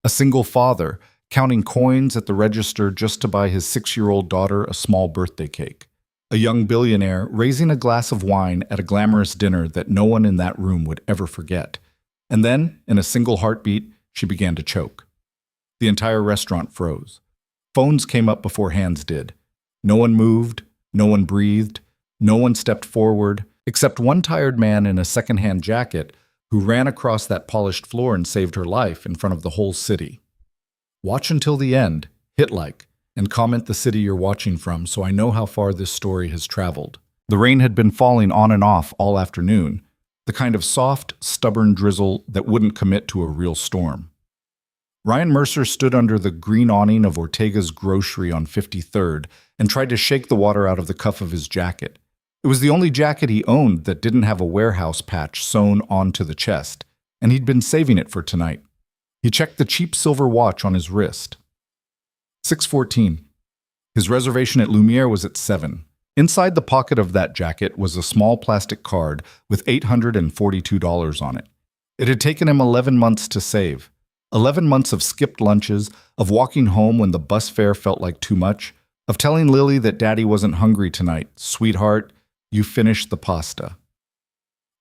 A single father, counting coins at the register just to buy his 6-year-old daughter a small birthday cake. A young billionaire raising a glass of wine at a glamorous dinner that no one in that room would ever forget. And then, in a single heartbeat, she began to choke. The entire restaurant froze. Phones came up before hands did. No one moved, no one breathed, no one stepped forward, except one tired man in a second-hand jacket who ran across that polished floor and saved her life in front of the whole city. Watch until the end, hit like, and comment the city you're watching from so I know how far this story has traveled. The rain had been falling on and off all afternoon, the kind of soft, stubborn drizzle that wouldn't commit to a real storm. Ryan Mercer stood under the green awning of Ortega's grocery on 53rd and tried to shake the water out of the cuff of his jacket. It was the only jacket he owned that didn't have a warehouse patch sewn onto the chest, and he'd been saving it for tonight. He checked the cheap silver watch on his wrist. 6:14. His reservation at Lumiere was at 7. Inside the pocket of that jacket was a small plastic card with $842 on it. It had taken him 11 months to save. 11 months of skipped lunches, of walking home when the bus fare felt like too much, of telling Lily that Daddy wasn't hungry tonight. Sweetheart, you finished the pasta.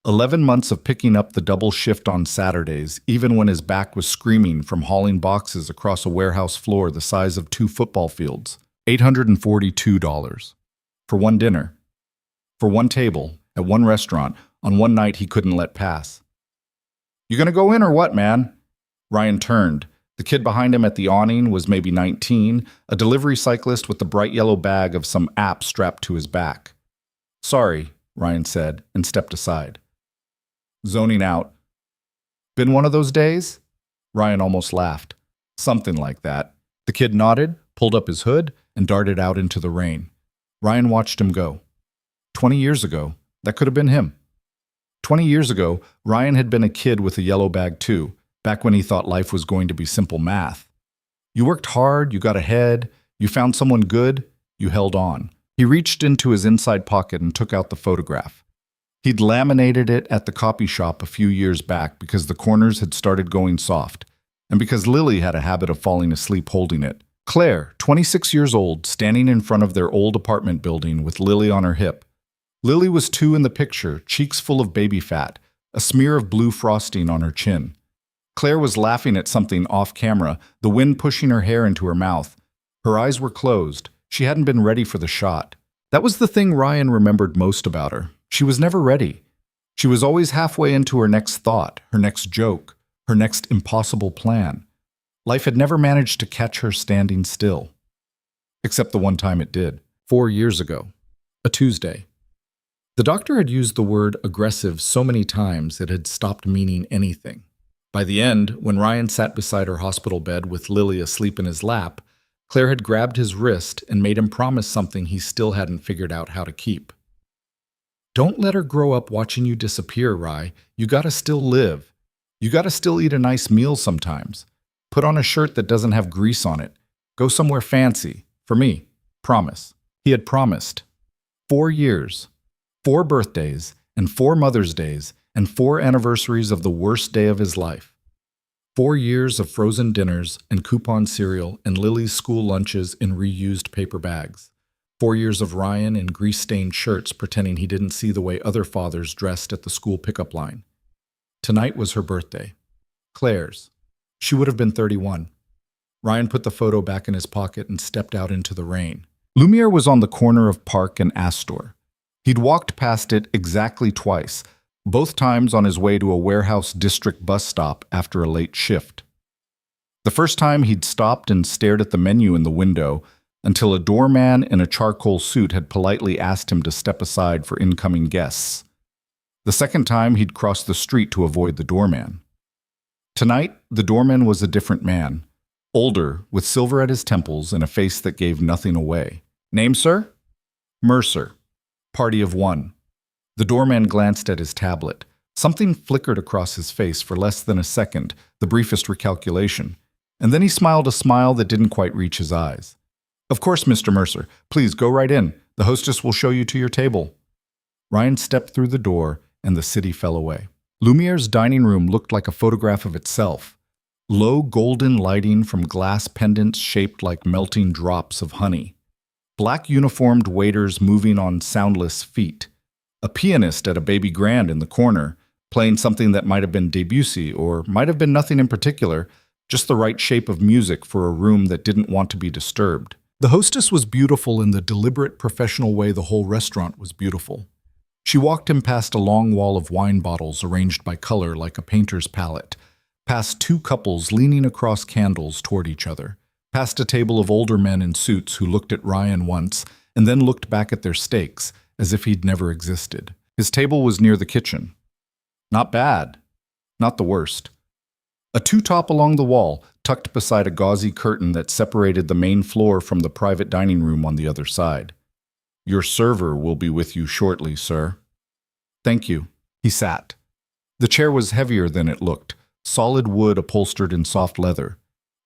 11 months of picking up the double shift on Saturdays, even when his back was screaming from hauling boxes across a warehouse floor the size of 2 football fields. $842. For one dinner. For one table, at one restaurant, on one night he couldn't let pass. You gonna go in or what, man? Ryan turned. The kid behind him at the awning was maybe 19, a delivery cyclist with the bright yellow bag of some app strapped to his back. Sorry, Ryan said, and stepped aside. Zoning out. Been one of those days? Ryan almost laughed. Something like that. The kid nodded, pulled up his hood, and darted out into the rain. Ryan watched him go. 20 years ago, that could have been him. 20 years ago, Ryan had been a kid with a yellow bag too, back when he thought life was going to be simple math. You worked hard, you got ahead, you found someone good, you held on. He reached into his inside pocket and took out the photograph. He'd laminated it at the copy shop a few years back because the corners had started going soft, and because Lily had a habit of falling asleep holding it. Claire, 26 years old, standing in front of their old apartment building with Lily on her hip. Lily was 2 in the picture, cheeks full of baby fat, a smear of blue frosting on her chin. Claire was laughing at something off camera, the wind pushing her hair into her mouth. Her eyes were closed. She hadn't been ready for the shot. That was the thing Ryan remembered most about her. She was never ready. She was always halfway into her next thought, her next joke, her next impossible plan. Life had never managed to catch her standing still. Except the one time it did, 4 years ago, a Tuesday. The doctor had used the word aggressive so many times it had stopped meaning anything. By the end, when Ryan sat beside her hospital bed with Lily asleep in his lap, Claire had grabbed his wrist and made him promise something he still hadn't figured out how to keep. Don't let her grow up watching you disappear, Rye. You gotta still live. You gotta still eat a nice meal sometimes. Put on a shirt that doesn't have grease on it. Go somewhere fancy. For me. Promise. He had promised. 4 years. 4 birthdays, and 4 Mother's Days, and 4 anniversaries of the worst day of his life. 4 years of frozen dinners and coupon cereal and Lily's school lunches in reused paper bags. 4 years of Ryan in grease-stained shirts pretending he didn't see the way other fathers dressed at the school pickup line. Tonight was her birthday. Claire's. She would have been 31. Ryan put the photo back in his pocket and stepped out into the rain. Lumiere was on the corner of Park and Astor. He'd walked past it exactly twice, both times on his way to a warehouse district bus stop after a late shift. The first time he'd stopped and stared at the menu in the window until a doorman in a charcoal suit had politely asked him to step aside for incoming guests. The second time he'd crossed the street to avoid the doorman. Tonight, the doorman was a different man, older, with silver at his temples and a face that gave nothing away. Name, sir? Mercer. Party of 1. The doorman glanced at his tablet. Something flickered across his face for less than a second, the briefest recalculation, and then he smiled a smile that didn't quite reach his eyes. Of course, Mr. Mercer. Please go right in. The hostess will show you to your table. Ryan stepped through the door, and the city fell away. Lumiere's dining room looked like a photograph of itself. Low golden lighting from glass pendants shaped like melting drops of honey. Black uniformed waiters moving on soundless feet. A pianist at a baby grand in the corner, playing something that might have been Debussy or might have been nothing in particular, just the right shape of music for a room that didn't want to be disturbed. The hostess was beautiful in the deliberate professional way the whole restaurant was beautiful. She walked him past a long wall of wine bottles arranged by color like a painter's palette, past two couples leaning across candles toward each other, past a table of older men in suits who looked at Ryan once and then looked back at their steaks as if he'd never existed. His table was near the kitchen. Not bad. Not the worst. A two-top along the wall, tucked beside a gauzy curtain that separated the main floor from the private dining room on the other side. Your server will be with you shortly, sir. Thank you. He sat. The chair was heavier than it looked, solid wood upholstered in soft leather.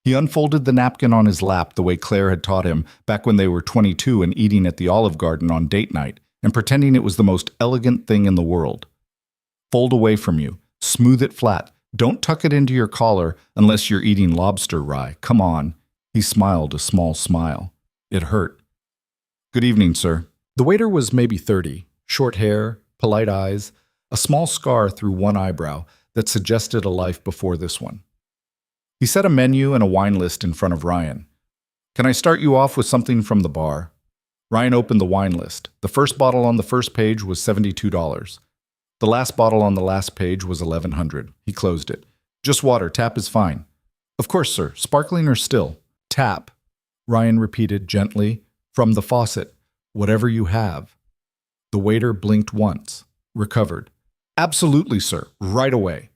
He unfolded the napkin on his lap the way Claire had taught him back when they were 22 and eating at the Olive Garden on date night and pretending it was the most elegant thing in the world. Fold away from you. Smooth it flat. Don't tuck it into your collar unless you're eating lobster rye. Come on. He smiled a small smile. It hurt. Good evening, sir. The waiter was maybe 30, short hair, polite eyes, a small scar through one eyebrow that suggested a life before this one. He set a menu and a wine list in front of Ryan. Can I start you off with something from the bar? Ryan opened the wine list. The first bottle on the first page was $72. The last bottle on the last page was $1,100. He closed it. Just water. Tap is fine. Of course, sir. Sparkling or still? Tap. Ryan repeated gently. From the faucet. Whatever you have. The waiter blinked once. Recovered. Absolutely, sir. Right away.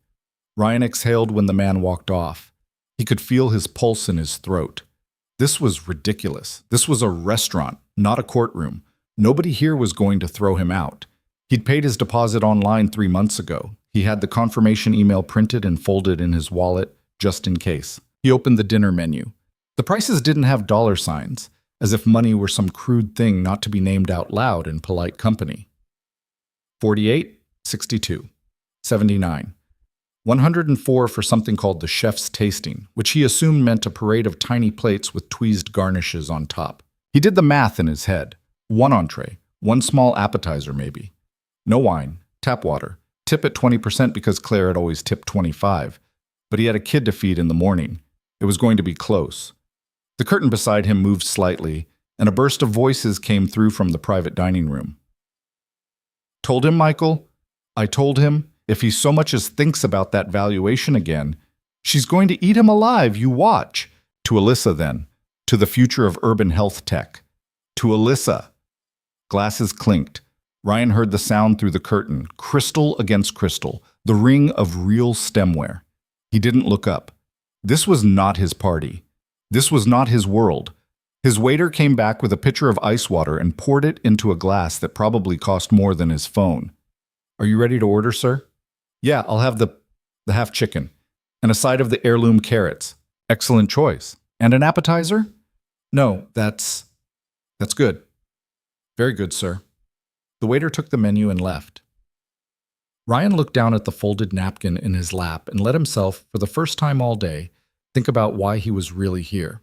Ryan exhaled when the man walked off. He could feel his pulse in his throat. This was ridiculous. This was a restaurant, not a courtroom. Nobody here was going to throw him out. He'd paid his deposit online 3 months ago. He had the confirmation email printed and folded in his wallet, just in case. He opened the dinner menu. The prices didn't have dollar signs, as if money were some crude thing not to be named out loud in polite company. 48, 62, 79. 104 for something called the chef's tasting, which he assumed meant a parade of tiny plates with tweezed garnishes on top. He did the math in his head. 1 entree, 1 small appetizer maybe. No wine, tap water, tip at 20% because Claire had always tipped 25, but he had a kid to feed in the morning. It was going to be close. The curtain beside him moved slightly, and a burst of voices came through from the private dining room. Told him, Michael? I told him, if he so much as thinks about that valuation again, she's going to eat him alive, you watch. To Alyssa, then. To the future of urban health tech. To Alyssa. Glasses clinked. Ryan heard the sound through the curtain, crystal against crystal, the ring of real stemware. He didn't look up. This was not his party. This was not his world. His waiter came back with a pitcher of ice water and poured it into a glass that probably cost more than his phone. Are you ready to order, sir? Yeah, I'll have the half chicken and a side of the heirloom carrots. Excellent choice. And an appetizer? No, that's good. Very good, sir. The waiter took the menu and left. Ryan looked down at the folded napkin in his lap and let himself, for the first time all day, think about why he was really here.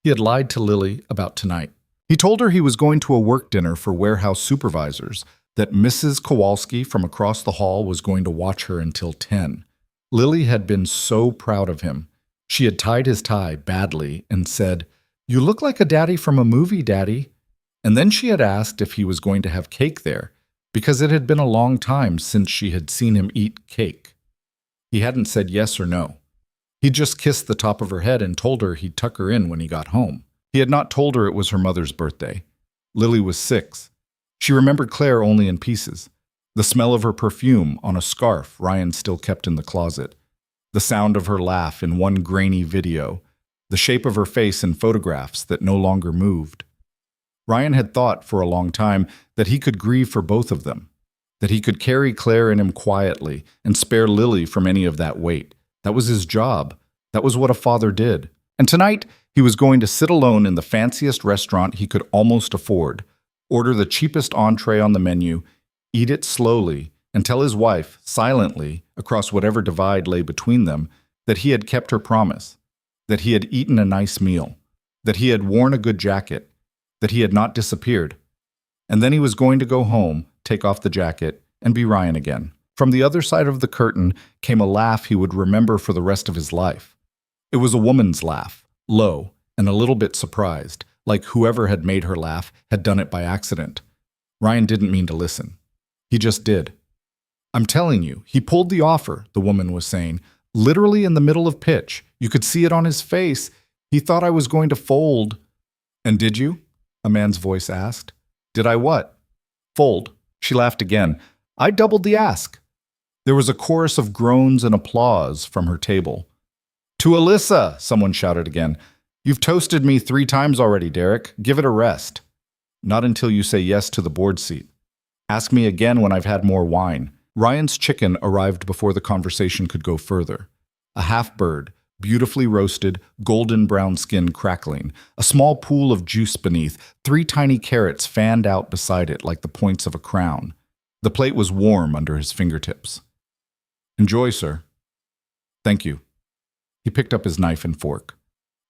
He had lied to Lily about tonight. He told her he was going to a work dinner for warehouse supervisors, that Mrs. Kowalski from across the hall was going to watch her until 10. Lily had been so proud of him. She had tied his tie badly and said, "You look like a daddy from a movie, Daddy." And then she had asked if he was going to have cake there, because it had been a long time since she had seen him eat cake. He hadn't said yes or no. He'd just kissed the top of her head and told her he'd tuck her in when he got home. He had not told her it was her mother's birthday. Lily was 6. She remembered Claire only in pieces. The smell of her perfume on a scarf Ryan still kept in the closet. The sound of her laugh in one grainy video. The shape of her face in photographs that no longer moved. Ryan had thought for a long time that he could grieve for both of them, that he could carry Claire in him quietly and spare Lily from any of that weight. That was his job. That was what a father did. And tonight, he was going to sit alone in the fanciest restaurant he could almost afford, order the cheapest entree on the menu, eat it slowly, and tell his wife, silently, across whatever divide lay between them, that he had kept her promise, that he had eaten a nice meal, that he had worn a good jacket, that he had not disappeared. And then he was going to go home, take off the jacket, and be Ryan again. From the other side of the curtain came a laugh he would remember for the rest of his life. It was a woman's laugh, low and a little bit surprised, like whoever had made her laugh had done it by accident. Ryan didn't mean to listen. He just did. "I'm telling you, he pulled the offer," the woman was saying, "literally in the middle of pitch. You could see it on his face. He thought I was going to fold." "And did you?" a man's voice asked. "Did I what?" "Fold." She laughed again. "I doubled the ask." There was a chorus of groans and applause from her table. "To Alyssa!" someone shouted again. "You've toasted me 3 times already, Derek. Give it a rest." "Not until you say yes to the board seat. Ask me again when I've had more wine." Ryan's chicken arrived before the conversation could go further. A half-bird, beautifully roasted, golden brown skin crackling, a small pool of juice beneath, 3 tiny carrots fanned out beside it like the points of a crown. The plate was warm under his fingertips. "Enjoy, sir." "Thank you." He picked up his knife and fork.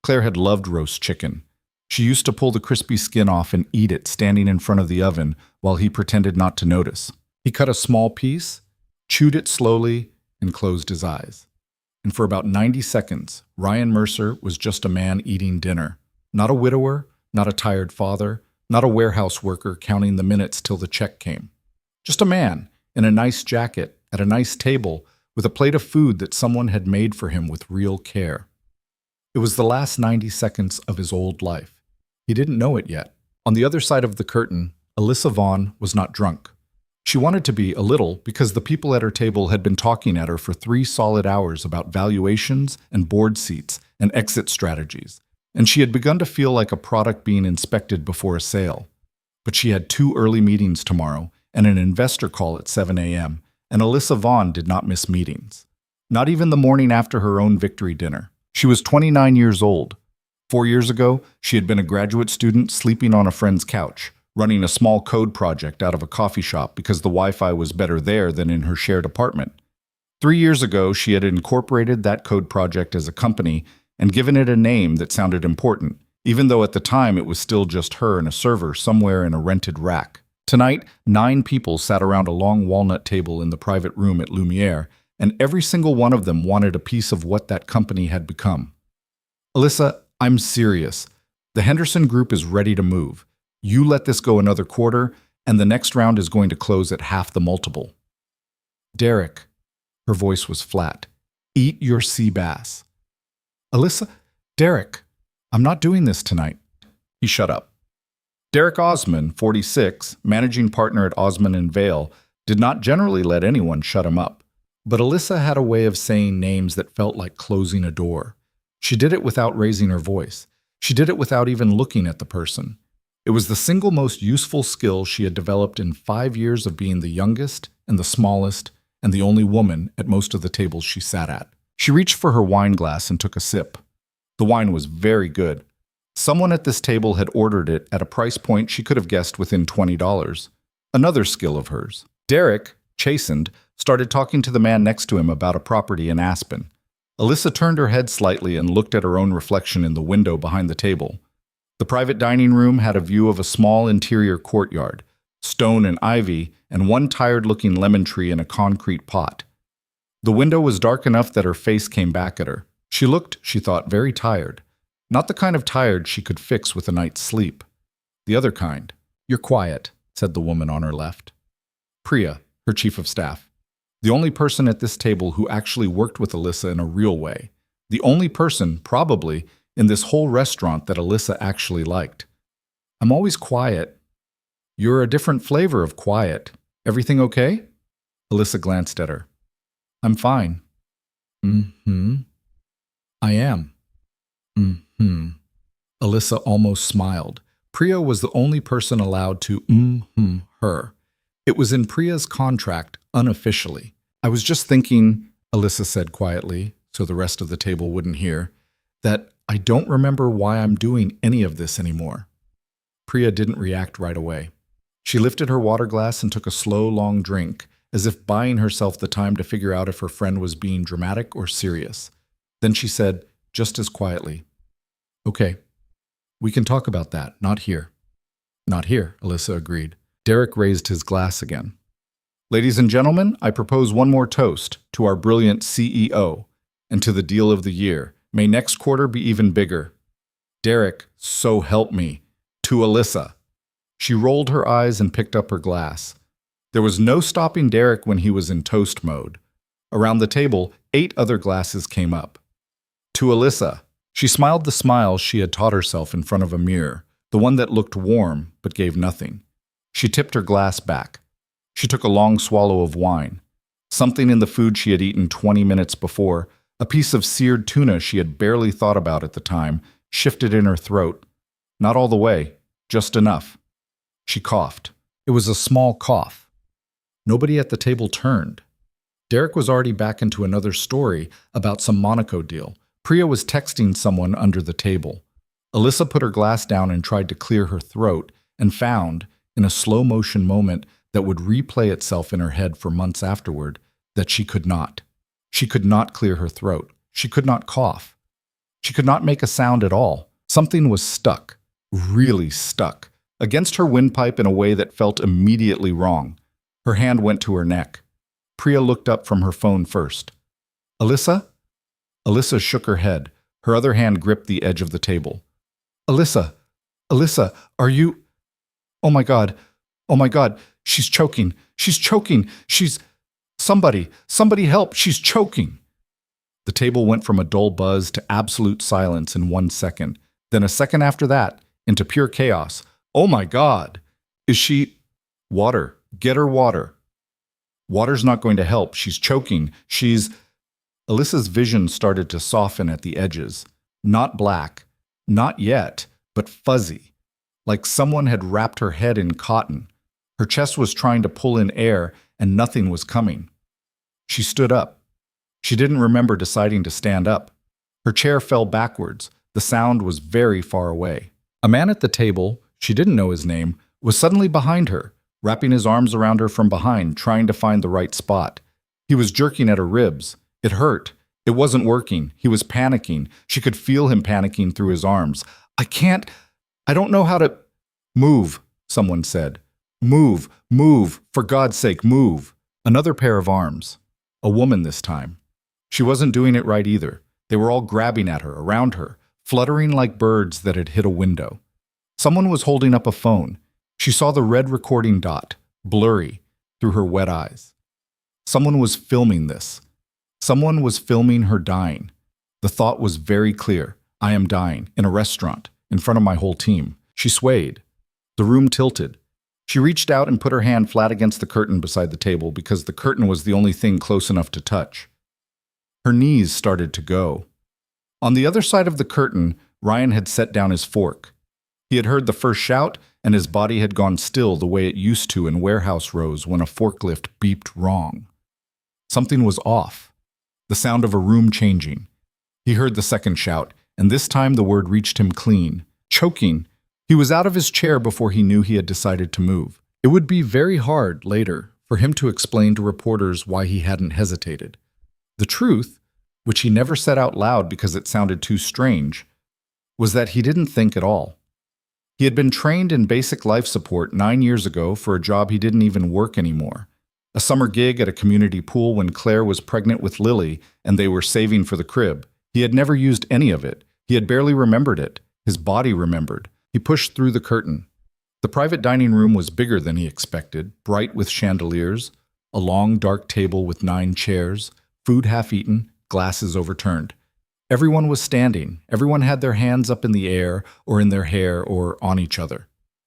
Claire had loved roast chicken. She used to pull the crispy skin off and eat it standing in front of the oven while he pretended not to notice. He cut a small piece, chewed it slowly, and closed his eyes. And for about 90 seconds, Ryan Mercer was just a man eating dinner. Not a widower, not a tired father, not a warehouse worker counting the minutes till the check came. Just a man in a nice jacket at a nice table with a plate of food that someone had made for him with real care. It was the last 90 seconds of his old life. He didn't know it yet. On the other side of the curtain, Alyssa Vaughn was not drunk. She wanted to be a little because the people at her table had been talking at her for 3 solid hours about valuations and board seats and exit strategies, and she had begun to feel like a product being inspected before a sale. But she had 2 early meetings tomorrow and an investor call at 7 a.m., and Alyssa Vaughn did not miss meetings. Not even the morning after her own victory dinner. She was 29 years old. 4 years ago, she had been a graduate student sleeping on a friend's couch, running a small code project out of a coffee shop because the Wi-Fi was better there than in her shared apartment. 3 years ago, she had incorporated that code project as a company and given it a name that sounded important, even though at the time it was still just her and a server somewhere in a rented rack. Tonight, 9 people sat around a long walnut table in the private room at Lumiere, and every single one of them wanted a piece of what that company had become. "Alyssa, I'm serious. The Henderson Group is ready to move. You let this go another quarter, and the next round is going to close at half the multiple." "Derek," her voice was flat, "eat your sea bass." "Alyssa, Derek, I'm not doing this tonight." He shut up. Derek Osman, 46, managing partner at Osman and Vale, did not generally let anyone shut him up. But Alyssa had a way of saying names that felt like closing a door. She did it without raising her voice. She did it without even looking at the person. It was the single most useful skill she had developed in 5 years of being the youngest and the smallest and the only woman at most of the tables she sat at. She reached for her wine glass and took a sip. The wine was very good. Someone at this table had ordered it at a price point she could have guessed within $20. Another skill of hers. Derek, chastened, started talking to the man next to him about a property in Aspen. Alyssa turned her head slightly and looked at her own reflection in the window behind the table. The private dining room had a view of a small interior courtyard, stone and ivy, and one tired-looking lemon tree in a concrete pot. The window was dark enough that her face came back at her. She looked, she thought, very tired. Not the kind of tired she could fix with a night's sleep. The other kind. "You're quiet," said the woman on her left. Priya, her chief of staff. The only person at this table who actually worked with Alyssa in a real way. The only person, probably, in this whole restaurant that Alyssa actually liked. "I'm always quiet." "You're a different flavor of quiet. Everything okay?" Alyssa glanced at her. "I'm fine." "Mm-hmm. I am." "Mm-hmm." Alyssa almost smiled. Priya was the only person allowed to mm-hmm her. It was in Priya's contract, unofficially. "I was just thinking," Alyssa said quietly, so the rest of the table wouldn't hear, "that I don't remember why I'm doing any of this anymore." Priya didn't react right away. She lifted her water glass and took a slow, long drink, as if buying herself the time to figure out if her friend was being dramatic or serious. Then she said, just as quietly, "Okay, we can talk about that, not here." "Not here," Alyssa agreed. Derek raised his glass again. "Ladies and gentlemen, I propose one more toast to our brilliant CEO and to the deal of the year. May next quarter be even bigger. Derek, so help me. To Alyssa." She rolled her eyes and picked up her glass. There was no stopping Derek when he was in toast mode. Around the table, 8 other glasses came up. "To Alyssa." She smiled the smile she had taught herself in front of a mirror, the one that looked warm but gave nothing. She tipped her glass back. She took a long swallow of wine. Something in the food she had eaten 20 minutes before, a piece of seared tuna she had barely thought about at the time, shifted in her throat. Not all the way, just enough. She coughed. It was a small cough. Nobody at the table turned. Derek was already back into another story about some Monaco deal. Priya was texting someone under the table. Alyssa put her glass down and tried to clear her throat, and found, in a slow-motion moment that would replay itself in her head for months afterward, that she could not. She could not clear her throat. She could not cough. She could not make a sound at all. Something was stuck, really stuck, against her windpipe in a way that felt immediately wrong. Her hand went to her neck. Priya looked up from her phone first. "Alyssa?" Alyssa shook her head. Her other hand gripped the edge of the table. "Alyssa, Alyssa, are you... Oh my God, she's choking, she's... Somebody help, she's choking." The table went from a dull buzz to absolute silence in 1 second. Then a second after that, into pure chaos. "Oh my God! Is she... Water, get her water." "Water's not going to help, she's choking, she's..." Alyssa's vision started to soften at the edges. Not black, not yet, but fuzzy. Like someone had wrapped her head in cotton. Her chest was trying to pull in air, and nothing was coming. She stood up. She didn't remember deciding to stand up. Her chair fell backwards. The sound was very far away. A man at the table, she didn't know his name, was suddenly behind her, wrapping his arms around her from behind, trying to find the right spot. He was jerking at her ribs. It hurt. It wasn't working. He was panicking. She could feel him panicking through his arms. I don't know how to... "Move," someone said. "Move, for God's sake, move." Another pair of arms. A woman this time. She wasn't doing it right either. They were all grabbing at her, around her, fluttering like birds that had hit a window. Someone was holding up a phone. She saw the red recording dot, blurry, through her wet eyes. Someone was filming this. Someone was filming her dying. The thought was very clear. I am dying, in a restaurant, in front of my whole team. She swayed. The room tilted. She reached out and put her hand flat against the curtain beside the table because the curtain was the only thing close enough to touch. Her knees started to go. On the other side of the curtain, Ryan had set down his fork. He had heard the first shout, and his body had gone still the way it used to in warehouse rows when a forklift beeped wrong. Something was off. The sound of a room changing. He heard the second shout, and this time the word reached him clean. Choking. He was out of his chair before he knew he had decided to move. It would be very hard, later, for him to explain to reporters why he hadn't hesitated. The truth, which he never said out loud because it sounded too strange, was that he didn't think at all. He had been trained in basic life support 9 years ago for a job he didn't even work anymore. A summer gig at a community pool when Claire was pregnant with Lily and they were saving for the crib. He had never used any of it. He had barely remembered it. His body remembered. He pushed through the curtain. The private dining room was bigger than he expected, bright with chandeliers, a long dark table with 9 chairs, food half eaten, glasses overturned. Everyone was standing. Everyone had their hands up in the air or in their hair or on each other.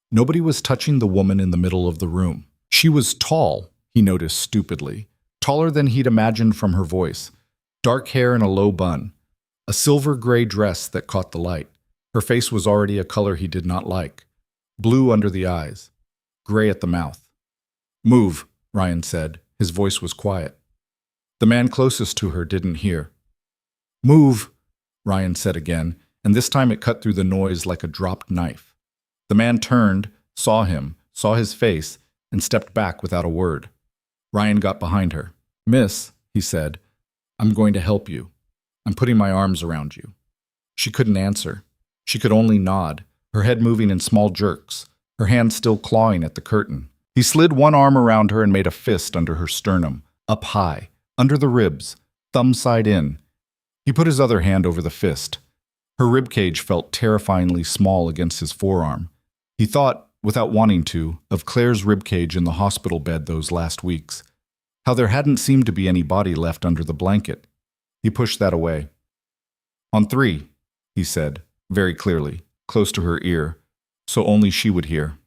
Nobody was touching the woman in the middle of the room. She was tall, he noticed stupidly, taller than he'd imagined from her voice. Dark hair in a low bun, a silver-gray dress that caught the light. Her face was already a color he did not like. Blue under the eyes, gray at the mouth. "Move," Ryan said. His voice was quiet. The man closest to her didn't hear. "Move," Ryan said again, and this time it cut through the noise like a dropped knife. The man turned, saw him, saw his face, and stepped back without a word. Ryan got behind her. "Miss," he said, "I'm going to help you." I'm putting my arms around you. She couldn't answer. She could only nod, her head moving in small jerks, her hand still clawing at the curtain. He slid one arm around her and made a fist under her sternum, up high, under the ribs, thumb side in. He put his other hand over the fist. Her ribcage felt terrifyingly small against his forearm. He thought, without wanting to, of Claire's ribcage in the hospital bed those last weeks. How there hadn't seemed to be any body left under the blanket. He pushed that away. On 3, he said, very clearly, close to her ear, so only she would hear.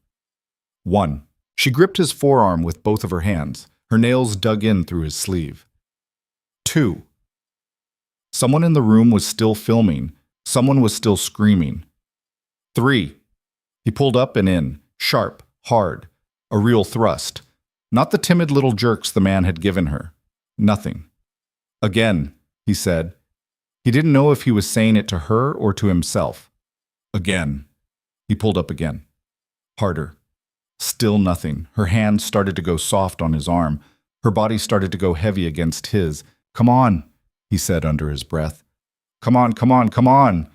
1. She gripped his forearm with both of her hands, her nails dug in through his sleeve. 2. Someone in the room was still filming. Someone was still screaming. 3. He pulled up and in, sharp, hard, a real thrust. Not the timid little jerks the man had given her. Nothing. Again, he said. He didn't know if he was saying it to her or to himself. Again. He pulled up again. Harder. Still nothing. Her hand started to go soft on his arm. Her body started to go heavy against his. Come on, he said under his breath. Come on, come on, come on.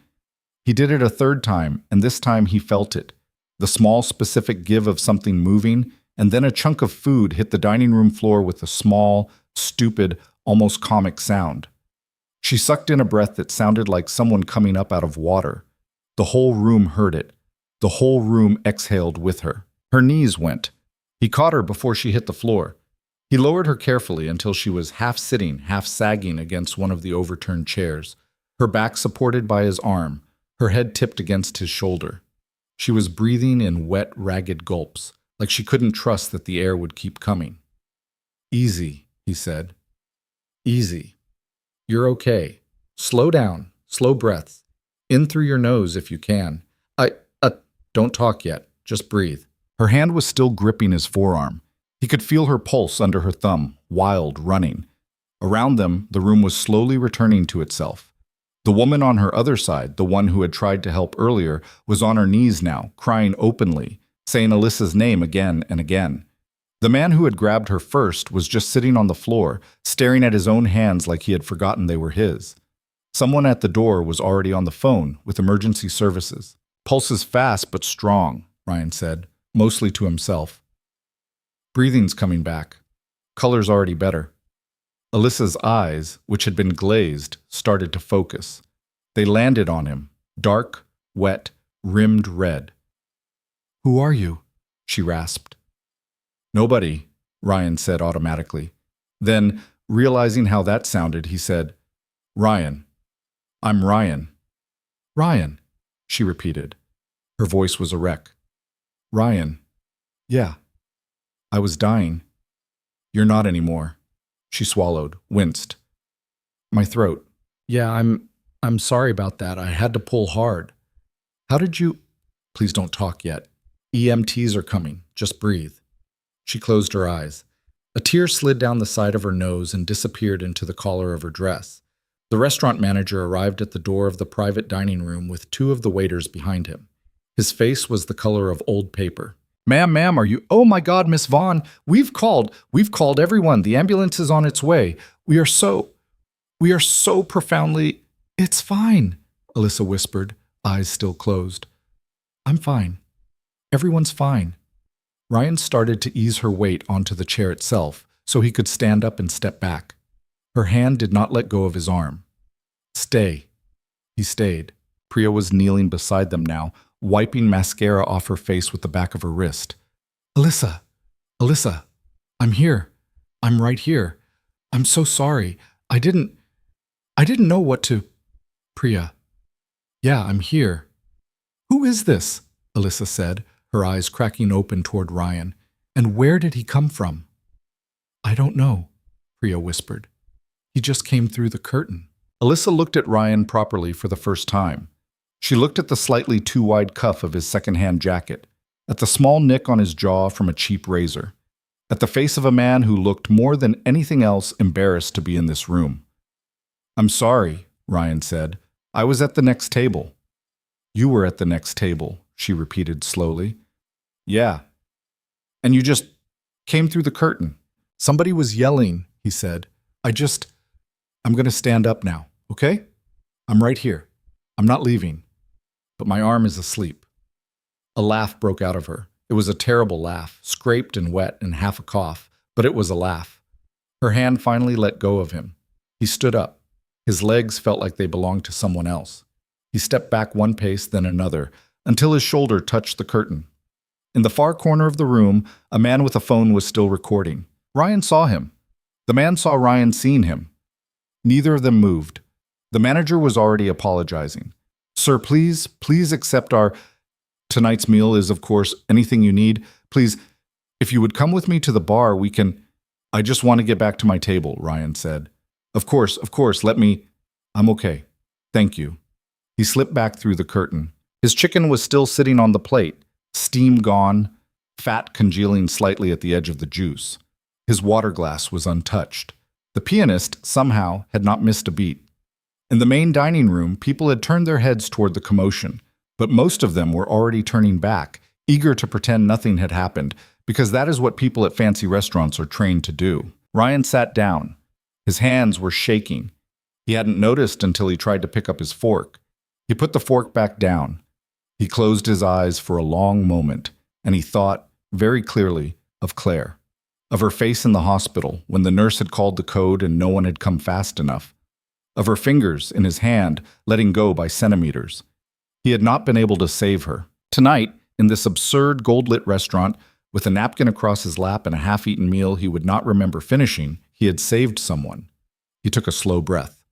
He did it a third time, and this time he felt it. The small, specific give of something moving, and then a chunk of food hit the dining room floor with a small, stupid, almost comic sound. She sucked in a breath that sounded like someone coming up out of water. The whole room heard it. The whole room exhaled with her. Her knees went. He caught her before she hit the floor. He lowered her carefully until she was half sitting, half sagging against one of the overturned chairs, her back supported by his arm, her head tipped against his shoulder. She was breathing in wet, ragged gulps, like she couldn't trust that the air would keep coming. Easy, he said. Easy. You're okay. Slow down, slow breaths. In through your nose if you can. Don't talk yet. Just breathe. Her hand was still gripping his forearm. He could feel her pulse under her thumb, wild, running. Around them, the room was slowly returning to itself. The woman on her other side, the one who had tried to help earlier, was on her knees now, crying openly, saying Alyssa's name again and again. The man who had grabbed her first was just sitting on the floor, staring at his own hands like he had forgotten they were his. Someone at the door was already on the phone with emergency services. Pulses fast but strong, Ryan said, mostly to himself. Breathing's coming back. Color's already better. Alyssa's eyes, which had been glazed, started to focus. They landed on him, dark, wet, rimmed red. Who are you? She rasped. Nobody, Ryan said automatically. Then, realizing how that sounded, he said, Ryan. I'm Ryan. Ryan, she repeated. Her voice was a wreck. Ryan. Yeah. I was dying. You're not anymore. She swallowed, winced. My throat. Yeah, I'm sorry about that. I had to pull hard. How did you... Please don't talk yet. EMTs are coming. Just breathe. She closed her eyes. A tear slid down the side of her nose and disappeared into the collar of her dress. The restaurant manager arrived at the door of the private dining room with 2 of the waiters behind him. His face was the color of old paper. Ma'am, are you... Oh my God, Miss Vaughn, we've called everyone. The ambulance is on its way. We are so profoundly... It's fine, Alyssa whispered, eyes still closed. I'm fine. Everyone's fine. Ryan started to ease her weight onto the chair itself so he could stand up and step back. Her hand did not let go of his arm. Stay. He stayed. Priya was kneeling beside them now, wiping mascara off her face with the back of her wrist. Alyssa, I'm here. I'm right here. I'm so sorry. I didn't know what to... Priya. Yeah, I'm here. Who is this? Alyssa said, her eyes cracking open toward Ryan. And where did he come from? I don't know, Priya whispered. He just came through the curtain. Alyssa looked at Ryan properly for the first time. She looked at the slightly too wide cuff of his second-hand jacket, at the small nick on his jaw from a cheap razor, at the face of a man who looked more than anything else embarrassed to be in this room. I'm sorry, Ryan said. I was at the next table. You were at the next table, she repeated slowly. Yeah. And you just came through the curtain. Somebody was yelling, he said. I'm going to stand up now, okay? I'm right here. I'm not leaving. But my arm is asleep. A laugh broke out of her. It was a terrible laugh, scraped and wet and half a cough, but it was a laugh. Her hand finally let go of him. He stood up. His legs felt like they belonged to someone else. He stepped back one pace, then another, until his shoulder touched the curtain. In the far corner of the room, a man with a phone was still recording. Ryan saw him. The man saw Ryan seeing him. Neither of them moved. The manager was already apologizing. Sir, please accept our... Tonight's meal is, of course, anything you need. Please, if you would come with me to the bar, we can... I just want to get back to my table, Ryan said. Of course, let me... I'm okay. Thank you. He slipped back through the curtain. His chicken was still sitting on the plate, steam gone, fat congealing slightly at the edge of the juice. His water glass was untouched. The pianist, somehow, had not missed a beat. In the main dining room, people had turned their heads toward the commotion, but most of them were already turning back, eager to pretend nothing had happened, because that is what people at fancy restaurants are trained to do. Ryan sat down. His hands were shaking. He hadn't noticed until he tried to pick up his fork. He put the fork back down. He closed his eyes for a long moment, and he thought, very clearly, of Claire, of her face in the hospital when the nurse had called the code and no one had come fast enough, of her fingers in his hand letting go by centimeters. He had not been able to save her. Tonight, in this absurd gold-lit restaurant, with a napkin across his lap and a half-eaten meal he would not remember finishing, he had saved someone. He took a slow breath.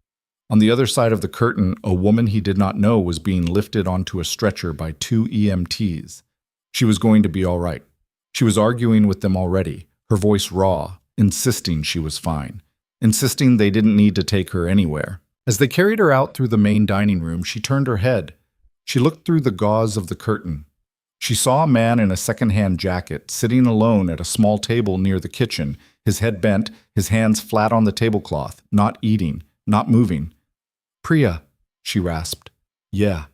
On the other side of the curtain, a woman he did not know was being lifted onto a stretcher by 2 EMTs. She was going to be all right. She was arguing with them already, her voice raw, insisting she was fine, insisting they didn't need to take her anywhere. As they carried her out through the main dining room, she turned her head. She looked through the gauze of the curtain. She saw a man in a second-hand jacket sitting alone at a small table near the kitchen, his head bent, his hands flat on the tablecloth, not eating, not moving. "Priya," she rasped. "Yeah."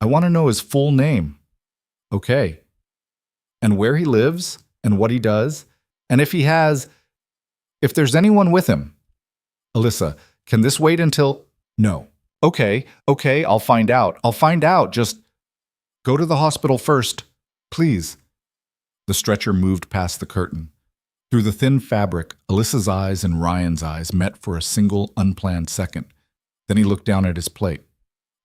"I want to know his full name." "Okay." "And where he lives, and what he does, and if there's anyone with him." "Alyssa, can this wait until..." "No." Okay, I'll find out, just go to the hospital first, please." The stretcher moved past the curtain. Through the thin fabric, Alyssa's eyes and Ryan's eyes met for a single, unplanned second. Then he looked down at his plate,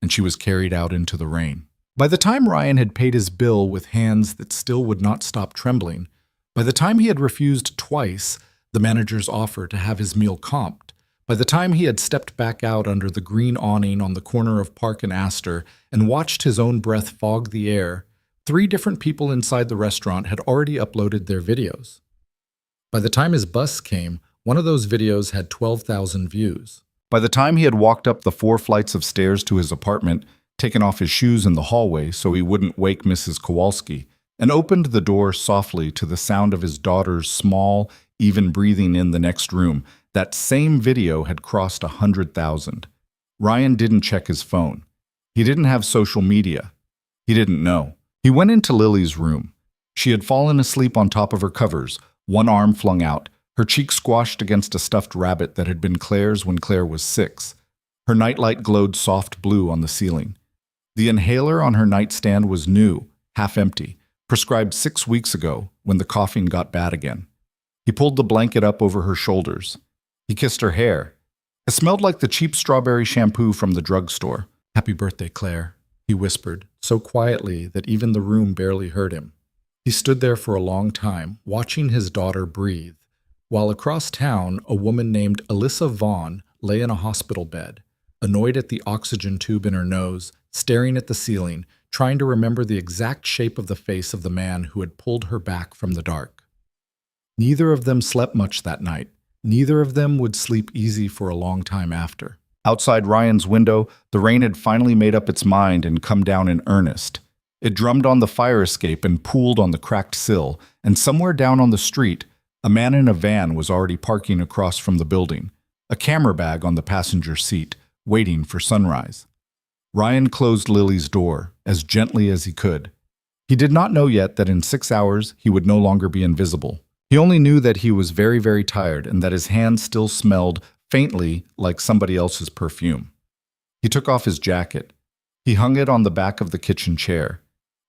and she was carried out into the rain. By the time Ryan had paid his bill with hands that still would not stop trembling, by the time he had refused twice the manager's offer to have his meal comped, by the time he had stepped back out under the green awning on the corner of Park and Astor and watched his own breath fog the air, 3 different people inside the restaurant had already uploaded their videos. By the time his bus came, one of those videos had 12,000 views. By the time he had walked up the 4 flights of stairs to his apartment, taken off his shoes in the hallway so he wouldn't wake Mrs. Kowalski, and opened the door softly to the sound of his daughter's small, even breathing in the next room, that same video had crossed 100,000. Ryan didn't check his phone. He didn't have social media. He didn't know. He went into Lily's room. She had fallen asleep on top of her covers, one arm flung out, her cheek squashed against a stuffed rabbit that had been Claire's when Claire was 6. Her nightlight glowed soft blue on the ceiling. The inhaler on her nightstand was new, half empty, prescribed 6 weeks ago when the coughing got bad again. He pulled the blanket up over her shoulders. He kissed her hair. It smelled like the cheap strawberry shampoo from the drugstore. "Happy birthday, Claire," he whispered, so quietly that even the room barely heard him. He stood there for a long time, watching his daughter breathe, while across town a woman named Alyssa Vaughn lay in a hospital bed, annoyed at the oxygen tube in her nose, staring at the ceiling, trying to remember the exact shape of the face of the man who had pulled her back from the dark. Neither of them slept much that night. Neither of them would sleep easy for a long time after. Outside Ryan's window, the rain had finally made up its mind and come down in earnest. It drummed on the fire escape and pooled on the cracked sill, and somewhere down on the street, a man in a van was already parking across from the building, a camera bag on the passenger seat, waiting for sunrise. Ryan closed Lily's door as gently as he could. He did not know yet that in 6 hours he would no longer be invisible. He only knew that he was very, very tired and that his hands still smelled faintly like somebody else's perfume. He took off his jacket. He hung it on the back of the kitchen chair.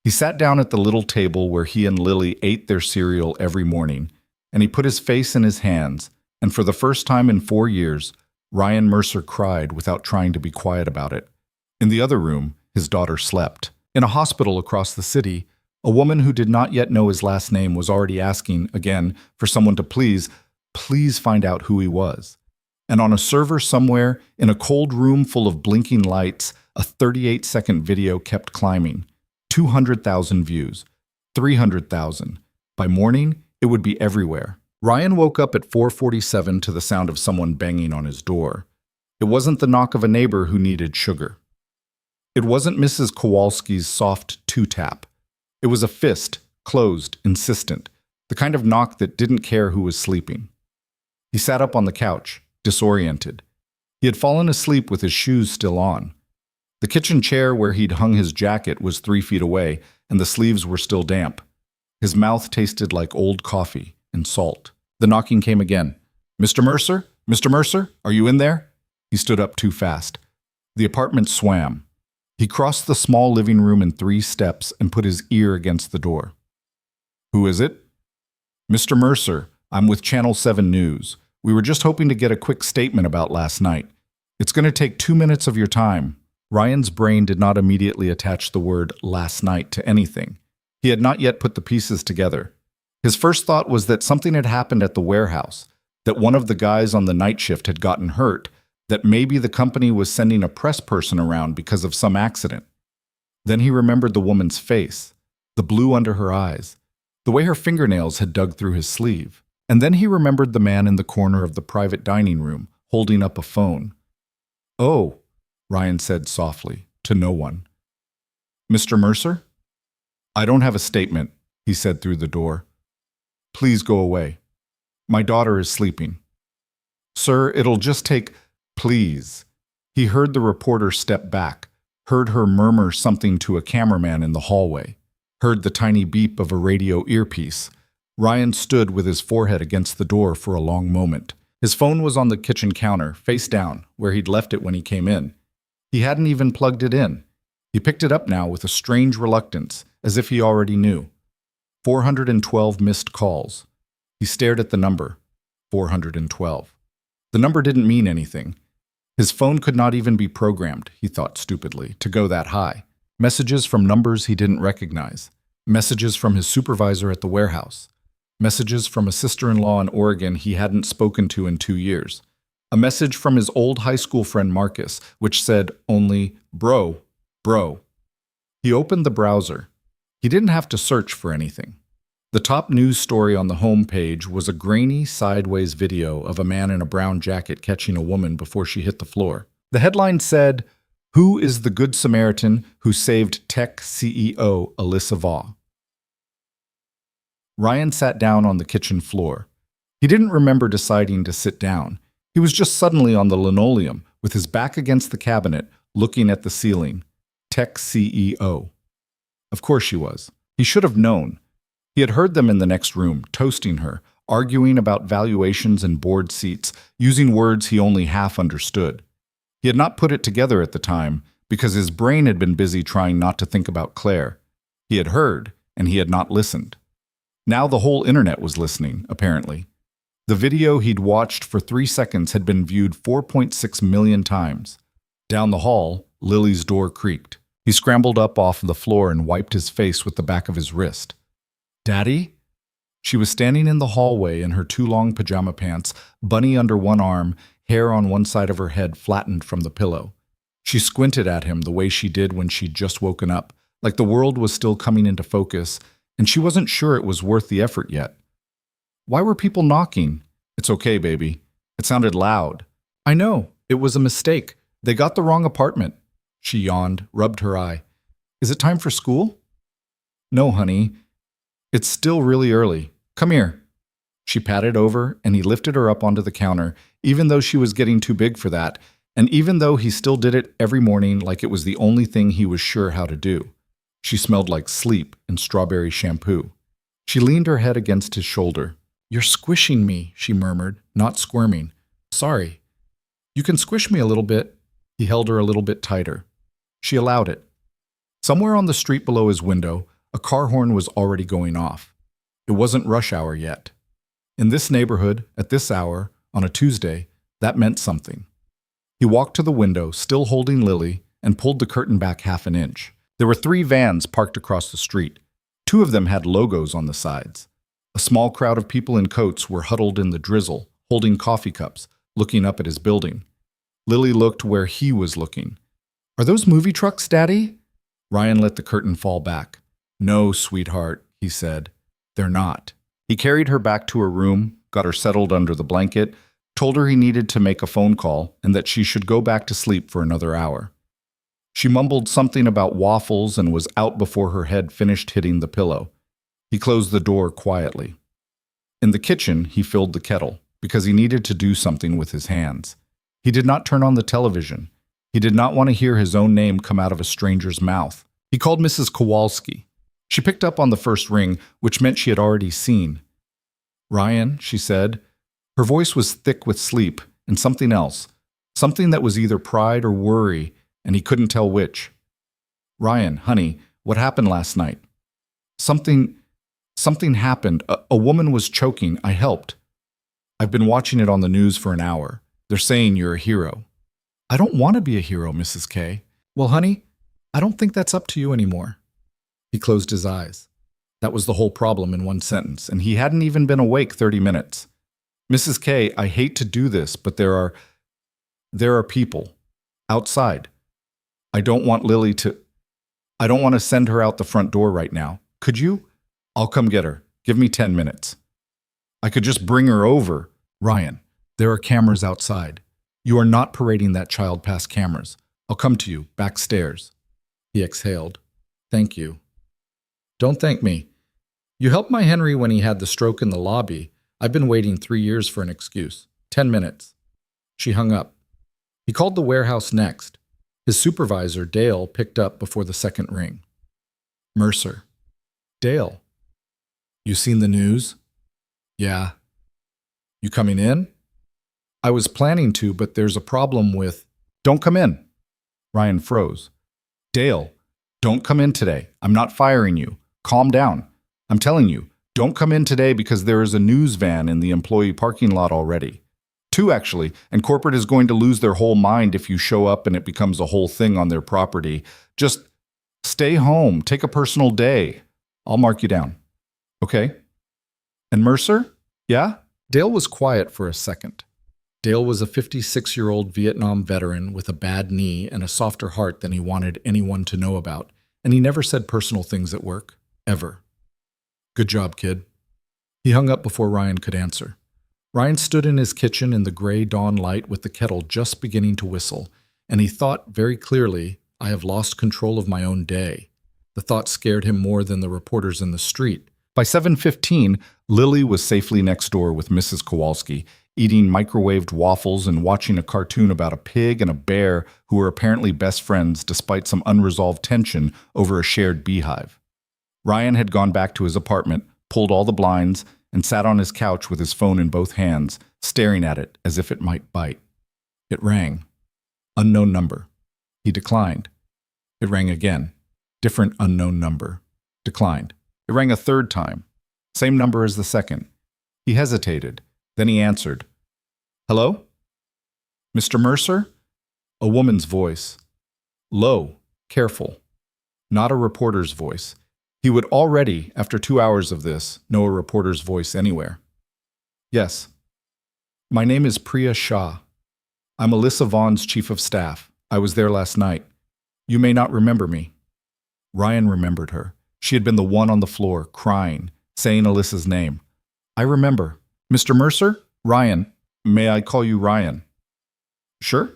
He sat down at the little table where he and Lily ate their cereal every morning, and he put his face in his hands, and for the first time in 4 years, Ryan Mercer cried without trying to be quiet about it. In the other room, his daughter slept. In a hospital across the city, a woman who did not yet know his last name was already asking, again, for someone to please find out who he was. And on a server somewhere, in a cold room full of blinking lights, a 38-second video kept climbing. 200,000 views. 300,000. By morning, it would be everywhere. Ryan woke up at 4:47 to the sound of someone banging on his door. It wasn't the knock of a neighbor who needed sugar. It wasn't Mrs. Kowalski's soft two-tap. It was a fist, closed, insistent, the kind of knock that didn't care who was sleeping. He sat up on the couch, disoriented. He had fallen asleep with his shoes still on. The kitchen chair where he'd hung his jacket was 3 feet away, and the sleeves were still damp. His mouth tasted like old coffee and salt. The knocking came again. "Mr. Mercer? Mr. Mercer? Are you in there?" He stood up too fast. The apartment swam. He crossed the small living room in 3 steps and put his ear against the door. "Who is it?" "Mr. Mercer, I'm with Channel 7 News. We were just hoping to get a quick statement about last night. It's going to take 2 minutes of your time." Ryan's brain did not immediately attach the word "last night" to anything. He had not yet put the pieces together. His first thought was that something had happened at the warehouse, that one of the guys on the night shift had gotten hurt, that maybe the company was sending a press person around because of some accident. Then he remembered the woman's face, the blue under her eyes, the way her fingernails had dug through his sleeve. And then he remembered the man in the corner of the private dining room, holding up a phone. "Oh," Ryan said softly, to no one. "Mr. Mercer?" "I don't have a statement," he said through the door. "Please go away. My daughter is sleeping." "Sir, it'll just take—" "Please." He heard the reporter step back, heard her murmur something to a cameraman in the hallway, heard the tiny beep of a radio earpiece. Ryan stood with his forehead against the door for a long moment. His phone was on the kitchen counter, face down, where he'd left it when he came in. He hadn't even plugged it in. He picked it up now with a strange reluctance, as if he already knew. 412 missed calls. He stared at the number. 412. The number didn't mean anything. His phone could not even be programmed, he thought stupidly, to go that high. Messages from numbers he didn't recognize. Messages from his supervisor at the warehouse. Messages from a sister-in-law in Oregon he hadn't spoken to in 2 years. A message from his old high school friend Marcus, which said only, "Bro, bro." He opened the browser. He didn't have to search for anything. The top news story on the home page was a grainy, sideways video of a man in a brown jacket catching a woman before she hit the floor. The headline said, "Who is the Good Samaritan who saved tech CEO Alyssa Vaugh?" Ryan sat down on the kitchen floor. He didn't remember deciding to sit down. He was just suddenly on the linoleum, with his back against the cabinet, looking at the ceiling. Tech CEO. Of course she was. He should have known. He had heard them in the next room, toasting her, arguing about valuations and board seats, using words he only half understood. He had not put it together at the time, because his brain had been busy trying not to think about Claire. He had heard, and he had not listened. Now the whole internet was listening, apparently. The video he'd watched for 3 seconds had been viewed 4.6 million times. Down the hall, Lily's door creaked. He scrambled up off the floor and wiped his face with the back of his wrist. "Daddy?" She was standing in the hallway in her 2 long pajama pants, bunny under one arm, hair on one side of her head flattened from the pillow. She squinted at him the way she did when she'd just woken up, like the world was still coming into focus, and she wasn't sure it was worth the effort yet. "Why were people knocking?" "It's okay, baby." It sounded loud. "I know. It was a mistake. They got the wrong apartment." She yawned, rubbed her eye. "Is it time for school?" "No, honey. It's still really early. Come here." She patted over, and he lifted her up onto the counter, even though she was getting too big for that, and even though he still did it every morning like it was the only thing he was sure how to do. She smelled like sleep and strawberry shampoo. She leaned her head against his shoulder. "You're squishing me," she murmured, not squirming. "Sorry." "You can squish me a little bit." He held her a little bit tighter. She allowed it. Somewhere on the street below his window, a car horn was already going off. It wasn't rush hour yet. In this neighborhood, at this hour, on a Tuesday, that meant something. He walked to the window, still holding Lily, and pulled the curtain back half an inch. There were 3 vans parked across the street. 2 of them had logos on the sides. A small crowd of people in coats were huddled in the drizzle, holding coffee cups, looking up at his building. Lily looked where he was looking. "Are those movie trucks, Daddy?" Ryan let the curtain fall back. "No, sweetheart," he said. "They're not." He carried her back to her room, got her settled under the blanket, told her he needed to make a phone call and that she should go back to sleep for another hour. She mumbled something about waffles and was out before her head finished hitting the pillow. He closed the door quietly. In the kitchen, he filled the kettle because he needed to do something with his hands. He did not turn on the television. He did not want to hear his own name come out of a stranger's mouth. He called Mrs. Kowalski. She picked up on the first ring, which meant she had already seen. "Ryan," she said. Her voice was thick with sleep and something else, something that was either pride or worry, and he couldn't tell which. "Ryan, honey, what happened last night?" Something happened. A woman was choking. I helped. "I've been watching it on the news for an hour. They're saying you're a hero." "I don't want to be a hero, Mrs. K." "Well, honey, I don't think that's up to you anymore." He closed his eyes. That was the whole problem in one sentence, and he hadn't even been awake 30 minutes. "Mrs. K, I hate to do this, but there are people outside. I don't want to send her out the front door right now. Could you? I'll come get her. Give me 10 minutes. I could just bring her over." "Ryan, there are cameras outside. You are not parading that child past cameras. I'll come to you, backstairs." He exhaled. "Thank you." "Don't thank me. You helped my Henry when he had the stroke in the lobby. I've been waiting 3 years for an excuse. 10 minutes. She hung up. He called the warehouse next. His supervisor, Dale, picked up before the second ring. "Mercer." "Dale." "You seen the news?" "Yeah." "You coming in?" "I was planning to, but there's a problem with—" "Don't come in." Ryan froze. "Dale, don't come in today. I'm not firing you. Calm down. I'm telling you, don't come in today because there is a news van in the employee parking lot already. 2, actually, and corporate is going to lose their whole mind if you show up and it becomes a whole thing on their property. Just stay home. Take a personal day. I'll mark you down. Okay?" "And Mercer?" "Yeah?" Dale was quiet for a second. Dale was a 56-year-old Vietnam veteran with a bad knee and a softer heart than he wanted anyone to know about, and he never said personal things at work, ever. "Good job, kid." He hung up before Ryan could answer. Ryan stood in his kitchen in the gray dawn light with the kettle just beginning to whistle, and he thought very clearly, "I have lost control of my own day." The thought scared him more than the reporters in the street. By 7:15, Lily was safely next door with Mrs. Kowalski, eating microwaved waffles and watching a cartoon about a pig and a bear who were apparently best friends despite some unresolved tension over a shared beehive. Ryan had gone back to his apartment, pulled all the blinds, and sat on his couch with his phone in both hands, staring at it as if it might bite. It rang. Unknown number. He declined. It rang again. Different unknown number. Declined. It rang a third time. Same number as the second. He hesitated. Then he answered. "Hello? Mr. Mercer?" A woman's voice. Low, careful. Not a reporter's voice. He would already, after 2 hours of this, know a reporter's voice anywhere. "Yes. My name is Priya Shah. I'm Alyssa Vaughn's chief of staff. I was there last night. You may not remember me." Ryan remembered her. She had been the one on the floor, crying, saying Alyssa's name. "I remember. Mr. Mercer? Ryan. May I call you Ryan?" "Sure."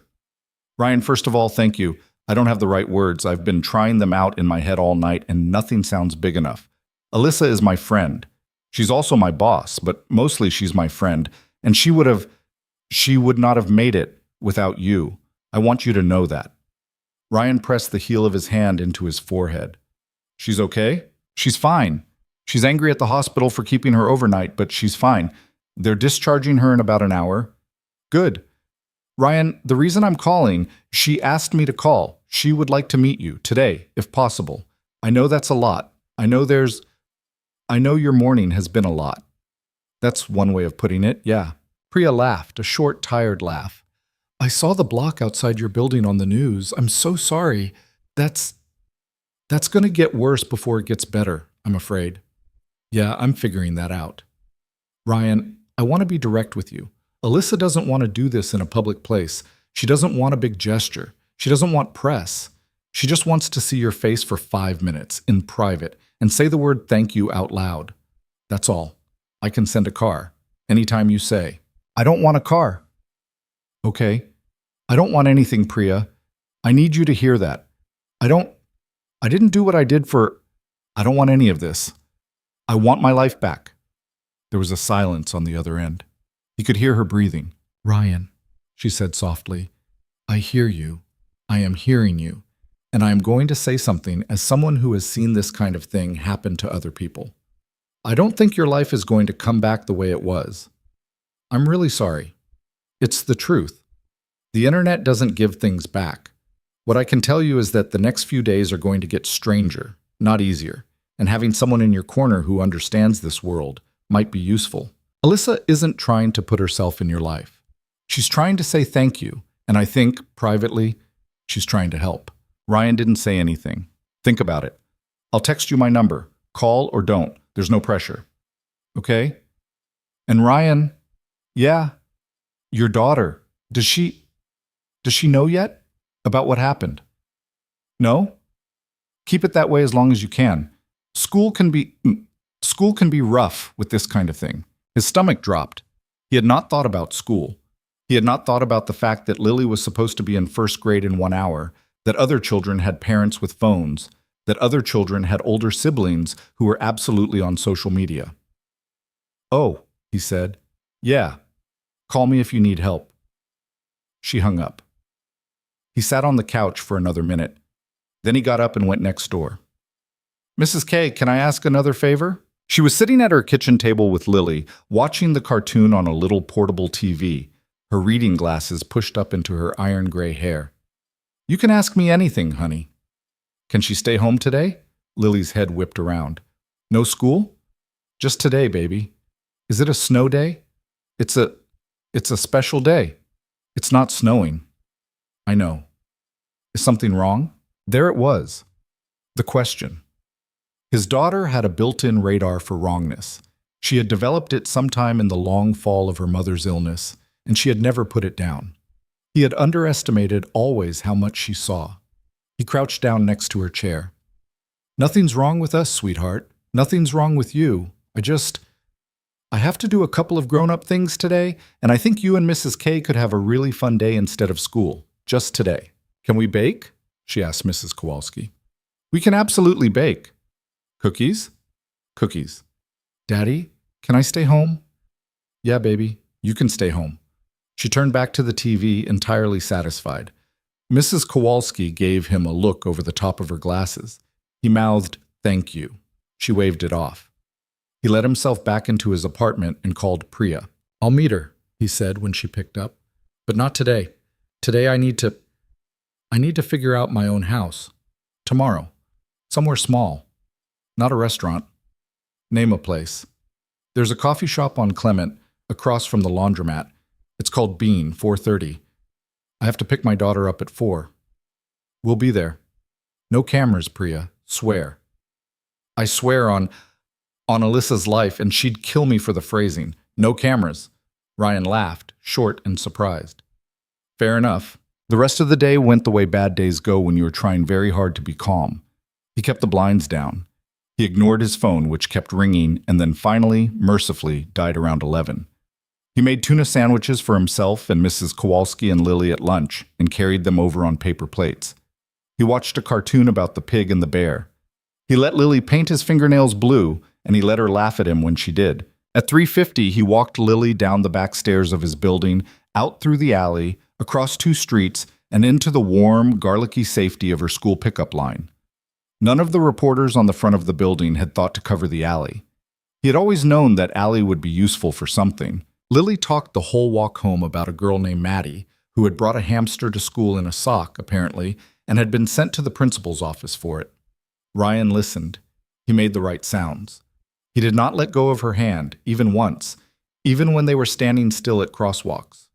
"Ryan, first of all, thank you. I don't have the right words. I've been trying them out in my head all night, and nothing sounds big enough. Alyssa is my friend. She's also my boss, but mostly she's my friend, and she would not have made it without you. I want you to know that." Ryan pressed the heel of his hand into his forehead. "She's okay? She's fine. She's angry at the hospital for keeping her overnight, but she's fine. They're discharging her in about an hour." "Good. Ryan, the reason I'm calling, she asked me to call. She would like to meet you today, if possible. I know that's a lot. I know your morning has been a lot. That's one way of putting it, yeah. Priya laughed, a short, tired laugh. I saw the block outside your building on the news. I'm so sorry. That's going to get worse before it gets better, I'm afraid. Yeah, I'm figuring that out. Ryan, I want to be direct with you. Alyssa doesn't want to do this in a public place. She doesn't want a big gesture. She doesn't want press. She just wants to see your face for 5 minutes in private and say the word thank you out loud. That's all. I can send a car. Anytime you say. I don't want a car. Okay. I don't want anything, Priya. I need you to hear that. I didn't do what I did for... I don't want any of this. I want my life back. There was a silence on the other end. He could hear her breathing. Ryan, she said softly, I hear you. I am hearing you. And I am going to say something as someone who has seen this kind of thing happen to other people. I don't think your life is going to come back the way it was. I'm really sorry. It's the truth. The internet doesn't give things back. What I can tell you is that the next few days are going to get stranger, not easier, and having someone in your corner who understands this world might be useful. Alyssa isn't trying to put herself in your life. She's trying to say thank you, and I think, privately, she's trying to help. Ryan didn't say anything. Think about it. I'll text you my number. Call or don't. There's no pressure. Okay? And Ryan, yeah, your daughter, does she know yet about what happened? No? Keep it that way as long as you can. School can be rough with this kind of thing. His stomach dropped. He had not thought about school. He had not thought about the fact that Lily was supposed to be in first grade in 1 hour, that other children had parents with phones, that other children had older siblings who were absolutely on social media. Oh, he said. Yeah. Call me if you need help. She hung up. He sat on the couch for another minute. Then he got up and went next door. Mrs. K, can I ask another favor? She was sitting at her kitchen table with Lily, watching the cartoon on a little portable TV, her reading glasses pushed up into her iron gray hair. You can ask me anything, honey. Can she stay home today? Lily's head whipped around. No school? Just today, baby. Is it a snow day? It's a special day. It's not snowing. I know. Is something wrong? There it was. The question. His daughter had a built-in radar for wrongness. She had developed it sometime in the long fall of her mother's illness, and she had never put it down. He had underestimated always how much she saw. He crouched down next to her chair. Nothing's wrong with us, sweetheart. Nothing's wrong with you. I have to do a couple of grown-up things today, and I think you and Mrs. K could have a really fun day instead of school, just today. Can we bake? She asked Mrs. Kowalski. We can absolutely bake. Cookies? Cookies. Daddy, can I stay home? Yeah, baby, you can stay home. She turned back to the TV, entirely satisfied. Mrs. Kowalski gave him a look over the top of her glasses. He mouthed, "Thank you." She waved it off. He let himself back into his apartment and called Priya. I'll meet her, he said when she picked up. But not today. Today I need to figure out my own house. Tomorrow. Somewhere small. Not a restaurant. Name a place. There's a coffee shop on Clement, across from the laundromat. It's called Bean, 4:30. I have to pick my daughter up at 4. We'll be there. No cameras, Priya. Swear. I swear on Alyssa's life, and she'd kill me for the phrasing. No cameras. Ryan laughed, short and surprised. Fair enough. The rest of the day went the way bad days go when you are trying very hard to be calm. He kept the blinds down. He ignored his phone, which kept ringing, and then finally, mercifully, died around 11. He made tuna sandwiches for himself and Mrs. Kowalski and Lily at lunch and carried them over on paper plates. He watched a cartoon about the pig and the bear. He let Lily paint his fingernails blue, and he let her laugh at him when she did. At 3:50, he walked Lily down the back stairs of his building, out through the alley, across 2 streets, and into the warm, garlicky safety of her school pickup line. None of the reporters on the front of the building had thought to cover the alley. He had always known that alley would be useful for something. Lily talked the whole walk home about a girl named Maddie, who had brought a hamster to school in a sock, apparently, and had been sent to the principal's office for it. Ryan listened. He made the right sounds. He did not let go of her hand, even once, even when they were standing still at crosswalks.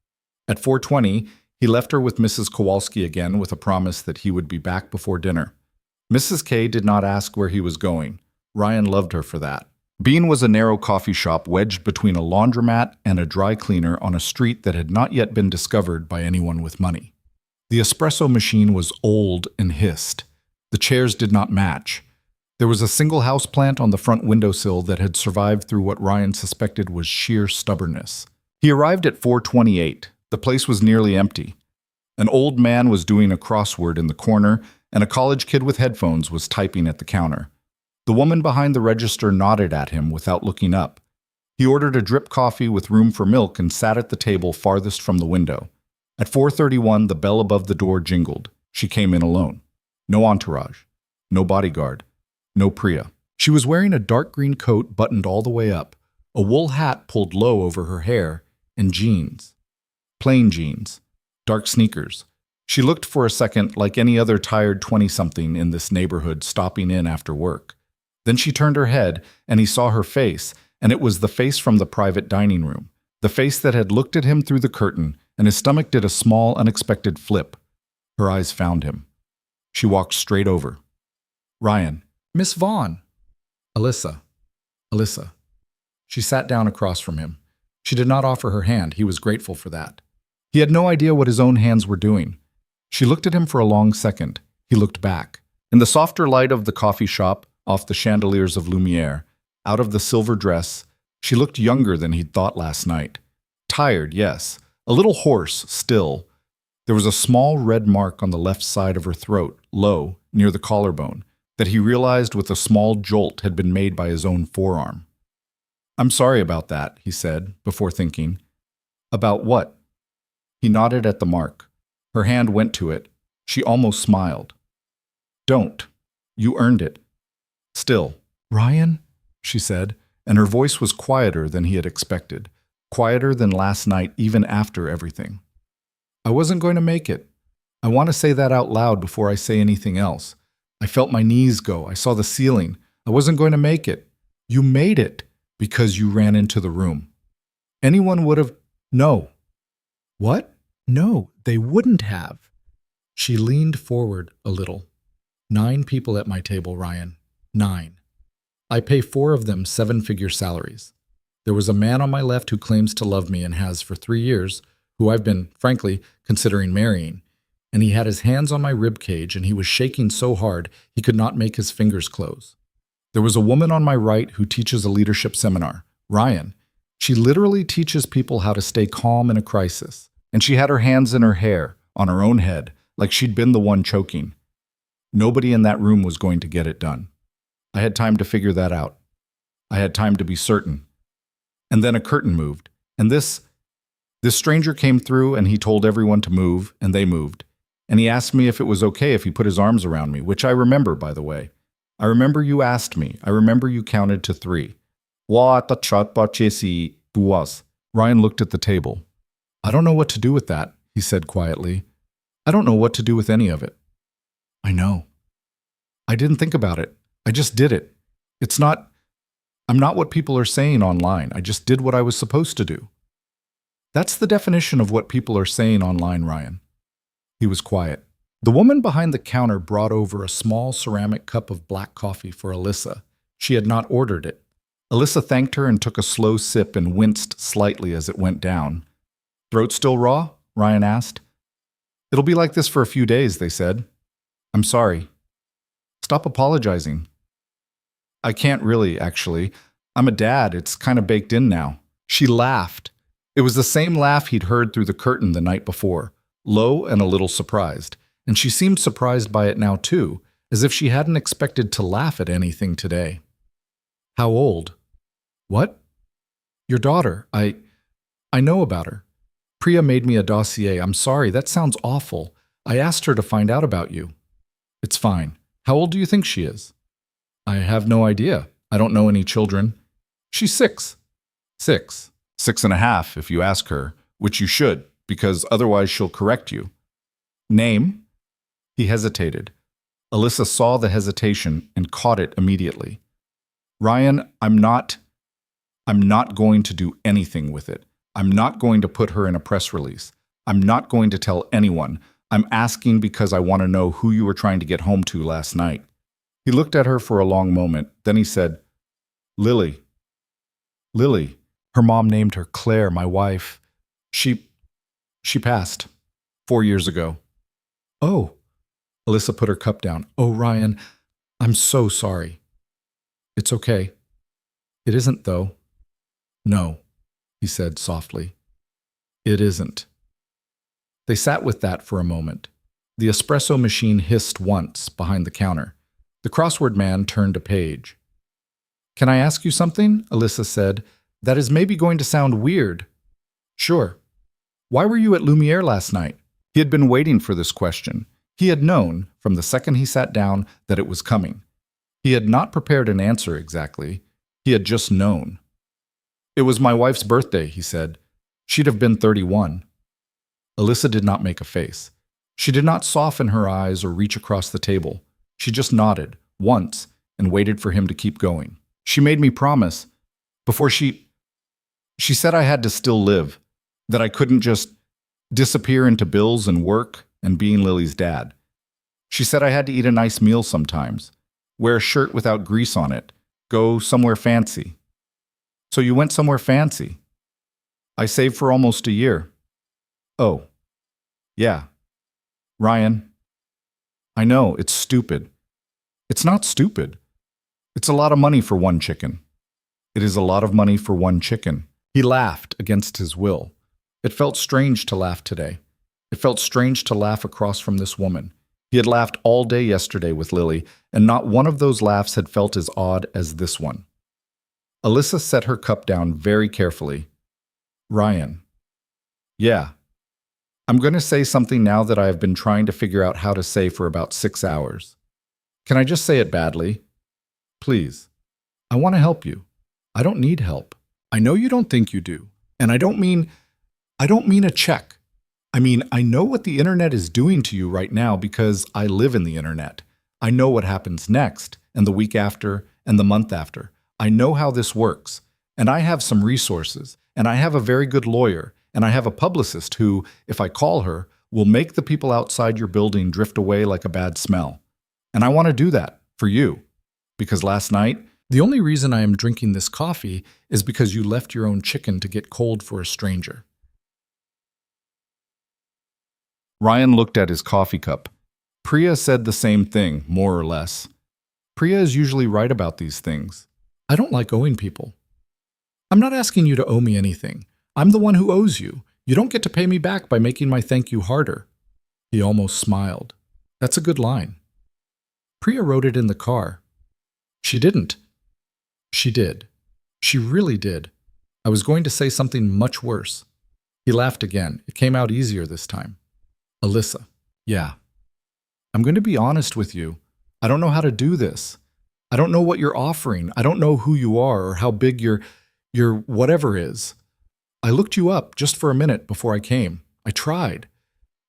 At 4:20, he left her with Mrs. Kowalski again with a promise that he would be back before dinner. Mrs. K did not ask where he was going. Ryan loved her for that. Bean was a narrow coffee shop wedged between a laundromat and a dry cleaner on a street that had not yet been discovered by anyone with money. The espresso machine was old and hissed. The chairs did not match. There was a single houseplant on the front windowsill that had survived through what Ryan suspected was sheer stubbornness. He arrived at 4:28. The place was nearly empty. An old man was doing a crossword in the corner, and a college kid with headphones was typing at the counter. The woman behind the register nodded at him without looking up. He ordered a drip coffee with room for milk and sat at the table farthest from the window. At 4:31, the bell above the door jingled. She came in alone. No entourage. No bodyguard. No Priya. She was wearing a dark green coat buttoned all the way up, a wool hat pulled low over her hair, and jeans. Plain jeans. Dark sneakers. She looked for a second like any other tired 20-something in this neighborhood stopping in after work. Then she turned her head, and he saw her face, and it was the face from the private dining room, the face that had looked at him through the curtain, and his stomach did a small, unexpected flip. Her eyes found him. She walked straight over. Ryan. Miss Vaughn. Alyssa. Alyssa. She sat down across from him. She did not offer her hand. He was grateful for that. He had no idea what his own hands were doing. She looked at him for a long second. He looked back. In the softer light of the coffee shop, off the chandeliers of Lumiere, out of the silver dress, she looked younger than he'd thought last night. Tired, yes. A little hoarse, still. There was a small red mark on the left side of her throat, low, near the collarbone, that he realized with a small jolt had been made by his own forearm. "I'm sorry about that," he said, before thinking. "About what?" He nodded at the mark. Her hand went to it. She almost smiled. "Don't. You earned it." Still. "Ryan?" she said, and her voice was quieter than he had expected, quieter than last night even after everything. "I wasn't going to make it. I want to say that out loud before I say anything else. I felt my knees go. I saw the ceiling. I wasn't going to make it. You made it because you ran into the room. Anyone would have... No." "What?" "No, they wouldn't have." She leaned forward a little. 9 people at my table, Ryan. 9. I pay 4 of them 7-figure salaries. There was a man on my left who claims to love me and has for 3 years, who I've been, frankly, considering marrying. And he had his hands on my rib cage, and he was shaking so hard he could not make his fingers close. There was a woman on my right who teaches a leadership seminar. Ryan. She literally teaches people how to stay calm in a crisis. And she had her hands in her hair, on her own head, like she'd been the one choking. Nobody in that room was going to get it done. I had time to figure that out. I had time to be certain. And then a curtain moved, and this stranger came through, and he told everyone to move, and they moved. And he asked me if it was okay if he put his arms around me, which I remember, by the way. I remember you asked me. I remember you counted to 3. Ryan looked at the table. "I don't know what to do with that," he said quietly. "I don't know what to do with any of it." "I know." "I didn't think about it. I just did it. I'm not what people are saying online. I just did what I was supposed to do." "That's the definition of what people are saying online, Ryan." He was quiet. The woman behind the counter brought over a small ceramic cup of black coffee for Alyssa. She had not ordered it. Alyssa thanked her and took a slow sip and winced slightly as it went down. "Throat still raw?" Ryan asked. "It'll be like this for a few days," they said. "I'm sorry." "Stop apologizing." "I can't really, actually. I'm a dad. It's kind of baked in now." She laughed. It was the same laugh he'd heard through the curtain the night before, low and a little surprised. And she seemed surprised by it now, too, as if she hadn't expected to laugh at anything today. "How old?" "What?" "Your daughter. I know about her. Priya made me a dossier. I'm sorry, that sounds awful. I asked her to find out about you." "It's fine. How old do you think she is?" "I have no idea. I don't know any children." "She's 6. 6. 6.5, if you ask her, which you should. because otherwise she'll correct you. Name? He hesitated. Alyssa saw the hesitation and caught it immediately. Ryan, I'm not going to do anything with it. I'm not going to put her in a press release. I'm not going to tell anyone. I'm asking because I want to know who you were trying to get home to last night. He looked at her for a long moment. Then he said, Lily. Lily. Her mom named her Claire, my wife. She passed 4 years ago. Oh. Alyssa put her cup down. Oh, Ryan, I'm so sorry. It's okay. It isn't, though. No, he said softly. It isn't. They sat with that for a moment. The espresso machine hissed once behind the counter. The crossword man turned a page. Can I ask you something? Alyssa said. That is maybe going to sound weird. Sure. Why were you at Lumiere last night? He had been waiting for this question. He had known, from the second he sat down, that it was coming. He had not prepared an answer exactly. He had just known. It was my wife's birthday, he said. She'd have been 31. Alyssa did not make a face. She did not soften her eyes or reach across the table. She just nodded, once, and waited for him to keep going. She made me promise. Before she said I had to still live, that I couldn't just disappear into bills and work and being Lily's dad. She said I had to eat a nice meal sometimes, wear a shirt without grease on it, go somewhere fancy. So you went somewhere fancy. I saved for almost a year. Oh, yeah. Ryan, I know, it's stupid. It's not stupid. It's a lot of money for one chicken. It is a lot of money for one chicken. He laughed against his will. It felt strange to laugh today. It felt strange to laugh across from this woman. He had laughed all day yesterday with Lily, and not one of those laughs had felt as odd as this one. Alyssa set her cup down very carefully. Ryan. Yeah. I'm going to say something now that I have been trying to figure out how to say for about 6 hours. Can I just say it badly? Please. I want to help you. I don't need help. I know you don't think you do. And I don't mean a check. I mean, I know what the internet is doing to you right now because I live in the internet. I know what happens next, and the week after, and the month after. I know how this works, and I have some resources, and I have a very good lawyer, and I have a publicist who, if I call her, will make the people outside your building drift away like a bad smell. And I want to do that for you, because last night, the only reason I am drinking this coffee is because you left your own chicken to get cold for a stranger. Ryan looked at his coffee cup. Priya said the same thing, more or less. Priya is usually right about these things. I don't like owing people. I'm not asking you to owe me anything. I'm the one who owes you. You don't get to pay me back by making my thank you harder. He almost smiled. That's a good line. Priya wrote it in the car. She didn't. She did. She really did. I was going to say something much worse. He laughed again. It came out easier this time. Alyssa. Yeah. I'm going to be honest with you. I don't know how to do this. I don't know what you're offering. I don't know who you are or how big your whatever is. I looked you up just for a minute before I came. I tried.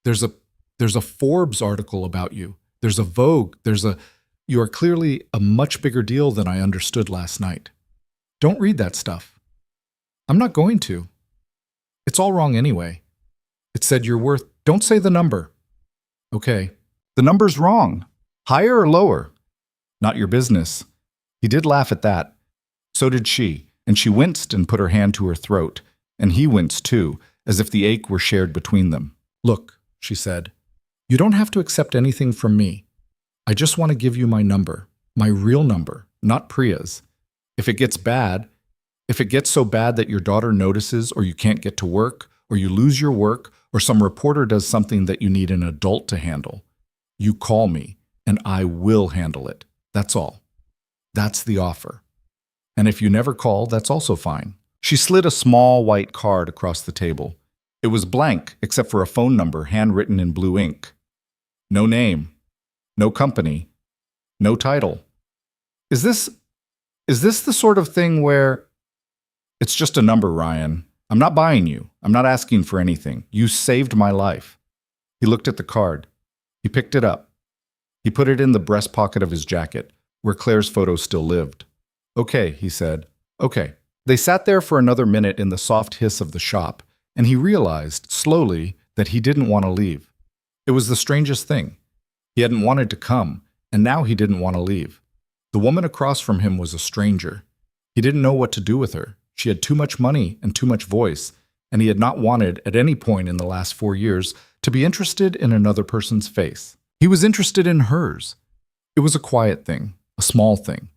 There's a Forbes article about you. There's a Vogue. You are clearly a much bigger deal than I understood last night. Don't read that stuff. I'm not going to. It's all wrong anyway. It said you're worth. Don't say the number. Okay. The number's wrong. Higher or lower? Not your business. He did laugh at that. So did she, and she winced and put her hand to her throat, and he winced too, as if the ache were shared between them. Look, she said, you don't have to accept anything from me. I just want to give you my number, my real number, not Priya's. If it gets so bad that your daughter notices or you can't get to work, or you lose your work, or some reporter does something that you need an adult to handle, you call me, and I will handle it. That's all. That's the offer. And if you never call, that's also fine. She slid a small white card across the table. It was blank, except for a phone number handwritten in blue ink. No name. No company. No title. Is this the sort of thing where... It's just a number, Ryan. I'm not buying you. I'm not asking for anything. You saved my life." He looked at the card. He picked it up. He put it in the breast pocket of his jacket, where Claire's photo still lived. "Okay," he said. "Okay." They sat there for another minute in the soft hiss of the shop, and he realized, slowly, that he didn't want to leave. It was the strangest thing. He hadn't wanted to come, and now he didn't want to leave. The woman across from him was a stranger. He didn't know what to do with her. She had too much money and too much voice, and he had not wanted, at any point in the last 4 years, to be interested in another person's face. He was interested in hers. It was a quiet thing, a small thing.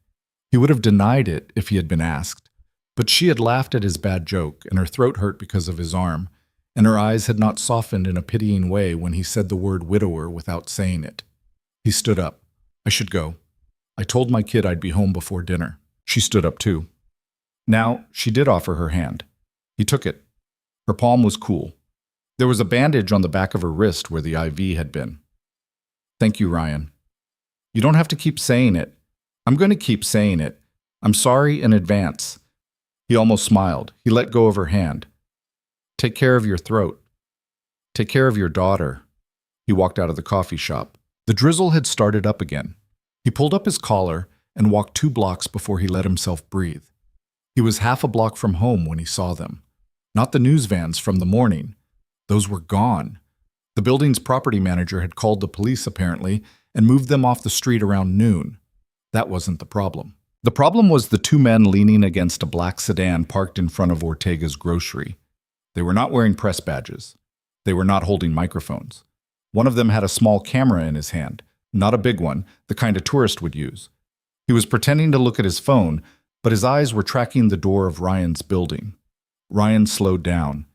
He would have denied it if he had been asked. But she had laughed at his bad joke, and her throat hurt because of his arm, and her eyes had not softened in a pitying way when he said the word widower without saying it. He stood up. "I should go. I told my kid I'd be home before dinner." She stood up too. Now, she did offer her hand. He took it. Her palm was cool. There was a bandage on the back of her wrist where the IV had been. "Thank you, Ryan. You don't have to keep saying it. I'm going to keep saying it. I'm sorry in advance." He almost smiled. He let go of her hand. "Take care of your throat. Take care of your daughter." He walked out of the coffee shop. The drizzle had started up again. He pulled up his collar and walked 2 blocks before he let himself breathe. He was half a block from home when he saw them. Not the news vans from the morning. Those were gone. The building's property manager had called the police, apparently, and moved them off the street around noon. That wasn't the problem. The problem was the 2 men leaning against a black sedan parked in front of Ortega's grocery. They were not wearing press badges. They were not holding microphones. One of them had a small camera in his hand, not a big one, the kind a tourist would use. He was pretending to look at his phone, but his eyes were tracking the door of Ryan's building. Ryan slowed down.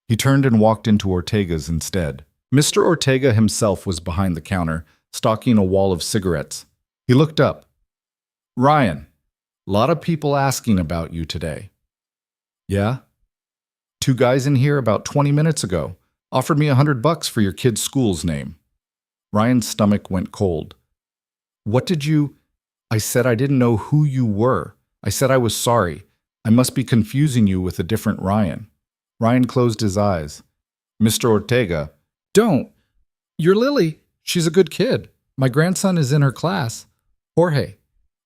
He turned and walked into Ortega's instead. Mr. Ortega himself was behind the counter, stalking a wall of cigarettes. He looked up. "Ryan, a lot of people asking about you today." "Yeah?" "2 guys in here about 20 minutes ago. Offered me $100 for your kid's school's name." Ryan's stomach went cold. "What did you—" "I said I didn't know who you were. I said I was sorry. I must be confusing you with a different Ryan." Ryan closed his eyes. "Mr. Ortega." "Don't. You're Lily. She's a good kid. My grandson is in her class. Jorge.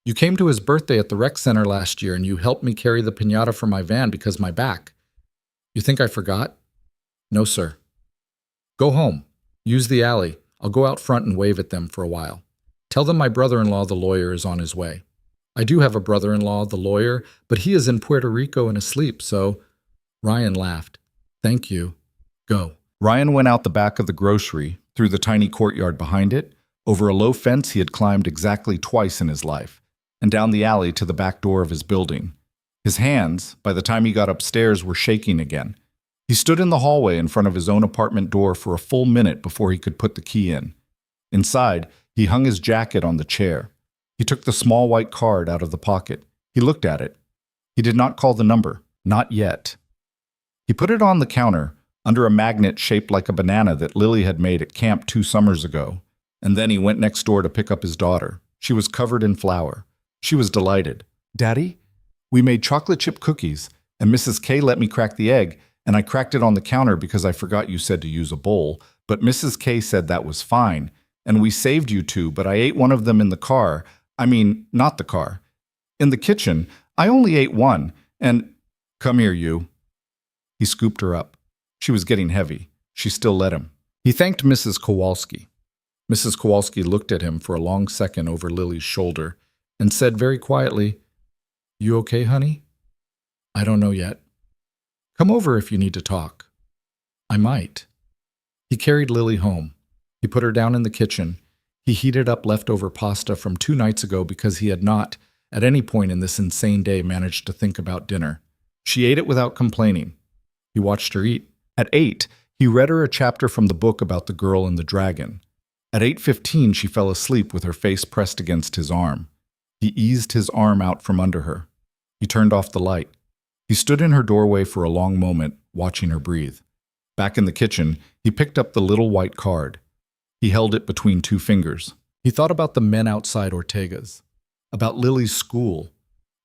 You came to his birthday at the rec center last year and you helped me carry the piñata from my van because my back. You think I forgot?" "No, sir." "Go home. Use the alley. I'll go out front and wave at them for a while. Tell them my brother-in-law, the lawyer, is on his way. I do have a brother-in-law, the lawyer, but he is in Puerto Rico and asleep, so—" Ryan laughed. "Thank you. Go." Ryan went out the back of the grocery, through the tiny courtyard behind it, over a low fence he had climbed exactly twice in his life, and down the alley to the back door of his building. His hands, by the time he got upstairs, were shaking again. He stood in the hallway in front of his own apartment door for a full minute before he could put the key in. Inside, he hung his jacket on the chair. He took the small white card out of the pocket. He looked at it. He did not call the number. Not yet. He put it on the counter, under a magnet shaped like a banana that Lily had made at camp 2 summers ago, and then he went next door to pick up his daughter. She was covered in flour. She was delighted. "Daddy, we made chocolate chip cookies, and Mrs. K let me crack the egg, and I cracked it on the counter because I forgot you said to use a bowl, but Mrs. K said that was fine, and we saved you 2, but I ate one of them in the car. I mean, not the car. In the kitchen, I only ate one, and—" "Come here, you." He scooped her up. She was getting heavy. She still let him. He thanked Mrs. Kowalski. Mrs. Kowalski looked at him for a long second over Lily's shoulder and said very quietly, "You okay, honey?" "I don't know yet. Come over if you need to talk." "I might." He carried Lily home. He put her down in the kitchen. He heated up leftover pasta from 2 nights ago because he had not, at any point in this insane day, managed to think about dinner. She ate it without complaining. He watched her eat. At 8, he read her a chapter from the book about the girl and the dragon. At 8:15, she fell asleep with her face pressed against his arm. He eased his arm out from under her. He turned off the light. He stood in her doorway for a long moment, watching her breathe. Back in the kitchen, he picked up the little white card. He held it between 2 fingers. He thought about the men outside Ortega's, about Lily's school,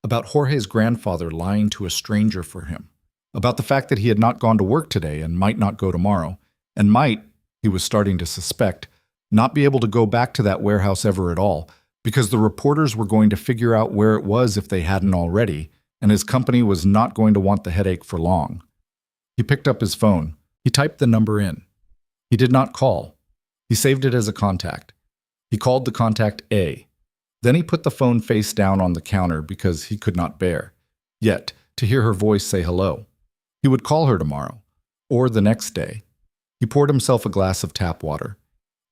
about Jorge's grandfather lying to a stranger for him. about the fact that he had not gone to work today and might not go tomorrow, and might, he was starting to suspect, not be able to go back to that warehouse ever at all, because the reporters were going to figure out where it was if they hadn't already, and his company was not going to want the headache for long. He picked up his phone. He typed the number in. He did not call. He saved it as a contact. He called the contact A. Then he put the phone face down on the counter because he could not bear, yet, to hear her voice say hello. He would call her tomorrow, or the next day. He poured himself a glass of tap water.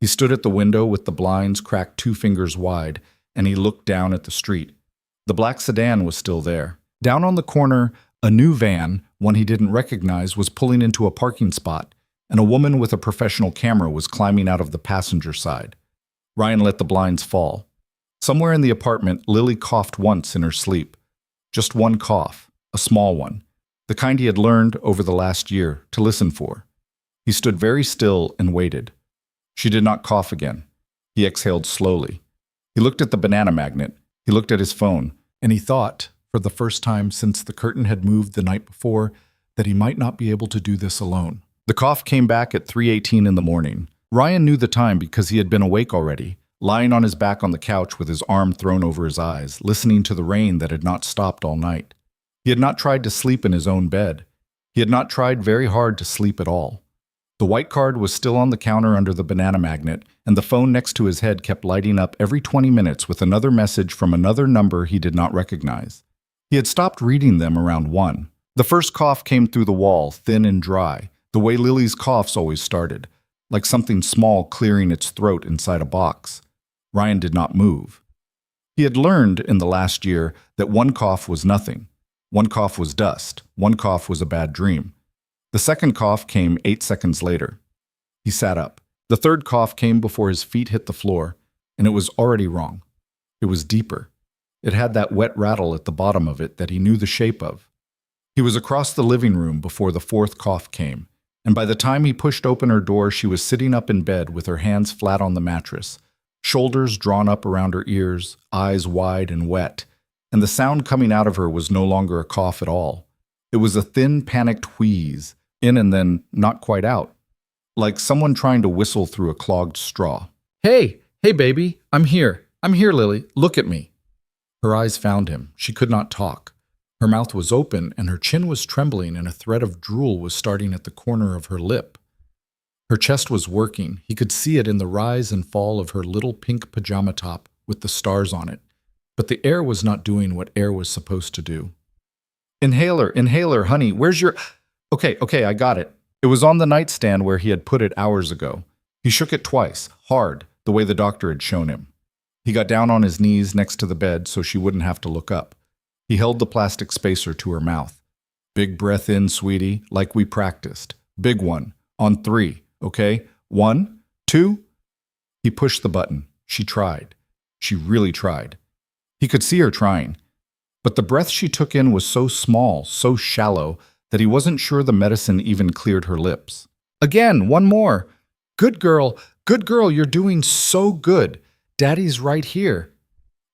He stood at the window with the blinds cracked 2 fingers wide, and he looked down at the street. The black sedan was still there. Down on the corner, a new van, one he didn't recognize, was pulling into a parking spot, and a woman with a professional camera was climbing out of the passenger side. Ryan let the blinds fall. Somewhere in the apartment, Lily coughed once in her sleep. Just one cough, a small one, the kind he had learned over the last year to listen for. He stood very still and waited. She did not cough again. He exhaled slowly. He looked at the banana magnet. He looked at his phone, and he thought, for the first time since the curtain had moved the night before, that he might not be able to do this alone. The cough came back at 3:18 in the morning. Ryan knew the time because he had been awake already, lying on his back on the couch with his arm thrown over his eyes, listening to the rain that had not stopped all night. He had not tried to sleep in his own bed. He had not tried very hard to sleep at all. The white card was still on the counter under the banana magnet, and the phone next to his head kept lighting up every 20 minutes with another message from another number he did not recognize. He had stopped reading them around 1. The first cough came through the wall, thin and dry, the way Lily's coughs always started, like something small clearing its throat inside a box. Ryan did not move. He had learned in the last year that one cough was nothing. One cough was dust. One cough was a bad dream. The second cough came 8 seconds later. He sat up. The third cough came before his feet hit the floor, and it was already wrong. It was deeper. It had that wet rattle at the bottom of it that he knew the shape of. He was across the living room before the fourth cough came, and by the time he pushed open her door, she was sitting up in bed with her hands flat on the mattress, shoulders drawn up around her ears, eyes wide and wet, and the sound coming out of her was no longer a cough at all. It was a thin, panicked wheeze, in and then not quite out, like someone trying to whistle through a clogged straw. Hey, baby, I'm here, Lily, look at me. Her eyes found him. She could not talk. Her mouth was open, and her chin was trembling, and a thread of drool was starting at the corner of her lip. Her chest was working. He could see it in the rise and fall of her little pink pajama top with the stars on it. But the air was not doing what air was supposed to do. Inhaler, honey, where's your... Okay, I got it. It was on the nightstand where he had put it hours ago. He shook it twice, hard, the way the doctor had shown him. He got down on his knees next to the bed so she wouldn't have to look up. He held the plastic spacer to her mouth. Big breath in, sweetie, like we practiced. Big one. On 3, okay? 1, 2. He pushed the button. She tried. She really tried. He could see her trying. But the breath she took in was so small, so shallow, that he wasn't sure the medicine even cleared her lips. Again, one more. Good girl, you're doing so good. Daddy's right here.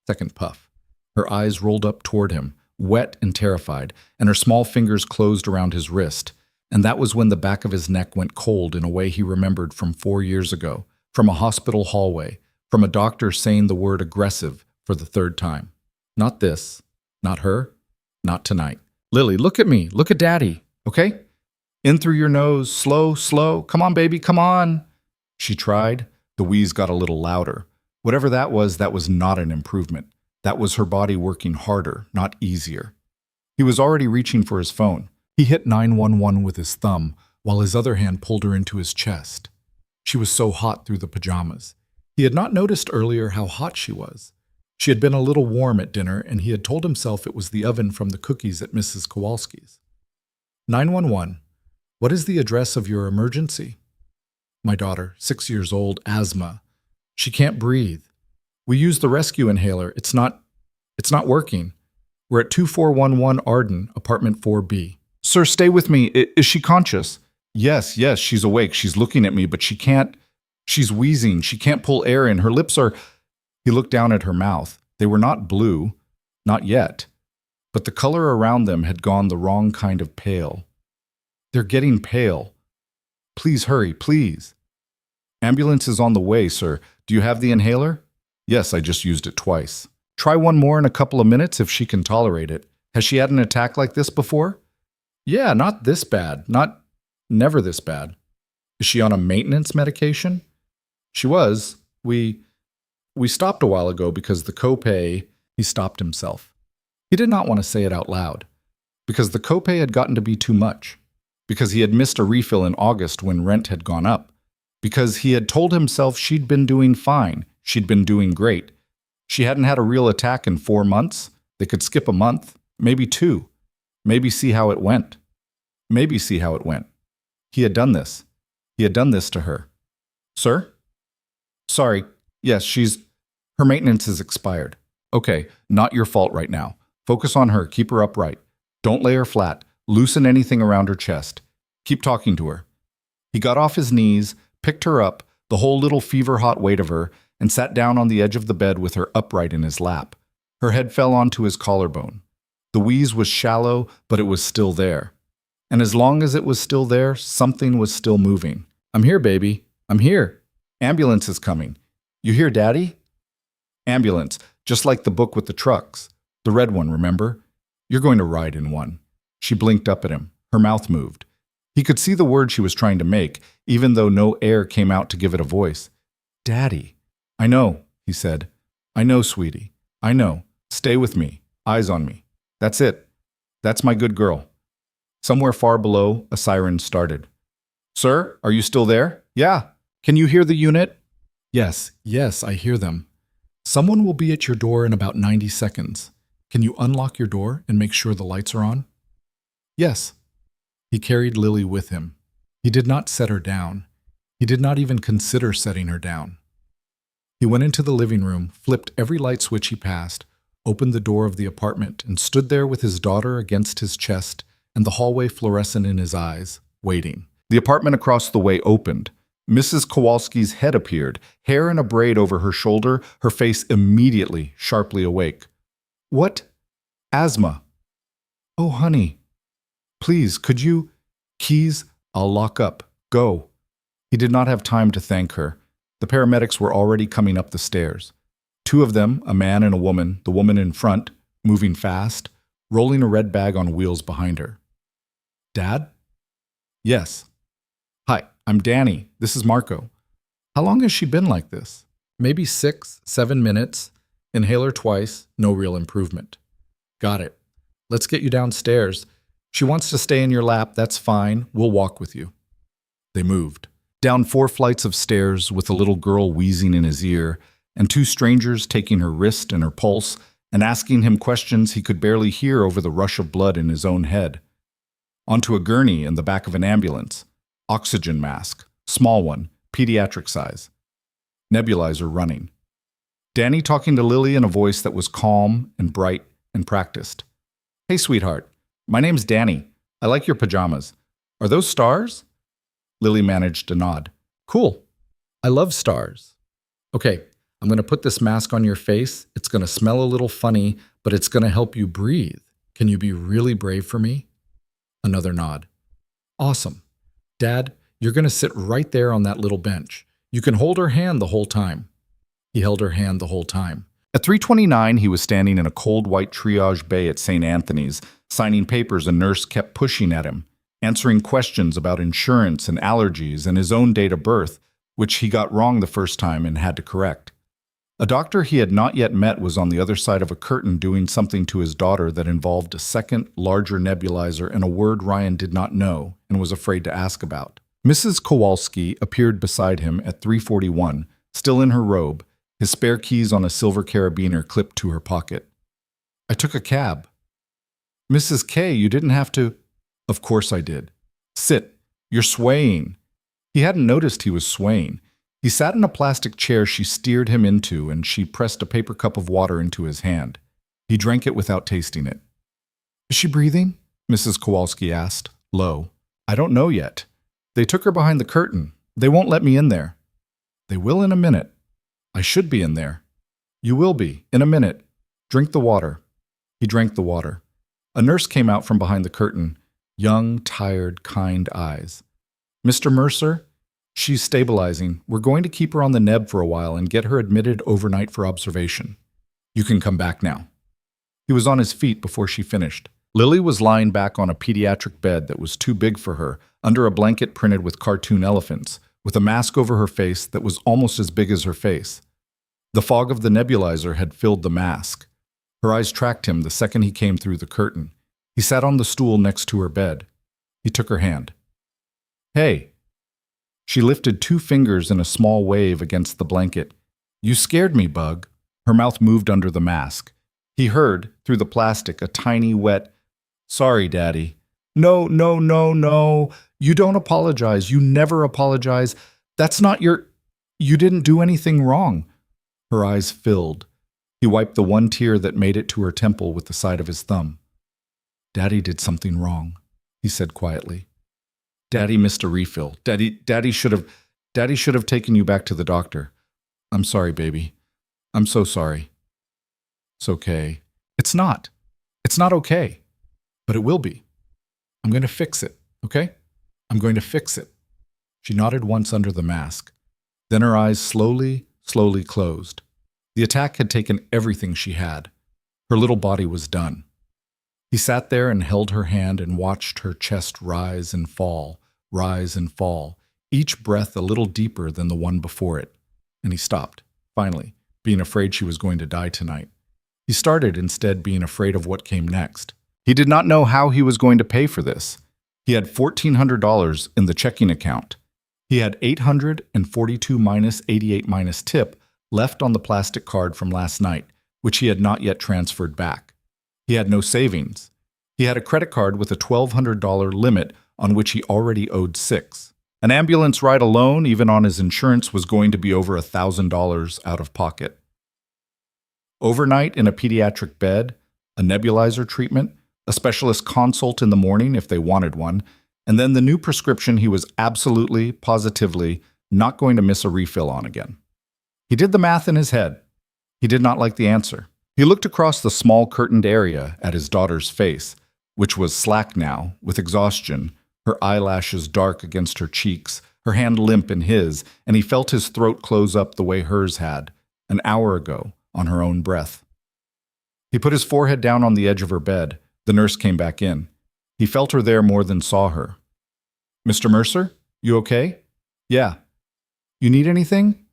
Second puff. Her eyes rolled up toward him, wet and terrified, and her small fingers closed around his wrist. And that was when the back of his neck went cold in a way he remembered from 4 years ago, from a hospital hallway, from a doctor saying the word aggressive for the 3rd time. Not this, not her, not tonight. Lily, look at me, look at Daddy, okay? In through your nose, slow, come on, baby, come on. She tried. The wheeze got a little louder. Whatever that was not an improvement. That was her body working harder, not easier. He was already reaching for his phone. He hit 911 with his thumb, while his other hand pulled her into his chest. She was so hot through the pajamas. He had not noticed earlier how hot she was. She had been a little warm at dinner, and he had told himself it was the oven from the cookies at Mrs. Kowalski's. 911. What is the address of your emergency? My daughter, 6 years old, asthma. She can't breathe. We used the rescue inhaler. It's not working. We're at 2411 Arden, apartment 4B. Sir, stay with me. Is she conscious? Yes, she's awake. She's looking at me, but she can't. She's wheezing. She can't pull air in. Her lips are... He looked down at her mouth. They were not blue. Not yet. But the color around them had gone the wrong kind of pale. They're getting pale. Please hurry, please. Ambulance is on the way, sir. Do you have the inhaler? Yes, I just used it twice. Try one more in a couple of minutes if she can tolerate it. Has she had an attack like this before? Yeah, not this bad. Never this bad. Is she on a maintenance medication? She was. We stopped a while ago because the copay. He stopped himself. He did not want to say it out loud. Because the copay had gotten to be too much. Because he had missed a refill in August when rent had gone up. Because he had told himself she'd been doing fine. She'd been doing great. She hadn't had a real attack in 4 months. They could skip a month, maybe 2. Maybe see how it went. Maybe see how it went. He had done this. He had done this to her. Sir? Sorry. Yes, her maintenance is expired. Okay, not your fault right now. Focus on her. Keep her upright. Don't lay her flat. Loosen anything around her chest. Keep talking to her. He got off his knees, picked her up, the whole little fever-hot weight of her, and sat down on the edge of the bed with her upright in his lap. Her head fell onto his collarbone. The wheeze was shallow, but it was still there. And as long as it was still there, something was still moving. I'm here, baby. I'm here. Ambulance is coming. You hear, Daddy? Ambulance, just like the book with the trucks. The red one, remember? You're going to ride in one. She blinked up at him. Her mouth moved. He could see the word she was trying to make, even though no air came out to give it a voice. Daddy. I know, he said. I know, sweetie. I know. Stay with me. Eyes on me. That's it. That's my good girl. Somewhere far below, a siren started. Sir, are you still there? Yeah. Can you hear the unit? Yes, I hear them. Someone will be at your door in about 90 seconds. Can you unlock your door and make sure the lights are on? Yes. He carried Lily with him. He did not set her down. He did not even consider setting her down. He went into the living room, flipped every light switch he passed, opened the door of the apartment, and stood there with his daughter against his chest and the hallway fluorescent in his eyes, waiting. The apartment across the way opened. Mrs. Kowalski's head appeared, hair in a braid over her shoulder, her face immediately sharply awake. What? Asthma. Oh, honey. Please, could you? Keys, I'll lock up. Go. He did not have time to thank her. The paramedics were already coming up the stairs. 2 of them, a man and a woman, the woman in front, moving fast, rolling a red bag on wheels behind her. Dad? Yes. Hi, I'm Danny. This is Marco. How long has she been like this? Maybe 6, 7 minutes. Inhaler twice, no real improvement. Got it. Let's get you downstairs. She wants to stay in your lap, that's fine. We'll walk with you. They moved. Down 4 flights of stairs with a little girl wheezing in his ear, and 2 strangers taking her wrist and her pulse and asking him questions he could barely hear over the rush of blood in his own head. Onto a gurney in the back of an ambulance. Oxygen mask, small one, pediatric size. Nebulizer running. Danny talking to Lily in a voice that was calm and bright and practiced. Hey, sweetheart. My name's Danny. I like your pajamas. Are those stars? Lily managed to nod. Cool. I love stars. Okay, I'm going to put this mask on your face. It's going to smell a little funny, but it's going to help you breathe. Can you be really brave for me? Another nod. Awesome. Dad, you're going to sit right there on that little bench. You can hold her hand the whole time. He held her hand the whole time. At 3:29, he was standing in a cold white triage bay at St. Anthony's, signing papers a nurse kept pushing at him, answering questions about insurance and allergies and his own date of birth, which he got wrong the first time and had to correct. A doctor he had not yet met was on the other side of a curtain doing something to his daughter that involved a second, larger nebulizer and a word Ryan did not know and was afraid to ask about. Mrs. Kowalski appeared beside him at 3:41, still in her robe, his spare keys on a silver carabiner clipped to her pocket. I took a cab. Mrs. K, you didn't have to. Of course I did. Sit. You're swaying. He hadn't noticed he was swaying. He sat in a plastic chair she steered him into, and she pressed a paper cup of water into his hand. He drank it without tasting it. Is she breathing? Mrs. Kowalski asked, low. I don't know yet. They took her behind the curtain. They won't let me in there. They will in a minute. I should be in there. You will be, in a minute. Drink the water. He drank the water. A nurse came out from behind the curtain. Young, tired, kind eyes. Mr. Mercer, she's stabilizing. We're going to keep her on the neb for a while and get her admitted overnight for observation. You can come back now. He was on his feet before she finished. Lily was lying back on a pediatric bed that was too big for her, under a blanket printed with cartoon elephants, with a mask over her face that was almost as big as her face. The fog of the nebulizer had filled the mask. Her eyes tracked him the second he came through the curtain. He sat on the stool next to her bed. He took her hand. Hey. She lifted 2 fingers in a small wave against the blanket. You scared me, Bug. Her mouth moved under the mask. He heard, through the plastic, a tiny, wet, "Sorry, Daddy." No, no, no, no. You don't apologize. You never apologize. That's not your... You didn't do anything wrong. Her eyes filled. He wiped the one tear that made it to her temple with the side of his thumb. Daddy did something wrong, he said quietly. Daddy missed a refill. Daddy should have taken you back to the doctor. I'm sorry, baby. I'm so sorry. It's okay. It's not. It's not okay. But it will be. I'm going to fix it, okay? I'm going to fix it. She nodded once under the mask. Then her eyes slowly closed. The attack had taken everything she had. Her little body was done. He sat there and held her hand and watched her chest rise and fall, each breath a little deeper than the one before it. And he stopped, finally, being afraid she was going to die tonight. He started instead being afraid of what came next. He did not know how he was going to pay for this. He had $1,400 in the checking account. He had $842 minus 88 minus tip left on the plastic card from last night, which he had not yet transferred back. He had no savings. He had a credit card with a $1,200 limit on which he already owed $6. An ambulance ride alone, even on his insurance, was going to be over $1,000 out of pocket. Overnight in a pediatric bed, a nebulizer treatment, a specialist consult in the morning if they wanted one, and then the new prescription he was absolutely, positively not going to miss a refill on again. He did the math in his head. He did not like the answer. He looked across the small curtained area at his daughter's face, which was slack now, with exhaustion, her eyelashes dark against her cheeks, her hand limp in his, and he felt his throat close up the way hers had, an hour ago, on her own breath. He put his forehead down on the edge of her bed. The nurse came back in. He felt her there more than saw her. Mr. Mercer, you okay? Yeah. You need anything?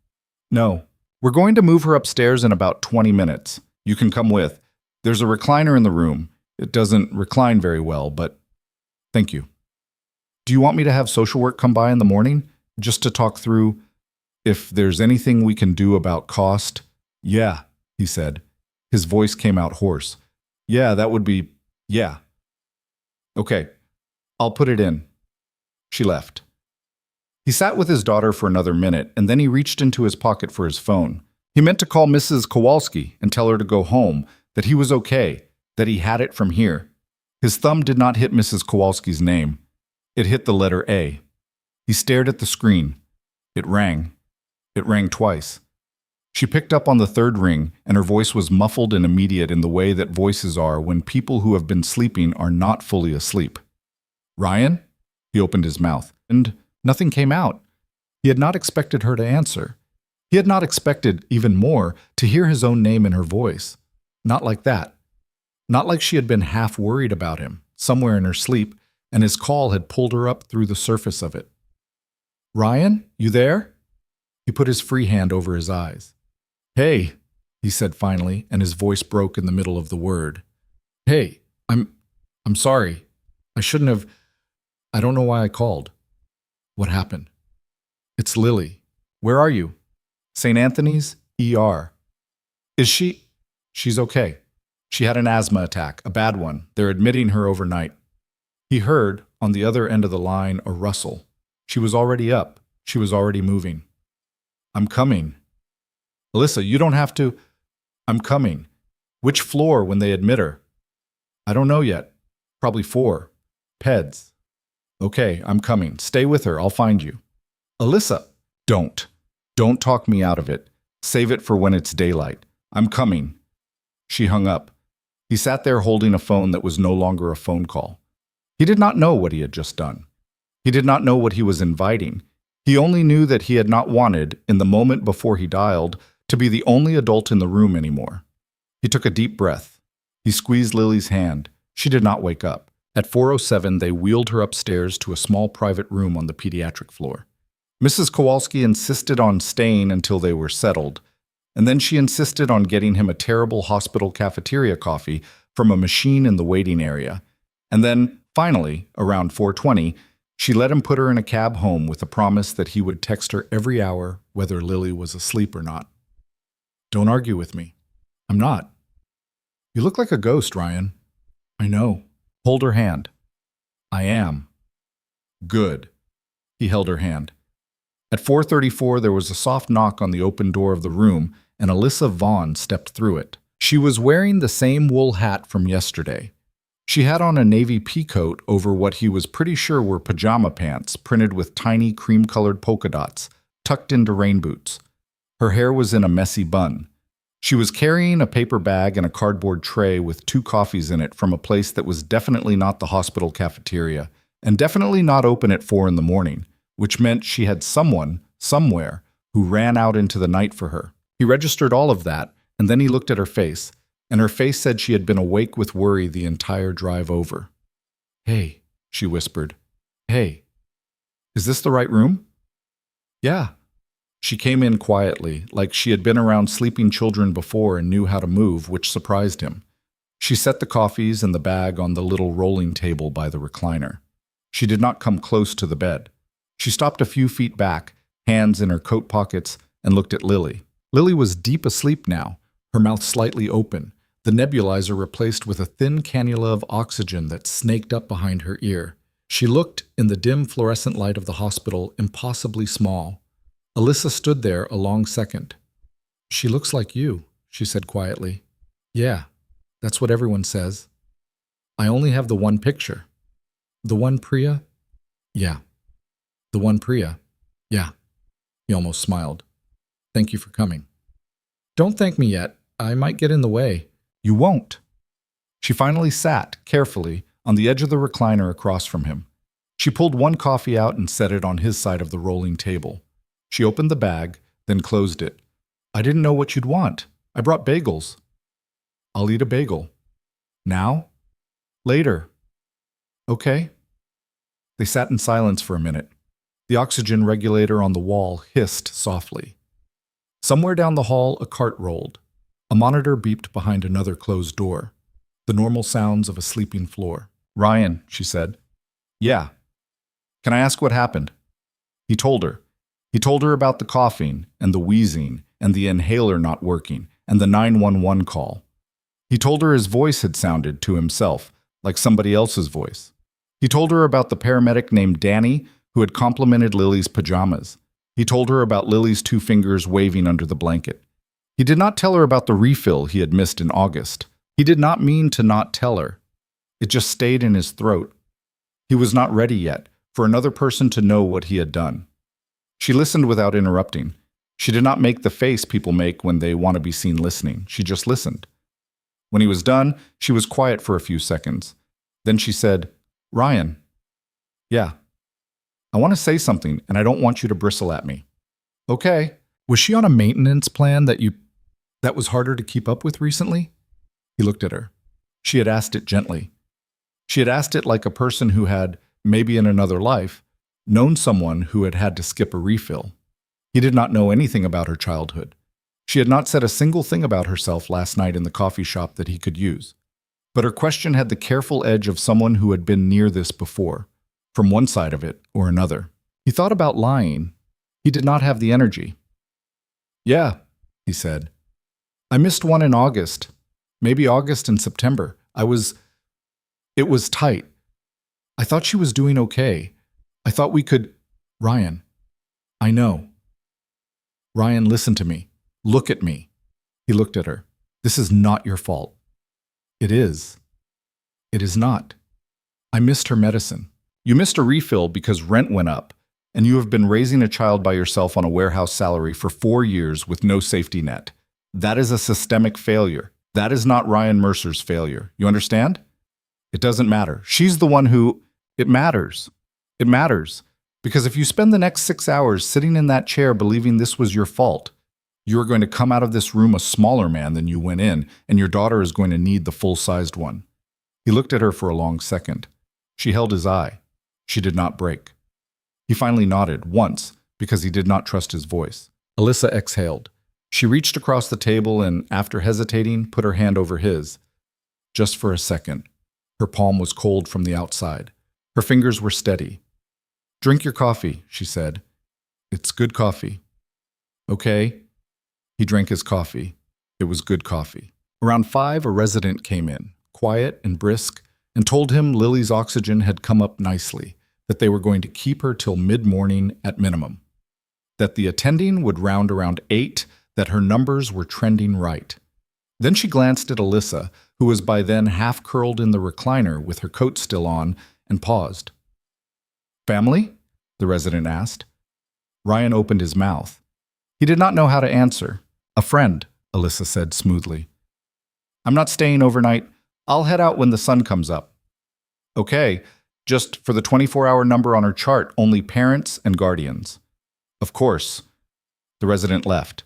No. We're going to move her upstairs in about 20 minutes. You can come with. There's a recliner in the room. It doesn't recline very well, but thank you. Do you want me to have social work come by in the morning, just to talk through if there's anything we can do about cost? Yeah, he said. His voice came out hoarse. Yeah, that would be... Yeah. Okay, I'll put it in. She left. He sat with his daughter for another minute, and then he reached into his pocket for his phone. He meant to call Mrs. Kowalski and tell her to go home, that he was okay, that he had it from here. His thumb did not hit Mrs. Kowalski's name. It hit the letter A. He stared at the screen. It rang. It rang twice. She picked up on the third ring, and her voice was muffled and immediate in the way that voices are when people who have been sleeping are not fully asleep. Ryan? He opened his mouth, and nothing came out. He had not expected her to answer. He had not expected, even more, to hear his own name in her voice. Not like that. Not like she had been half worried about him, somewhere in her sleep, and his call had pulled her up through the surface of it. Ryan, you there? He put his free hand over his eyes. Hey, he said finally, and his voice broke in the middle of the word. Hey, I'm sorry. I shouldn't have... I don't know why I called. What happened? It's Lily. Where are you? St. Anthony's, ER. Is she... She's okay. She had an asthma attack, a bad one. They're admitting her overnight. He heard, on the other end of the line, a rustle. She was already up. She was already moving. I'm coming. Alyssa, you don't have to... I'm coming. Which floor when they admit her? I don't know yet. Probably 4. Peds. Okay, I'm coming. Stay with her. I'll find you. Alyssa, don't. Don't talk me out of it. Save it for when it's daylight. I'm coming. She hung up. He sat there holding a phone that was no longer a phone call. He did not know what he had just done. He did not know what he was inviting. He only knew that he had not wanted, in the moment before he dialed, to be the only adult in the room anymore. He took a deep breath. He squeezed Lily's hand. She did not wake up. At 4:07, they wheeled her upstairs to a small private room on the pediatric floor. Mrs. Kowalski insisted on staying until they were settled, and then she insisted on getting him a terrible hospital cafeteria coffee from a machine in the waiting area. And then, finally, around 4:20, she let him put her in a cab home with a promise that he would text her every hour whether Lily was asleep or not. "Don't argue with me." "I'm not." "You look like a ghost, Ryan." "I know." Hold her hand. "I am." "Good." He held her hand. At 4:34, there was a soft knock on the open door of the room, and Alyssa Vaughn stepped through it. She was wearing the same wool hat from yesterday. She had on a navy pea coat over what he was pretty sure were pajama pants printed with tiny cream-colored polka dots, tucked into rain boots. Her hair was in a messy bun. She was carrying a paper bag and a cardboard tray with 2 coffees in it from a place that was definitely not the hospital cafeteria, and definitely not open at 4 in the morning, which meant she had someone, somewhere, who ran out into the night for her. He registered all of that, and then he looked at her face, and her face said she had been awake with worry the entire drive over. "Hey," she whispered. "Hey. Is this the right room?" "Yeah." She came in quietly, like she had been around sleeping children before and knew how to move, which surprised him. She set the coffees and the bag on the little rolling table by the recliner. She did not come close to the bed. She stopped a few feet back, hands in her coat pockets, and looked at Lily. Lily was deep asleep now, her mouth slightly open, the nebulizer replaced with a thin cannula of oxygen that snaked up behind her ear. She looked, in the dim fluorescent light of the hospital, impossibly small. Alyssa stood there a long second. "She looks like you," she said quietly. "Yeah, that's what everyone says. I only have the one picture." "The one Priya?" "Yeah." "The one Priya?" "Yeah." He almost smiled. "Thank you for coming." "Don't thank me yet. I might get in the way." "You won't." She finally sat, carefully, on the edge of the recliner across from him. She pulled one coffee out and set it on his side of the rolling table. She opened the bag, then closed it. "I didn't know what you'd want. I brought bagels." "I'll eat a bagel." "Now?" "Later." "Okay." They sat in silence for a minute. The oxygen regulator on the wall hissed softly. Somewhere down the hall, a cart rolled. A monitor beeped behind another closed door. The normal sounds of a sleeping floor. "Ryan," she said. "Yeah." "Can I ask what happened?" He told her. He told her about the coughing, and the wheezing, and the inhaler not working, and the 911 call. He told her his voice had sounded, to himself, like somebody else's voice. He told her about the paramedic named Danny, who had complimented Lily's pajamas. He told her about Lily's 2 fingers waving under the blanket. He did not tell her about the refill he had missed in August. He did not mean to not tell her. It just stayed in his throat. He was not ready yet for another person to know what he had done. She listened without interrupting. She did not make the face people make when they want to be seen listening. She just listened. When he was done, she was quiet for a few seconds. Then she said, "Ryan." "Yeah." "I want to say something, and I don't want you to bristle at me." "Okay." "Was she on a maintenance plan that was harder to keep up with recently?" He looked at her. She had asked it gently. She had asked it like a person who had, maybe in another life, known someone who had had to skip a refill. He did not know anything about her childhood. She had not said a single thing about herself last night in the coffee shop that he could use. But her question had the careful edge of someone who had been near this before, from one side of it or another. He thought about lying. He did not have the energy. "Yeah," he said. "I missed one in August. Maybe August and September. It was tight. I thought she was doing okay. I thought we could—" "Ryan, I know." "Ryan, listen to me. Look at me." He looked at her. "This is not your fault." "It is." "It is not. I missed her medicine. You missed a refill because rent went up, and you have been raising a child by yourself on a warehouse salary for 4 years with no safety net. That is a systemic failure. That is not Ryan Mercer's failure. You understand? It doesn't matter. She's the one who—" It matters. It matters. Because if you spend the next 6 hours sitting in that chair believing this was your fault, you are going to come out of this room a smaller man than you went in, and your daughter is going to need the full-sized one. He looked at her for a long second. She held his eye. She did not break. He finally nodded, once, because he did not trust his voice. Alyssa exhaled. She reached across the table and, after hesitating, put her hand over his. Just for a second. Her palm was cold from the outside. Her fingers were steady. "Drink your coffee," she said. "It's good coffee." "Okay." He drank his coffee. It was good coffee. Around 5, a resident came in, quiet and brisk, and told him Lily's oxygen had come up nicely, that they were going to keep her till mid-morning at minimum, that the attending would round around 8, that her numbers were trending right. Then she glanced at Alyssa, who was by then half curled in the recliner with her coat still on, and paused. "Family?" the resident asked. Ryan opened his mouth. He did not know how to answer. "A friend," Alyssa said smoothly. "I'm not staying overnight. I'll head out when the sun comes up." "Okay, just for the 24-hour number on her chart, only parents and guardians." "Of course." The resident left.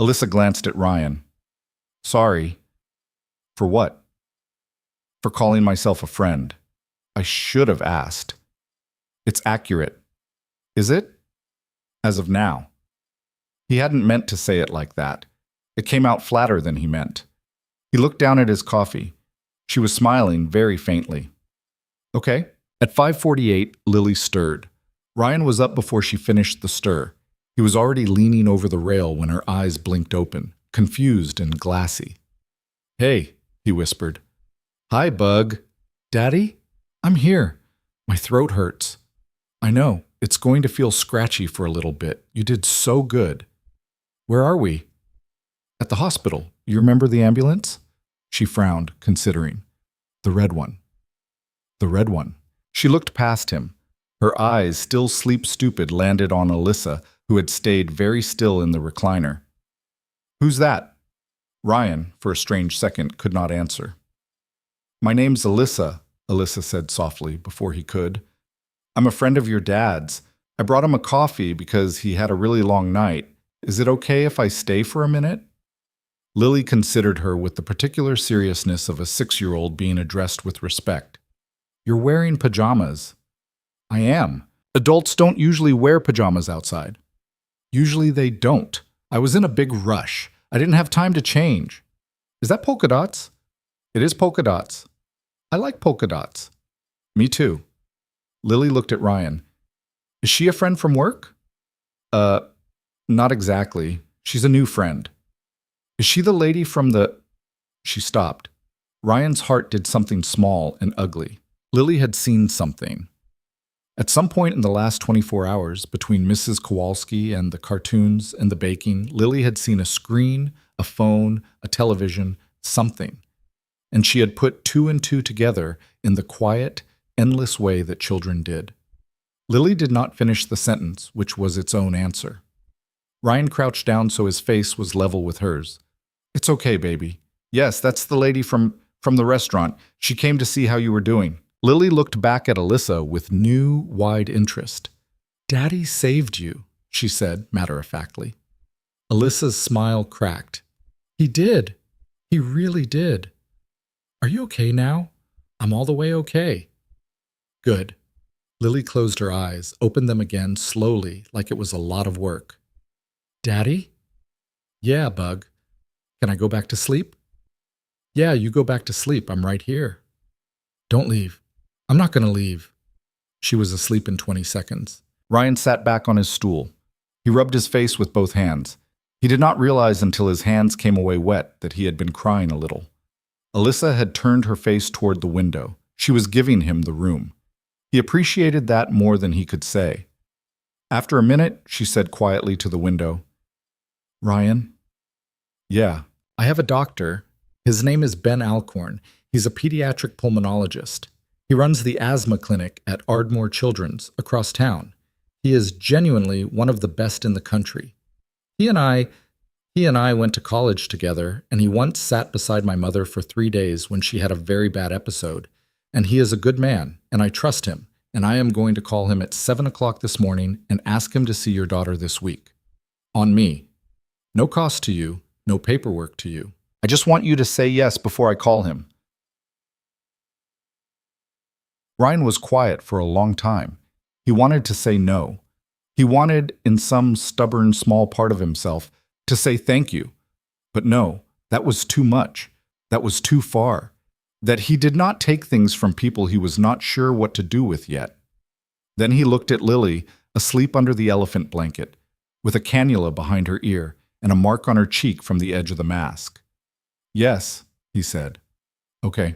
Alyssa glanced at Ryan. "Sorry." "For what?" "For calling myself a friend. I should have asked." "It's accurate." "Is it?" "As of now." He hadn't meant to say it like that. It came out flatter than he meant. He looked down at his coffee. She was smiling very faintly. "Okay." At 5:48, Lily stirred. Ryan was up before she finished the stir. He was already leaning over the rail when her eyes blinked open, confused and glassy. "Hey," he whispered. "Hi, Bug." "Daddy? I'm here. My throat hurts." "I know. It's going to feel scratchy for a little bit. You did so good." "Where are we?" "At the hospital. You remember the ambulance?" She frowned, considering. "The red one." "The red one." She looked past him. Her eyes, still sleep-stupid, landed on Alyssa, who had stayed very still in the recliner. "Who's that?" Ryan, for a strange second, could not answer. "My name's Alyssa," Alyssa said softly, before he could. "I'm a friend of your dad's. I brought him a coffee because he had a really long night. Is it okay if I stay for a minute?" Lily considered her with the particular seriousness of a 6-year-old being addressed with respect. "You're wearing pajamas." "I am. Adults don't usually wear pajamas outside." "Usually they don't. I was in a big rush. I didn't have time to change." "Is that polka dots?" "It is polka dots." "I like polka dots." "Me too." Lily looked at Ryan. "Is she a friend from work?" Not exactly. She's a new friend." "Is she the lady from the—" She stopped. Ryan's heart did something small and ugly. Lily had seen something. At some point in the last 24 hours, between Mrs. Kowalski and the cartoons and the baking, Lily had seen a screen, a phone, a television, something. And she had put 2 and 2 together in the quiet, endless way that children did. Lily did not finish the sentence, which was its own answer. Ryan crouched down so his face was level with hers. "It's okay, baby. Yes, that's the lady from the restaurant. She came to see how you were doing." Lily looked back at Alyssa with new, wide interest. "Daddy saved you," she said matter-of-factly. Alyssa's smile cracked. "He did. He really did. Are you okay now?" "I'm all the way okay." "Good." Lily closed her eyes, opened them again slowly, like it was a lot of work. "Daddy?" "Yeah, Bug. Can I go back to sleep?" "Yeah, you go back to sleep. I'm right here." "Don't leave." "I'm not going to leave." She was asleep in 20 seconds. Ryan sat back on his stool. He rubbed his face with both hands. He did not realize until his hands came away wet that he had been crying a little. Alyssa had turned her face toward the window. She was giving him the room. He appreciated that more than he could say. After a minute, she said quietly to the window, "Ryan?" "Yeah, I have a doctor. His name is Ben Alcorn. He's a pediatric pulmonologist. He runs the asthma clinic at Ardmore Children's across town. He is genuinely one of the best in the country. He and I went to college together, and he once sat beside my mother for 3 days when she had a very bad episode. And he is a good man, and I trust him, and I am going to call him at 7 o'clock this morning and ask him to see your daughter this week. On me. No cost to you, no paperwork to you. I just want you to say yes before I call him." Ryan was quiet for a long time. He wanted to say no. He wanted, in some stubborn small part of himself, to say thank you. But no, that was too much. That was too far. That he did not take things from people he was not sure what to do with yet. Then he looked at Lily, asleep under the elephant blanket, with a cannula behind her ear and a mark on her cheek from the edge of the mask. "Yes," he said. "Okay.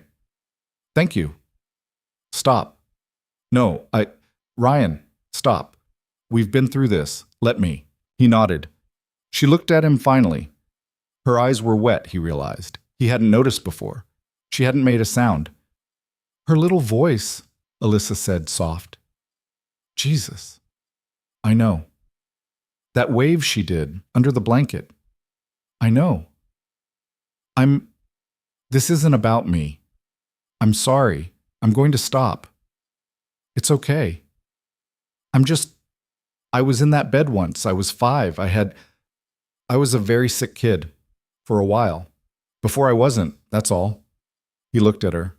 Thank you. Stop. No, Ryan, stop. We've been through this. Let me." He nodded. She looked at him finally. Her eyes were wet, he realized. He hadn't noticed before. She hadn't made a sound. "Her little voice," Alyssa said, soft. "Jesus. I know. That wave she did, under the blanket. I know. This isn't about me. I'm sorry. I'm going to stop. It's okay. I was in that bed once. I was 5. I was a very sick kid. For a while. Before I wasn't, that's all." He looked at her.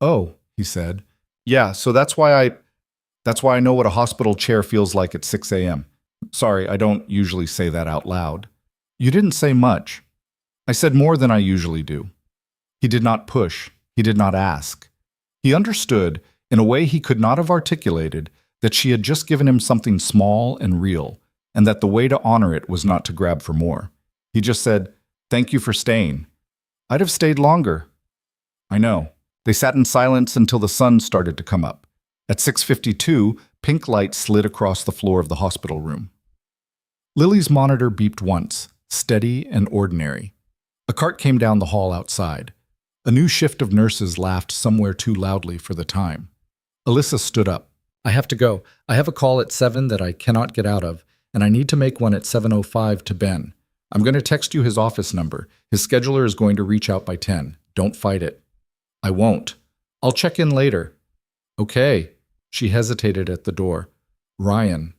"Oh," he said. "Yeah, so that's why I know what a hospital chair feels like at 6 a.m. Sorry, I don't usually say that out loud." "You didn't say much." "I said more than I usually do." He did not push. He did not ask. He understood, in a way he could not have articulated, that she had just given him something small and real, and that the way to honor it was not to grab for more. He just said, "Thank you for staying." "I'd have stayed longer." "I know." They sat in silence until the sun started to come up. At 6:52, pink light slid across the floor of the hospital room. Lily's monitor beeped once, steady and ordinary. A cart came down the hall outside. A new shift of nurses laughed somewhere too loudly for the time. Alyssa stood up. "I have to go. I have a call at 7 that I cannot get out of, and I need to make one at 7:05 to Ben. I'm going to text you his office number. His scheduler is going to reach out by 10. Don't fight it." "I won't. I'll check in later." "Okay." She hesitated at the door. "Ryan."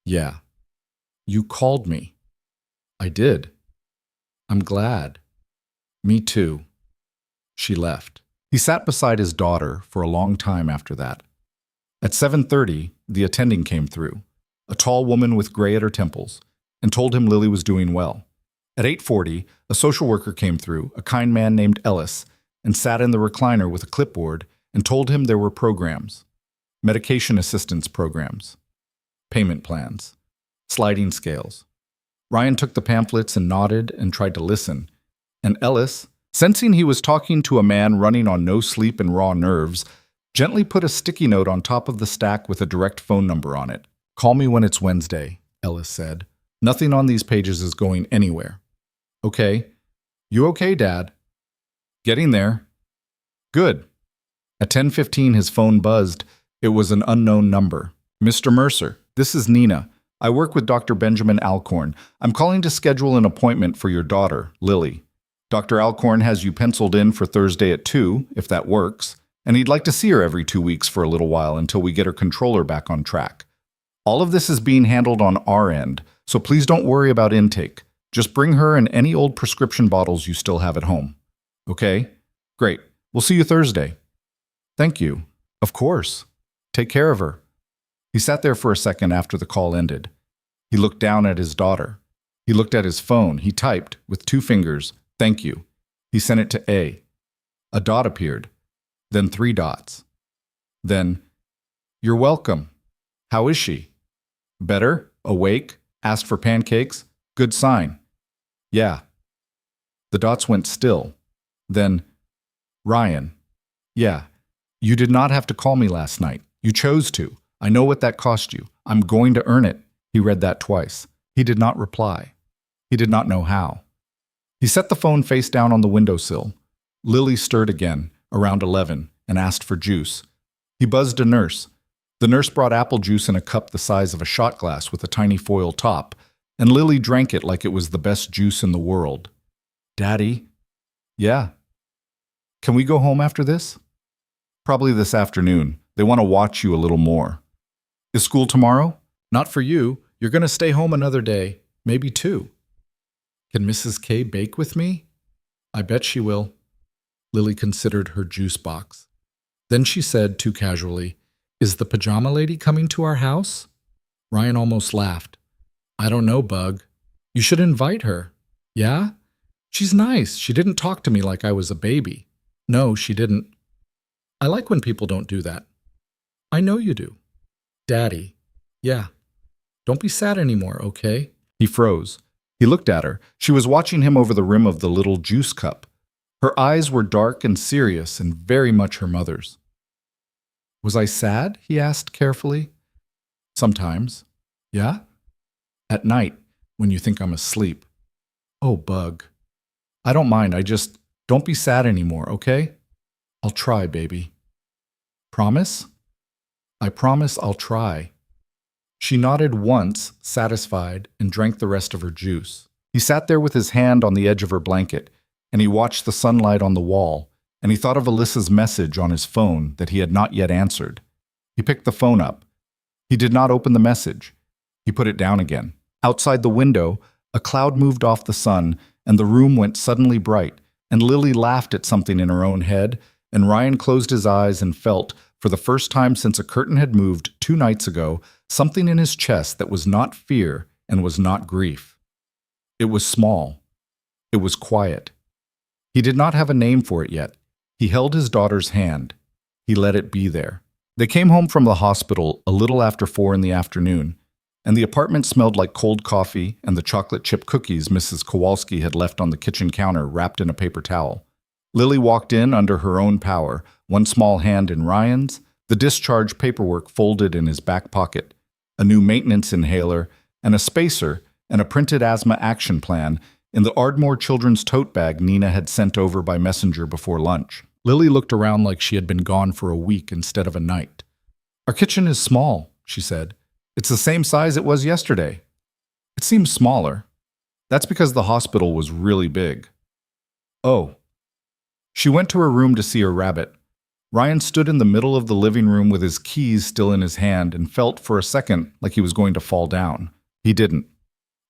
"Yeah." "You called me." "I did." "I'm glad." "Me too." She left. He sat beside his daughter for a long time after that. At 7:30, the attending came through, a tall woman with gray at her temples, and told him Lily was doing well. At 8:40, a social worker came through, a kind man named Ellis, and sat in the recliner with a clipboard and told him there were programs. Medication assistance programs. Payment plans. Sliding scales. Ryan took the pamphlets and nodded and tried to listen. And Ellis, sensing he was talking to a man running on no sleep and raw nerves, gently put a sticky note on top of the stack with a direct phone number on it. "Call me when it's Wednesday," Ellis said. "Nothing on these pages is going anywhere." "Okay. You okay, Dad?" "Getting there." "Good." At 10:15, his phone buzzed. It was an unknown number. "Mr. Mercer, this is Nina. I work with Dr. Benjamin Alcorn. I'm calling to schedule an appointment for your daughter, Lily. Dr. Alcorn has you penciled in for Thursday at 2, if that works, and he'd like to see her every 2 weeks for a little while until we get her controller back on track. All of this is being handled on our end, so please don't worry about intake. Just bring her and any old prescription bottles you still have at home. Okay? Great. We'll see you Thursday." "Thank you. Of course. Take care of her." He sat there for a second after the call ended. He looked down at his daughter. He looked at his phone. He typed, with 2 fingers, "Thank you." He sent it to A. A dot appeared. Then 3 dots. Then, "You're welcome. How is she? Better? Awake? Asked for pancakes? Good sign. Yeah." The dots went still. Then, "Ryan. Yeah. You did not have to call me last night. You chose to. I know what that cost you. I'm going to earn it." He read that twice. He did not reply. He did not know how. He set the phone face down on the windowsill. Lily stirred again, around 11, and asked for juice. He buzzed a nurse. The nurse brought apple juice in a cup the size of a shot glass with a tiny foil top, and Lily drank it like it was the best juice in the world. "Daddy?" "Yeah." "Can we go home after this?" "Probably this afternoon. They want to watch you a little more. Is school tomorrow? Not for you. You're going to stay home another day, maybe two. Can Mrs. K bake with me? I bet she will. Lily considered her juice box. Then she said, too casually, Is the pajama lady coming to our house? Ryan almost laughed. I don't know, Bug. You should invite her. Yeah? She's nice. She didn't talk to me like I was a baby. No, she didn't. I like when people don't do that. I know you do. Daddy. Yeah. Don't be sad anymore, okay? He froze. He looked at her. She was watching him over the rim of the little juice cup. Her eyes were dark and serious and very much her mother's. Was I sad? He asked carefully. Sometimes. Yeah? At night, when you think I'm asleep. Oh, Bug. I don't mind. Don't be sad anymore, okay? I'll try, baby. Promise? I promise I'll try. She nodded once, satisfied, and drank the rest of her juice. He sat there with his hand on the edge of her blanket, and he watched the sunlight on the wall, and he thought of Alyssa's message on his phone that he had not yet answered. He picked the phone up. He did not open the message. He put it down again. Outside the window, a cloud moved off the sun, and the room went suddenly bright, and Lily laughed at something in her own head, and Ryan closed his eyes and felt, for the first time since a curtain had moved 2 nights ago, something in his chest that was not fear and was not grief. It was small. It was quiet. He did not have a name for it yet. He held his daughter's hand. He let it be there. They came home from the hospital a little after 4 in the afternoon, and the apartment smelled like cold coffee and the chocolate chip cookies Mrs. Kowalski had left on the kitchen counter wrapped in a paper towel. Lily walked in under her own power, one small hand in Ryan's, the discharge paperwork folded in his back pocket, a new maintenance inhaler, and a spacer, and a printed asthma action plan in the Ardmore children's tote bag Nina had sent over by messenger before lunch. Lily looked around like she had been gone for a week instead of a night. Our kitchen is small, she said. It's the same size it was yesterday. It seems smaller. That's because the hospital was really big. Oh. She went to her room to see her rabbit. Ryan stood in the middle of the living room with his keys still in his hand and felt for a second like he was going to fall down. He didn't.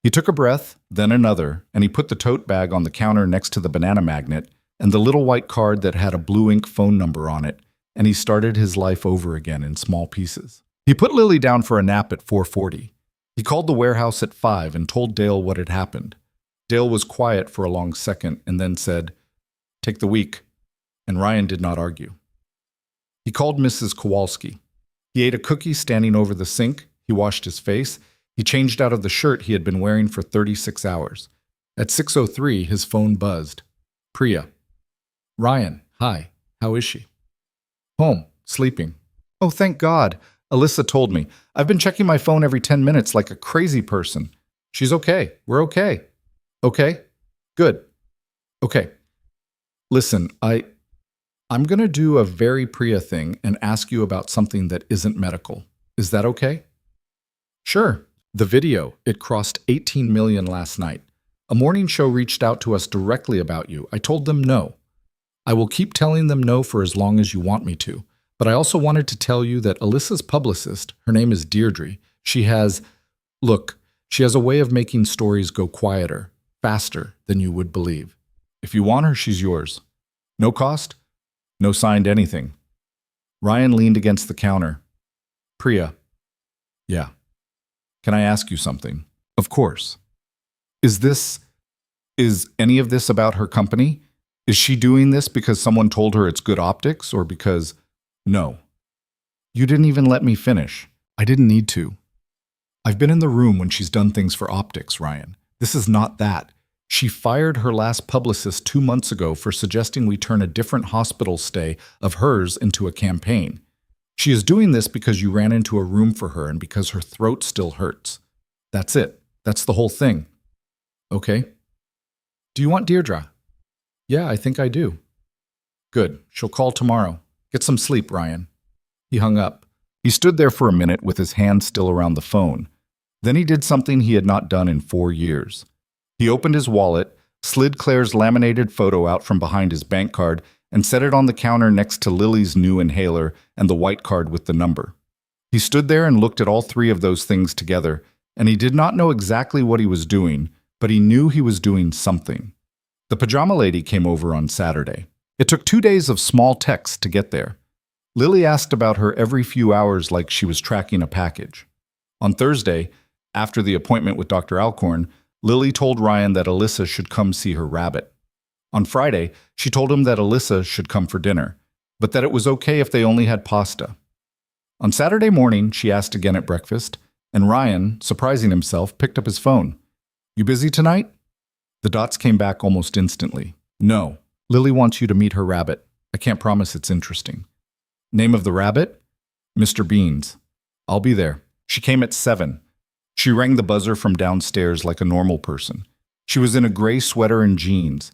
He took a breath, then another, and he put the tote bag on the counter next to the banana magnet and the little white card that had a blue ink phone number on it, and he started his life over again in small pieces. He put Lily down for a nap at 4:40. He called the warehouse at 5 and told Dale what had happened. Dale was quiet for a long second and then said, Take the week, and Ryan did not argue. He called Mrs. Kowalski. He ate a cookie standing over the sink. He washed his face. He changed out of the shirt he had been wearing for 36 hours. At 6:03, his phone buzzed. Priya. Ryan, hi. How is she? Home, sleeping. Oh, thank God. Alyssa told me. I've been checking my phone every 10 minutes like a crazy person. She's okay. We're okay. Okay? Good. Okay. Listen, I'm going to do a very Priya thing and ask you about something that isn't medical. Is that okay? Sure. The video, it crossed 18 million last night. A morning show reached out to us directly about you. I told them no. I will keep telling them no for as long as you want me to. But I also wanted to tell you that Alyssa's publicist, her name is Deirdre, she has a way of making stories go quieter, faster than you would believe. If you want her, she's yours. No cost, no signed anything. Ryan leaned against the counter. Priya. Yeah. Can I ask you something? Of course. Is any of this about her company? Is she doing this because someone told her it's good optics or because... No. You didn't even let me finish. I didn't need to. I've been in the room when she's done things for optics, Ryan. This is not that. She fired her last publicist 2 months ago for suggesting we turn a different hospital stay of hers into a campaign. She is doing this because you ran into a room for her and because her throat still hurts. That's it. That's the whole thing. Okay? Do you want Deirdre? Yeah, I think I do. Good. She'll call tomorrow. Get some sleep, Ryan. He hung up. He stood there for a minute with his hand still around the phone. Then he did something he had not done in 4 years. He opened his wallet, slid Claire's laminated photo out from behind his bank card, and set it on the counter next to Lily's new inhaler and the white card with the number. He stood there and looked at all three of those things together, and he did not know exactly what he was doing, but he knew he was doing something. The pajama lady came over on Saturday. It took 2 days of small texts to get there. Lily asked about her every few hours like she was tracking a package. On Thursday, after the appointment with Dr. Alcorn, Lily told Ryan that Alyssa should come see her rabbit. On Friday, she told him that Alyssa should come for dinner, but that it was okay if they only had pasta. On Saturday morning, she asked again at breakfast, and Ryan, surprising himself, picked up his phone. "You busy tonight?" The dots came back almost instantly. "No. Lily wants you to meet her rabbit. I can't promise it's interesting." "Name of the rabbit?" "Mr. Beans." "I'll be there." She came at 7. She rang the buzzer from downstairs like a normal person. She was in a gray sweater and jeans.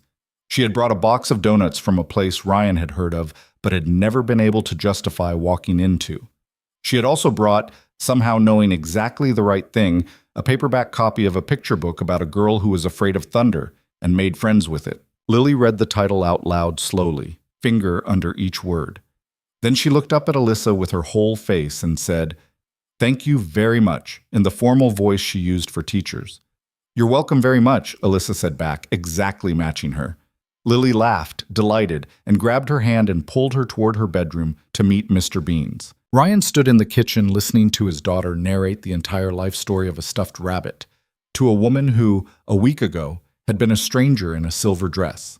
She had brought a box of donuts from a place Ryan had heard of, but had never been able to justify walking into. She had also brought, somehow knowing exactly the right thing, a paperback copy of a picture book about a girl who was afraid of thunder and made friends with it. Lily read the title out loud slowly, finger under each word. Then she looked up at Alyssa with her whole face and said, "Thank you very much," in the formal voice she used for teachers. "You're welcome very much," Alyssa said back, exactly matching her. Lily laughed, delighted, and grabbed her hand and pulled her toward her bedroom to meet Mr. Beans. Ryan stood in the kitchen listening to his daughter narrate the entire life story of a stuffed rabbit to a woman who, a week ago, had been a stranger in a silver dress.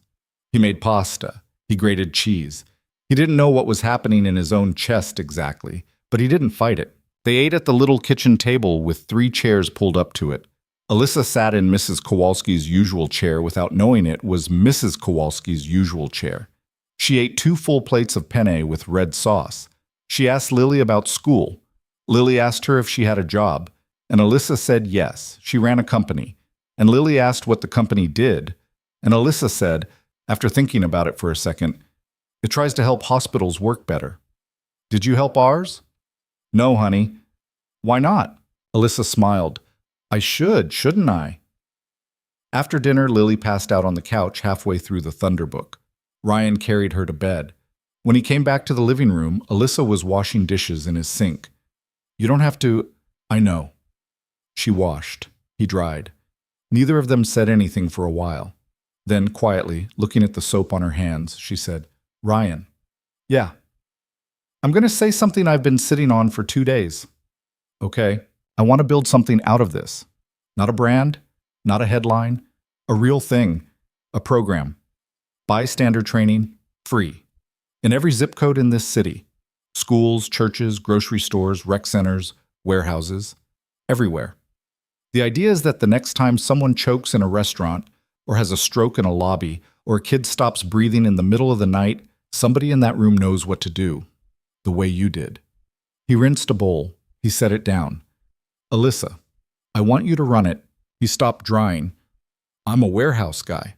He made pasta. He grated cheese. He didn't know what was happening in his own chest exactly, but he didn't fight it. They ate at the little kitchen table with 3 chairs pulled up to it. Alyssa sat in Mrs. Kowalski's usual chair without knowing it was Mrs. Kowalski's usual chair. She ate 2 full plates of penne with red sauce. She asked Lily about school. Lily asked her if she had a job, and Alyssa said yes, she ran a company. And Lily asked what the company did, and Alyssa said, after thinking about it for a second, "It tries to help hospitals work better." "Did you help ours?" "No, honey." "Why not?" Alyssa smiled. "I should, shouldn't I?" After dinner, Lily passed out on the couch halfway through the Thunder book. Ryan carried her to bed. When he came back to the living room, Alyssa was washing dishes in his sink. "You don't have to—" "I know." She washed. He dried. Neither of them said anything for a while. Then, quietly, looking at the soap on her hands, she said, "Ryan." "Yeah." "I'm going to say something I've been sitting on for 2 days." "Okay. I want to build something out of this. Not a brand, not a headline, a real thing, a program. Bystander training, free. In every zip code in this city. Schools, churches, grocery stores, rec centers, warehouses, everywhere. The idea is that the next time someone chokes in a restaurant, or has a stroke in a lobby, or a kid stops breathing in the middle of the night, somebody in that room knows what to do. The way you did." He rinsed a bowl. He set it down. "Alyssa, I want you to run it." He stopped drying. "I'm a warehouse guy."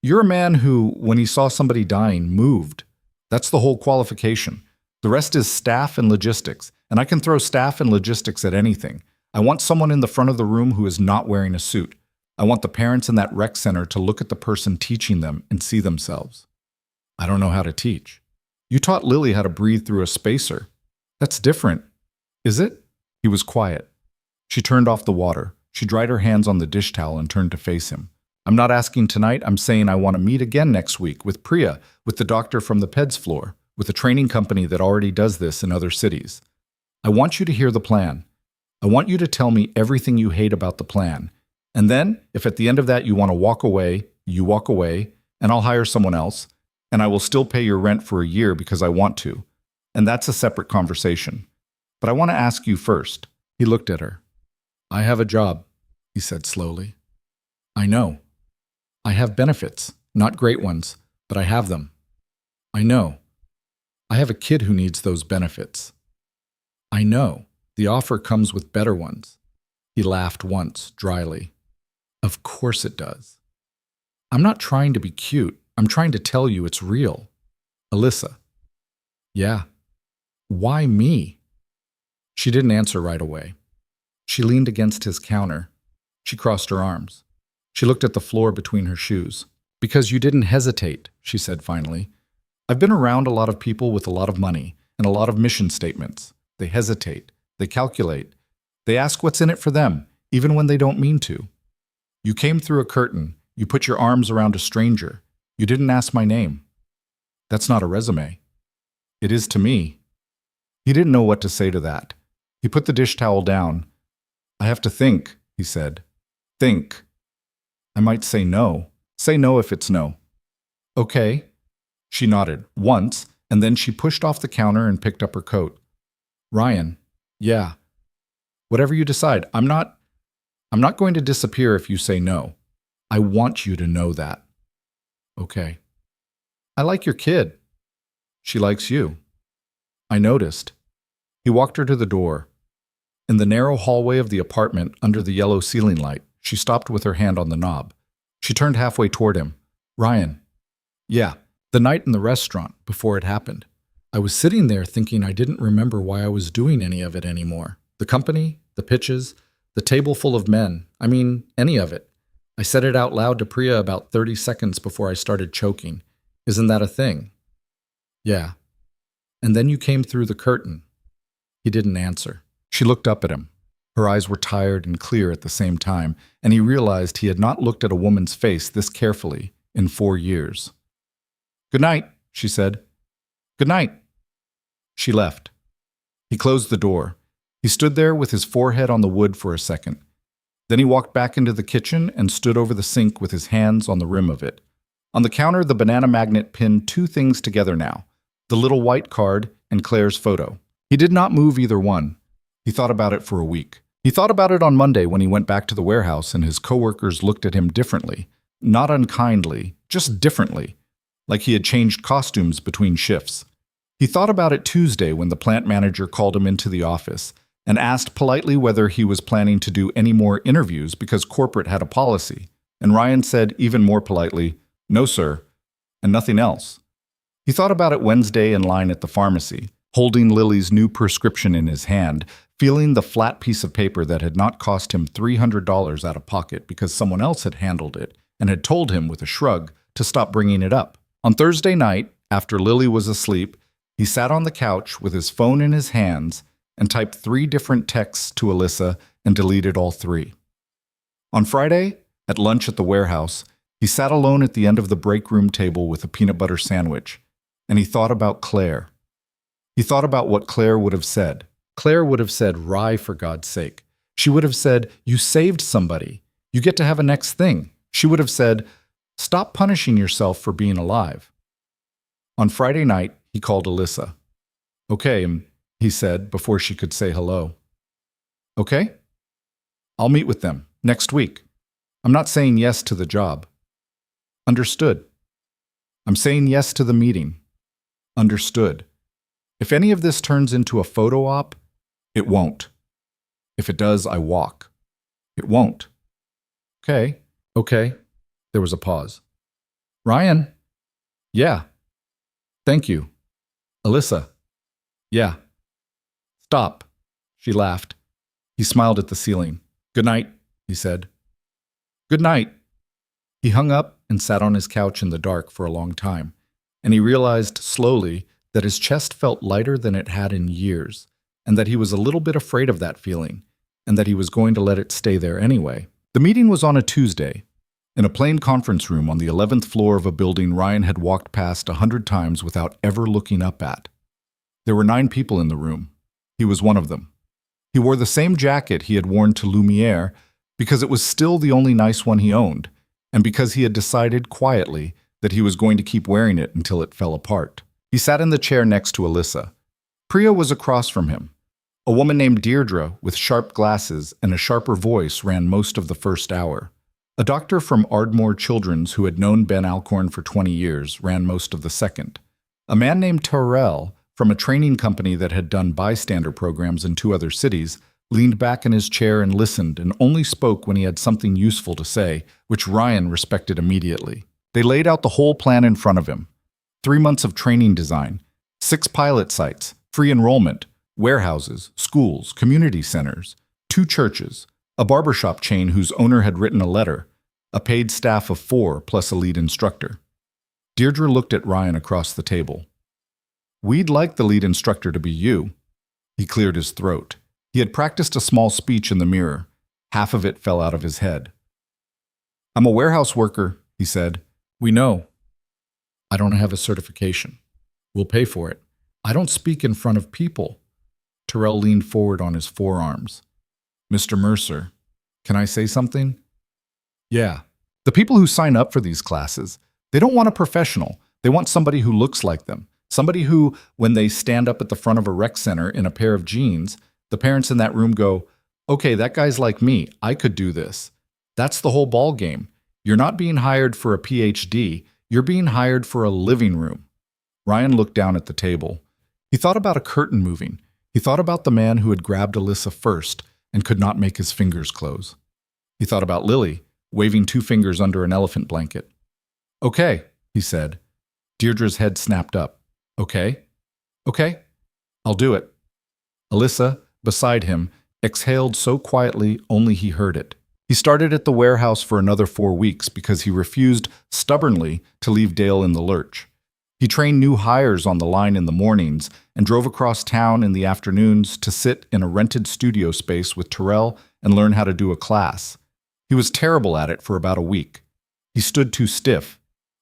"You're a man who, when he saw somebody dying, moved. That's the whole qualification. The rest is staff and logistics, and I can throw staff and logistics at anything. I want someone in the front of the room who is not wearing a suit. I want the parents in that rec center to look at the person teaching them and see themselves." "I don't know how to teach." "You taught Lily how to breathe through a spacer. That's different." "Is it?" He was quiet. She turned off the water. She dried her hands on the dish towel and turned to face him. "I'm not asking tonight. I'm saying I want to meet again next week with Priya, with the doctor from the PEDS floor, with a training company that already does this in other cities. I want you to hear the plan. I want you to tell me everything you hate about the plan. And then, if at the end of that you want to walk away, you walk away, and I'll hire someone else, and I will still pay your rent for a year because I want to. And that's a separate conversation. But I want to ask you first." He looked at her. "I have a job," he said slowly. "I know. I have benefits, not great ones, but I have them. I know. I have a kid who needs those benefits. I know. The offer comes with better ones." He laughed once, dryly. "Of course it does. I'm not trying to be cute. I'm trying to tell you it's real." "Alyssa." "Yeah." "Why me?" She didn't answer right away. She leaned against his counter. She crossed her arms. She looked at the floor between her shoes. "Because you didn't hesitate," she said finally. I've been around a lot of people with a lot of money and a lot of mission statements. They hesitate. They calculate. They ask what's in it for them, even when they don't mean to. You came through a curtain. You put your arms around a stranger. You didn't ask my name. That's not a resume. It is to me. He didn't know what to say to that. He put the dish towel down. I have to think, he said. Think. I might say no. Say no if it's no. Okay. She nodded, once, and then she pushed off the counter and picked up her coat. Ryan, yeah. Whatever you decide, I'm not going to disappear if you say no. I want you to know that. Okay. I like your kid. She likes you. I noticed. He walked her to the door. In the narrow hallway of the apartment under the yellow ceiling light, she stopped with her hand on the knob. She turned halfway toward him. Ryan. Yeah, the night in the restaurant, before it happened. I was sitting there thinking I didn't remember why I was doing any of it anymore. The company, the pitches, the table full of men. I mean, any of it. I said it out loud to Priya about 30 seconds before I started choking. Isn't that a thing? Yeah. And then you came through the curtain. He didn't answer. She looked up at him. Her eyes were tired and clear at the same time, and he realized he had not looked at a woman's face this carefully in 4 years. Good night, she said. Good night. She left. He closed the door. He stood there with his forehead on the wood for a second. Then he walked back into the kitchen and stood over the sink with his hands on the rim of it. On the counter, the banana magnet pinned two things together now, the little white card and Claire's photo. He did not move either one. He thought about it for a week. He thought about it on Monday when he went back to the warehouse and his coworkers looked at him differently, not unkindly, just differently, like he had changed costumes between shifts. He thought about it Tuesday when the plant manager called him into the office and asked politely whether he was planning to do any more interviews because corporate had a policy. And Ryan said even more politely, "No, sir," and nothing else. He thought about it Wednesday in line at the pharmacy, holding Lily's new prescription in his hand, feeling the flat piece of paper that had not cost him $300 out of pocket because someone else had handled it and had told him with a shrug to stop bringing it up. On Thursday night, after Lily was asleep, he sat on the couch with his phone in his hands and typed 3 different texts to Alyssa and deleted all 3. On Friday, at lunch at the warehouse, he sat alone at the end of the break room table with a peanut butter sandwich, and he thought about Claire. He thought about what Claire would have said. Claire would have said, "Rye, for God's sake." She would have said, "You saved somebody. You get to have a next thing." She would have said, "Stop punishing yourself for being alive." On Friday night, he called Alyssa. "Okay," he said before she could say hello. "Okay? I'll meet with them next week. I'm not saying yes to the job." "Understood." "I'm saying yes to the meeting." "Understood. If any of this turns into a photo op, it won't. If it does, I walk. It won't." "Okay. Okay." There was a pause. "Ryan?" "Yeah." "Thank you." "Alyssa?" "Yeah." "Stop." She laughed. He smiled at the ceiling. "Good night," he said. "Good night." He hung up and sat on his couch in the dark for a long time, and he realized slowly that his chest felt lighter than it had in years, and that he was a little bit afraid of that feeling, and that he was going to let it stay there anyway. The meeting was on a Tuesday, in a plain conference room on the 11th floor of a building Ryan had walked past 100 times without ever looking up at. There were 9 people in the room. He was one of them. He wore the same jacket he had worn to Lumiere because it was still the only nice one he owned, and because he had decided quietly that he was going to keep wearing it until it fell apart. He sat in the chair next to Alyssa. Priya was across from him. A woman named Deirdre with sharp glasses and a sharper voice ran most of the first hour. A doctor from Ardmore Children's who had known Ben Alcorn for 20 years ran most of the second. A man named Terrell from a training company that had done bystander programs in 2 other cities leaned back in his chair and listened and only spoke when he had something useful to say, which Ryan respected immediately. They laid out the whole plan in front of him. 3 months of training design, 6 pilot sites, free enrollment, warehouses, schools, community centers, 2 churches, a barbershop chain whose owner had written a letter, a paid staff of 4 plus a lead instructor. Deirdre looked at Ryan across the table. We'd like the lead instructor to be you. He cleared his throat. He had practiced a small speech in the mirror. Half of it fell out of his head. I'm a warehouse worker, he said. We know. I don't have a certification. We'll pay for it. I don't speak in front of people. Terrell leaned forward on his forearms. Mr. Mercer, can I say something? Yeah. The people who sign up for these classes, they don't want a professional. They want somebody who looks like them. Somebody who, when they stand up at the front of a rec center in a pair of jeans, the parents in that room go, okay, that guy's like me. I could do this. That's the whole ball game. You're not being hired for a PhD. You're being hired for a living room. Ryan looked down at the table. He thought about a curtain moving. He thought about the man who had grabbed Alyssa first and could not make his fingers close. He thought about Lily, waving 2 fingers under an elephant blanket. Okay, he said. Deirdre's head snapped up. Okay? Okay, I'll do it. Alyssa, beside him, exhaled so quietly only he heard it. He started at the warehouse for another 4 weeks because he refused stubbornly to leave Dale in the lurch. He trained new hires on the line in the mornings and drove across town in the afternoons to sit in a rented studio space with Terrell and learn how to do a class. He was terrible at it for about a week. He stood too stiff.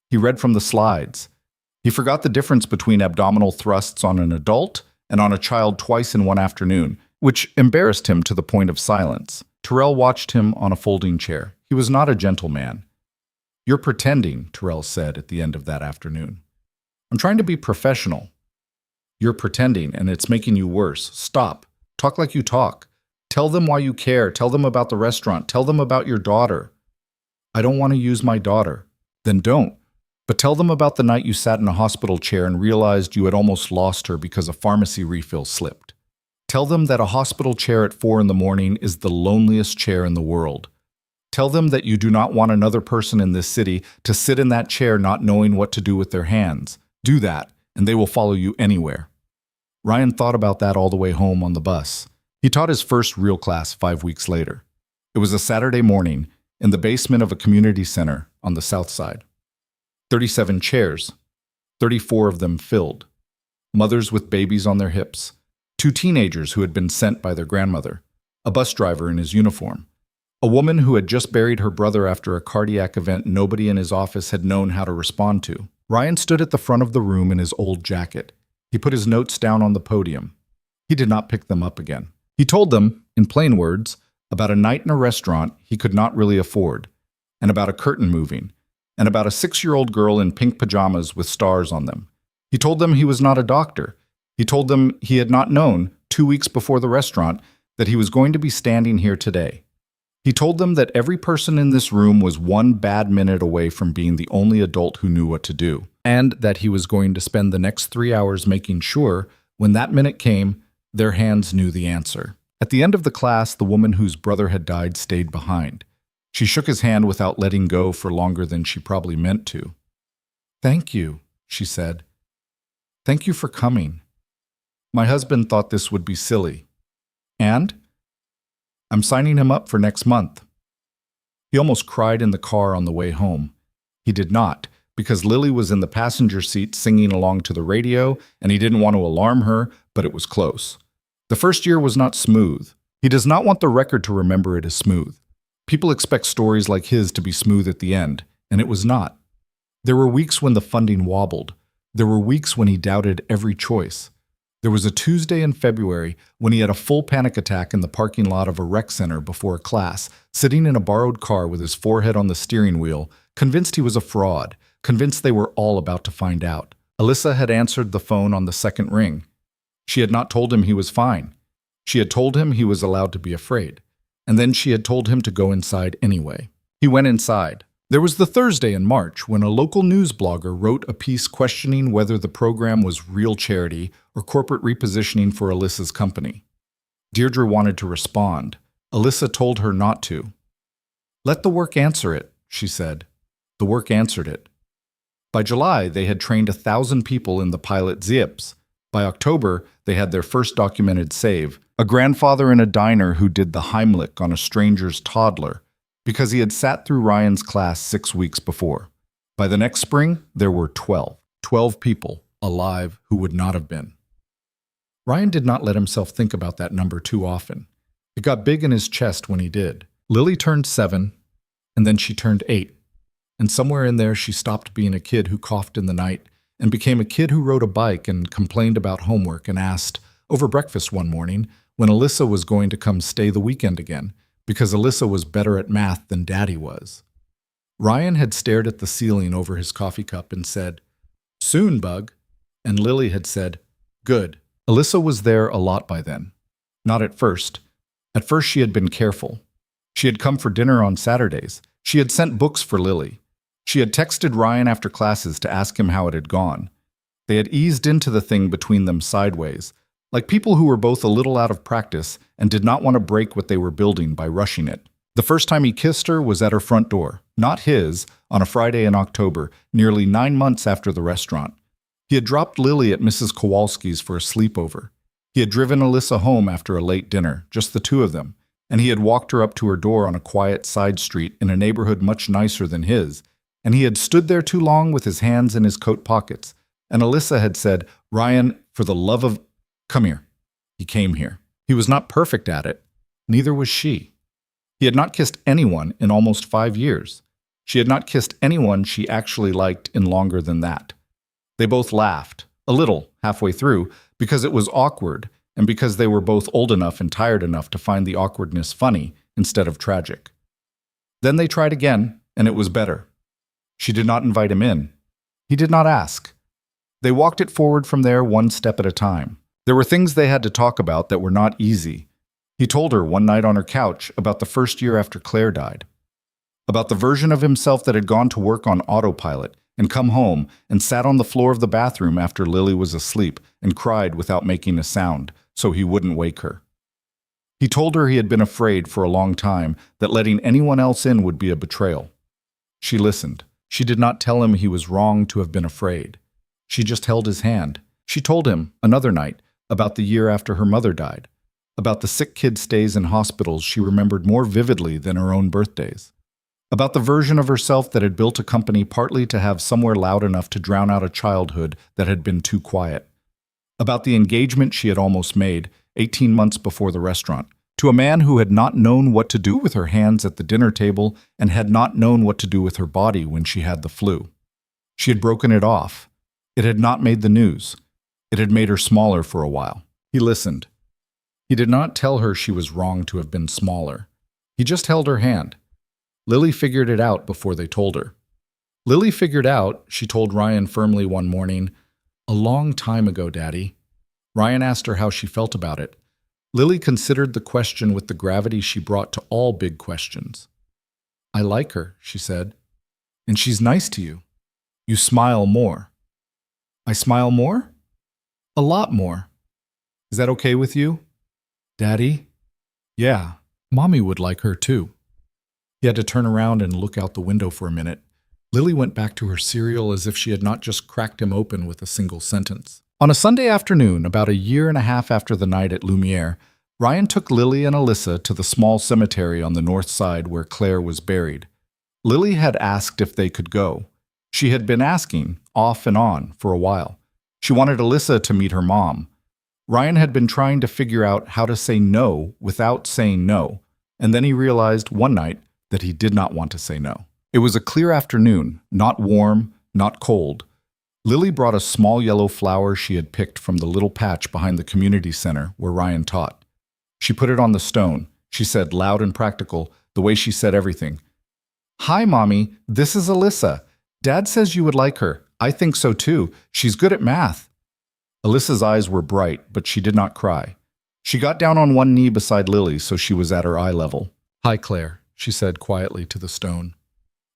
He read from the slides. He forgot the difference between abdominal thrusts on an adult and on a child twice in one afternoon, which embarrassed him to the point of silence. Terrell watched him on a folding chair. He was not a gentleman. You're pretending, Terrell said at the end of that afternoon. I'm trying to be professional. You're pretending, and it's making you worse. Stop. Talk like you talk. Tell them why you care. Tell them about the restaurant. Tell them about your daughter. I don't want to use my daughter. Then don't. But tell them about the night you sat in a hospital chair and realized you had almost lost her because a pharmacy refill slipped. Tell them that a hospital chair at 4 in the morning is the loneliest chair in the world. Tell them that you do not want another person in this city to sit in that chair not knowing what to do with their hands. Do that, and they will follow you anywhere. Ryan thought about that all the way home on the bus. He taught his first real class 5 weeks later. It was a Saturday morning in the basement of a community center on the south side. 37 chairs, 34 of them filled. Mothers with babies on their hips. 2 teenagers who had been sent by their grandmother. A bus driver in his uniform. A woman who had just buried her brother after a cardiac event nobody in his office had known how to respond to. Ryan stood at the front of the room in his old jacket. He put his notes down on the podium. He did not pick them up again. He told them, in plain words, about a night in a restaurant he could not really afford, and about a curtain moving, and about a 6-year-old girl in pink pajamas with stars on them. He told them he was not a doctor. He told them he had not known, 2 weeks before the restaurant, that he was going to be standing here today. He told them that every person in this room was 1 bad minute away from being the only adult who knew what to do, and that he was going to spend the next 3 hours making sure, when that minute came, their hands knew the answer. At the end of the class, the woman whose brother had died stayed behind. She shook his hand without letting go for longer than she probably meant to. Thank you, she said. Thank you for coming. My husband thought this would be silly. And I'm signing him up for next month. He almost cried in the car on the way home. He did not, because Lily was in the passenger seat singing along to the radio, and he didn't want to alarm her, but it was close. The first year was not smooth. He does not want the record to remember it as smooth. People expect stories like his to be smooth at the end, and it was not. There were weeks when the funding wobbled. There were weeks when he doubted every choice. There was a Tuesday in February when he had a full panic attack in the parking lot of a rec center before a class, sitting in a borrowed car with his forehead on the steering wheel, convinced he was a fraud, convinced they were all about to find out. Alyssa had answered the phone on the second ring. She had not told him he was fine. She had told him he was allowed to be afraid. And then she had told him to go inside anyway. He went inside. There was the Thursday in March when a local news blogger wrote a piece questioning whether the program was real charity or corporate repositioning for Alyssa's company. Deirdre wanted to respond. Alyssa told her not to. Let the work answer it, she said. The work answered it. By July, they had trained 1,000 people in the pilot Zips. By October, they had their first documented save, a grandfather in a diner who did the Heimlich on a stranger's toddler, because he had sat through Ryan's class 6 weeks before. By the next spring, there were 12. 12 people alive who would not have been. Ryan did not let himself think about that number too often. It got big in his chest when he did. Lily turned 7, and then she turned 8. And somewhere in there, she stopped being a kid who coughed in the night and became a kid who rode a bike and complained about homework and asked, over breakfast one morning, when Alyssa was going to come stay the weekend again, because Alyssa was better at math than Daddy was. Ryan had stared at the ceiling over his coffee cup and said, "Soon, Bug." And Lily had said, "Good." Alyssa was there a lot by then. Not at first. At first she had been careful. She had come for dinner on Saturdays. She had sent books for Lily. She had texted Ryan after classes to ask him how it had gone. They had eased into the thing between them sideways, like people who were both a little out of practice and did not want to break what they were building by rushing it. The first time he kissed her was at her front door, not his, on a Friday in October, nearly 9 months after the restaurant. He had dropped Lily at Mrs. Kowalski's for a sleepover. He had driven Alyssa home after a late dinner, just the two of them, and he had walked her up to her door on a quiet side street in a neighborhood much nicer than his, and he had stood there too long with his hands in his coat pockets, and Alyssa had said, "Ryan, for the love of... come here." He came here. He was not perfect at it. Neither was she. He had not kissed anyone in almost 5 years. She had not kissed anyone she actually liked in longer than that. They both laughed, a little, halfway through, because it was awkward, and because they were both old enough and tired enough to find the awkwardness funny instead of tragic. Then they tried again, and it was better. She did not invite him in. He did not ask. They walked it forward from there one step at a time. There were things they had to talk about that were not easy. He told her one night on her couch about the first year after Claire died, about the version of himself that had gone to work on autopilot and come home and sat on the floor of the bathroom after Lily was asleep and cried without making a sound so he wouldn't wake her. He told her he had been afraid for a long time that letting anyone else in would be a betrayal. She listened. She did not tell him he was wrong to have been afraid. She just held his hand. She told him, another night, about the year after her mother died, about the sick kid stays in hospitals she remembered more vividly than her own birthdays, about the version of herself that had built a company partly to have somewhere loud enough to drown out a childhood that had been too quiet, about the engagement she had almost made 18 months before the restaurant, to a man who had not known what to do with her hands at the dinner table and had not known what to do with her body when she had the flu. She had broken it off. It had not made the news. It had made her smaller for a while. He listened. He did not tell her she was wrong to have been smaller. He just held her hand. Lily figured it out before they told her. Lily figured out, she told Ryan firmly one morning, "A long time ago, Daddy." Ryan asked her how she felt about it. Lily considered the question with the gravity she brought to all big questions. "I like her," she said. "And she's nice to you. You smile more." "I smile more?" "A lot more. Is that okay with you?" "Daddy?" "Yeah, Mommy would like her too." He had to turn around and look out the window for a minute. Lily went back to her cereal as if she had not just cracked him open with a single sentence. On a Sunday afternoon, about a year and a half after the night at Lumiere, Ryan took Lily and Alyssa to the small cemetery on the north side where Claire was buried. Lily had asked if they could go. She had been asking, off and on, for a while. She wanted Alyssa to meet her mom. Ryan had been trying to figure out how to say no without saying no, and then he realized one night that he did not want to say no. It was a clear afternoon, not warm, not cold. Lily brought a small yellow flower she had picked from the little patch behind the community center where Ryan taught. She put it on the stone. She said, loud and practical, the way she said everything, "Hi, Mommy, this is Alyssa. Dad says you would like her. I think so too. She's good at math." Alyssa's eyes were bright, but she did not cry. She got down on one knee beside Lily so she was at her eye level. "Hi, Claire," she said quietly to the stone.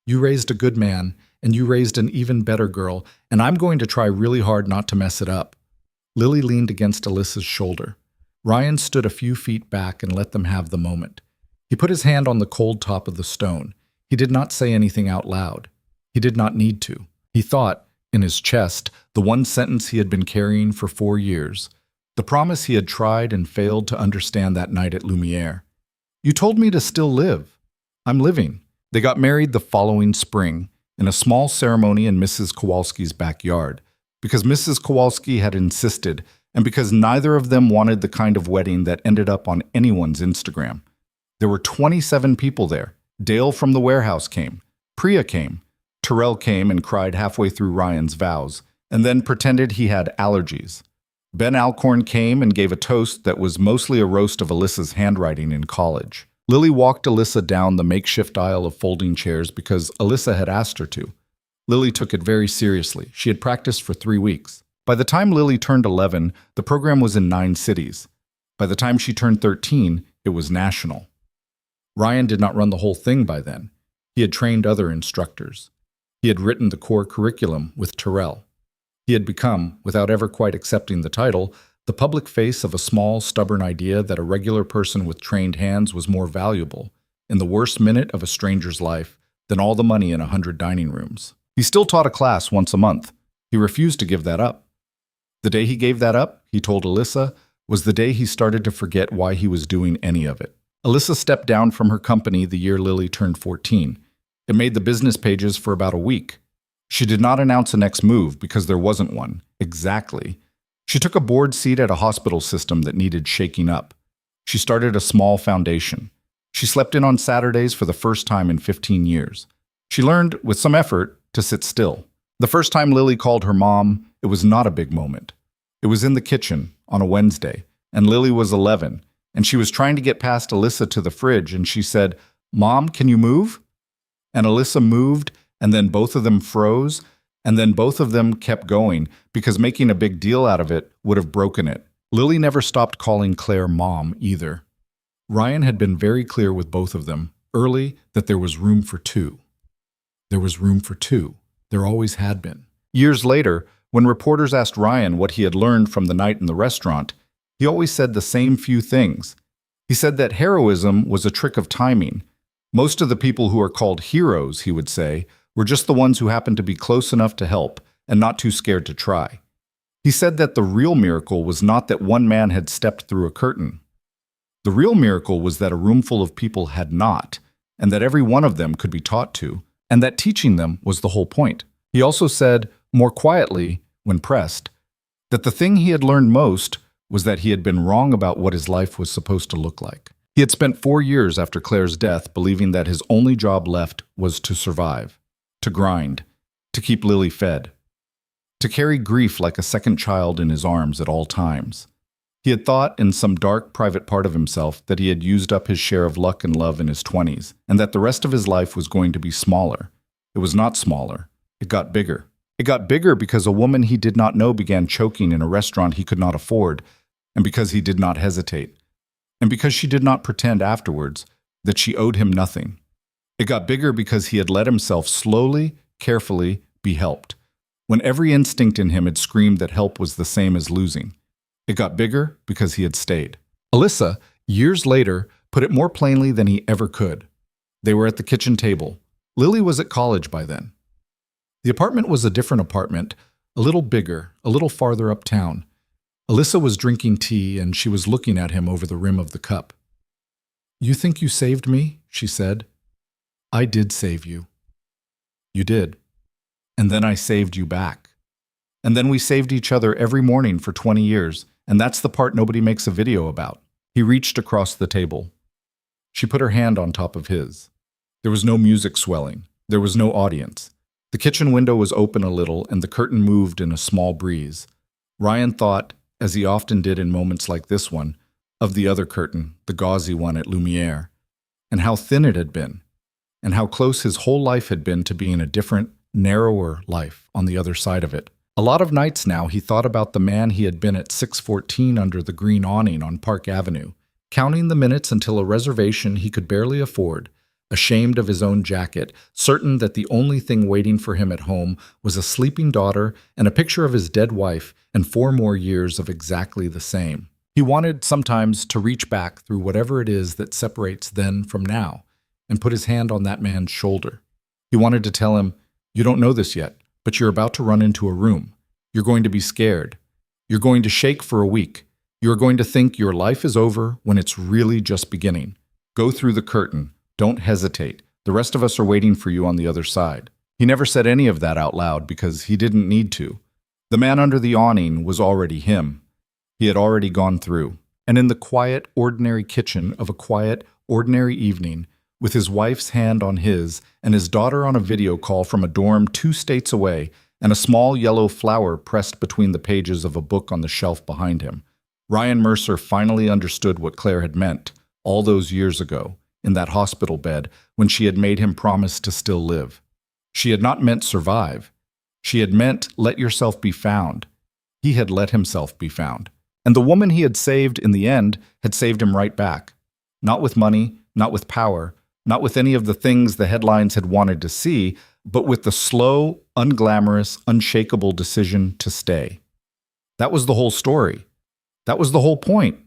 "You raised a good man, and you raised an even better girl, and I'm going to try really hard not to mess it up." Lily leaned against Alyssa's shoulder. Ryan stood a few feet back and let them have the moment. He put his hand on the cold top of the stone. He did not say anything out loud. He did not need to. He thought, in his chest, the one sentence he had been carrying for 4 years, the promise he had tried and failed to understand that night at Lumiere. "You told me to still live. I'm living." They got married the following spring, in a small ceremony in Mrs. Kowalski's backyard, because Mrs. Kowalski had insisted, and because neither of them wanted the kind of wedding that ended up on anyone's Instagram. There were 27 people there. Dale from the warehouse came. Priya came. Terrell came and cried halfway through Ryan's vows, and then pretended he had allergies. Ben Alcorn came and gave a toast that was mostly a roast of Alyssa's handwriting in college. Lily walked Alyssa down the makeshift aisle of folding chairs because Alyssa had asked her to. Lily took it very seriously. She had practiced for 3 weeks. By the time Lily turned 11, the program was in 9 cities. By the time she turned 13, it was national. Ryan did not run the whole thing by then. He had trained other instructors. He had written the core curriculum with Terrell. He had become, without ever quite accepting the title, the public face of a small, stubborn idea that a regular person with trained hands was more valuable, in the worst minute of a stranger's life, than all the money in 100 dining rooms. He still taught a class once a month. He refused to give that up. The day he gave that up, he told Alyssa, was the day he started to forget why he was doing any of it. Alyssa stepped down from her company the year Lily turned 14. It made the business pages for about a week. She did not announce a next move because there wasn't one, exactly. She took a board seat at a hospital system that needed shaking up. She started a small foundation. She slept in on Saturdays for the first time in 15 years. She learned, with some effort, to sit still. The first time Lily called her mom, it was not a big moment. It was in the kitchen on a Wednesday, and Lily was 11, and she was trying to get past Alyssa to the fridge, and she said, "Mom, can you move?" And Alyssa moved, and then both of them froze, and then both of them kept going, because making a big deal out of it would have broken it. Lily never stopped calling Claire Mom either. Ryan had been very clear with both of them, early, that there was room for two. There was room for two. There always had been. Years later, when reporters asked Ryan what he had learned from the night in the restaurant, he always said the same few things. He said that heroism was a trick of timing. Most of the people who are called heroes, he would say, were just the ones who happened to be close enough to help and not too scared to try. He said that the real miracle was not that one man had stepped through a curtain. The real miracle was that a roomful of people had not, and that every one of them could be taught to, and that teaching them was the whole point. He also said, more quietly, when pressed, that the thing he had learned most was that he had been wrong about what his life was supposed to look like. He had spent 4 years after Claire's death believing that his only job left was to survive, to grind, to keep Lily fed, to carry grief like a second child in his arms at all times. He had thought in some dark, private part of himself that he had used up his share of luck and love in his 20s, and that the rest of his life was going to be smaller. It was not smaller. It got bigger. It got bigger because a woman he did not know began choking in a restaurant he could not afford, and because he did not hesitate, and because she did not pretend afterwards that she owed him nothing. It got bigger because he had let himself slowly, carefully be helped, when every instinct in him had screamed that help was the same as losing. It got bigger because he had stayed. Alyssa, years later, put it more plainly than he ever could. They were at the kitchen table. Lily was at college by then. The apartment was a different apartment, a little bigger, a little farther uptown. Alyssa was drinking tea, and she was looking at him over the rim of the cup. "You think you saved me?" she said. "I did save you." "You did. And then I saved you back. And then we saved each other every morning for 20 years, and that's the part nobody makes a video about." He reached across the table. She put her hand on top of his. There was no music swelling. There was no audience. The kitchen window was open a little, and the curtain moved in a small breeze. Ryan thought, as he often did in moments like this one, of the other curtain, the gauzy one at Lumiere, and how thin it had been, and how close his whole life had been to being a different, narrower life on the other side of it. A lot of nights now he thought about the man he had been at 614 under the green awning on Park Avenue, counting the minutes until a reservation he could barely afford, ashamed of his own jacket, certain that the only thing waiting for him at home was a sleeping daughter and a picture of his dead wife and 4 more years of exactly the same. He wanted sometimes to reach back through whatever it is that separates then from now and put his hand on that man's shoulder. He wanted to tell him, "You don't know this yet, but you're about to run into a room. You're going to be scared. You're going to shake for a week. You're going to think your life is over when it's really just beginning. Go through the curtain. Don't hesitate. The rest of us are waiting for you on the other side." He never said any of that out loud because he didn't need to. The man under the awning was already him. He had already gone through. And in the quiet, ordinary kitchen of a quiet, ordinary evening, with his wife's hand on his and his daughter on a video call from a dorm 2 states away, and a small yellow flower pressed between the pages of a book on the shelf behind him, Ryan Mercer finally understood what Claire had meant all those years ago, in that hospital bed, when she had made him promise to still live. She had not meant survive. She had meant let yourself be found. He had let himself be found. And the woman he had saved in the end had saved him right back. Not with money, not with power, not with any of the things the headlines had wanted to see, but with the slow, unglamorous, unshakable decision to stay. That was the whole story. That was the whole point.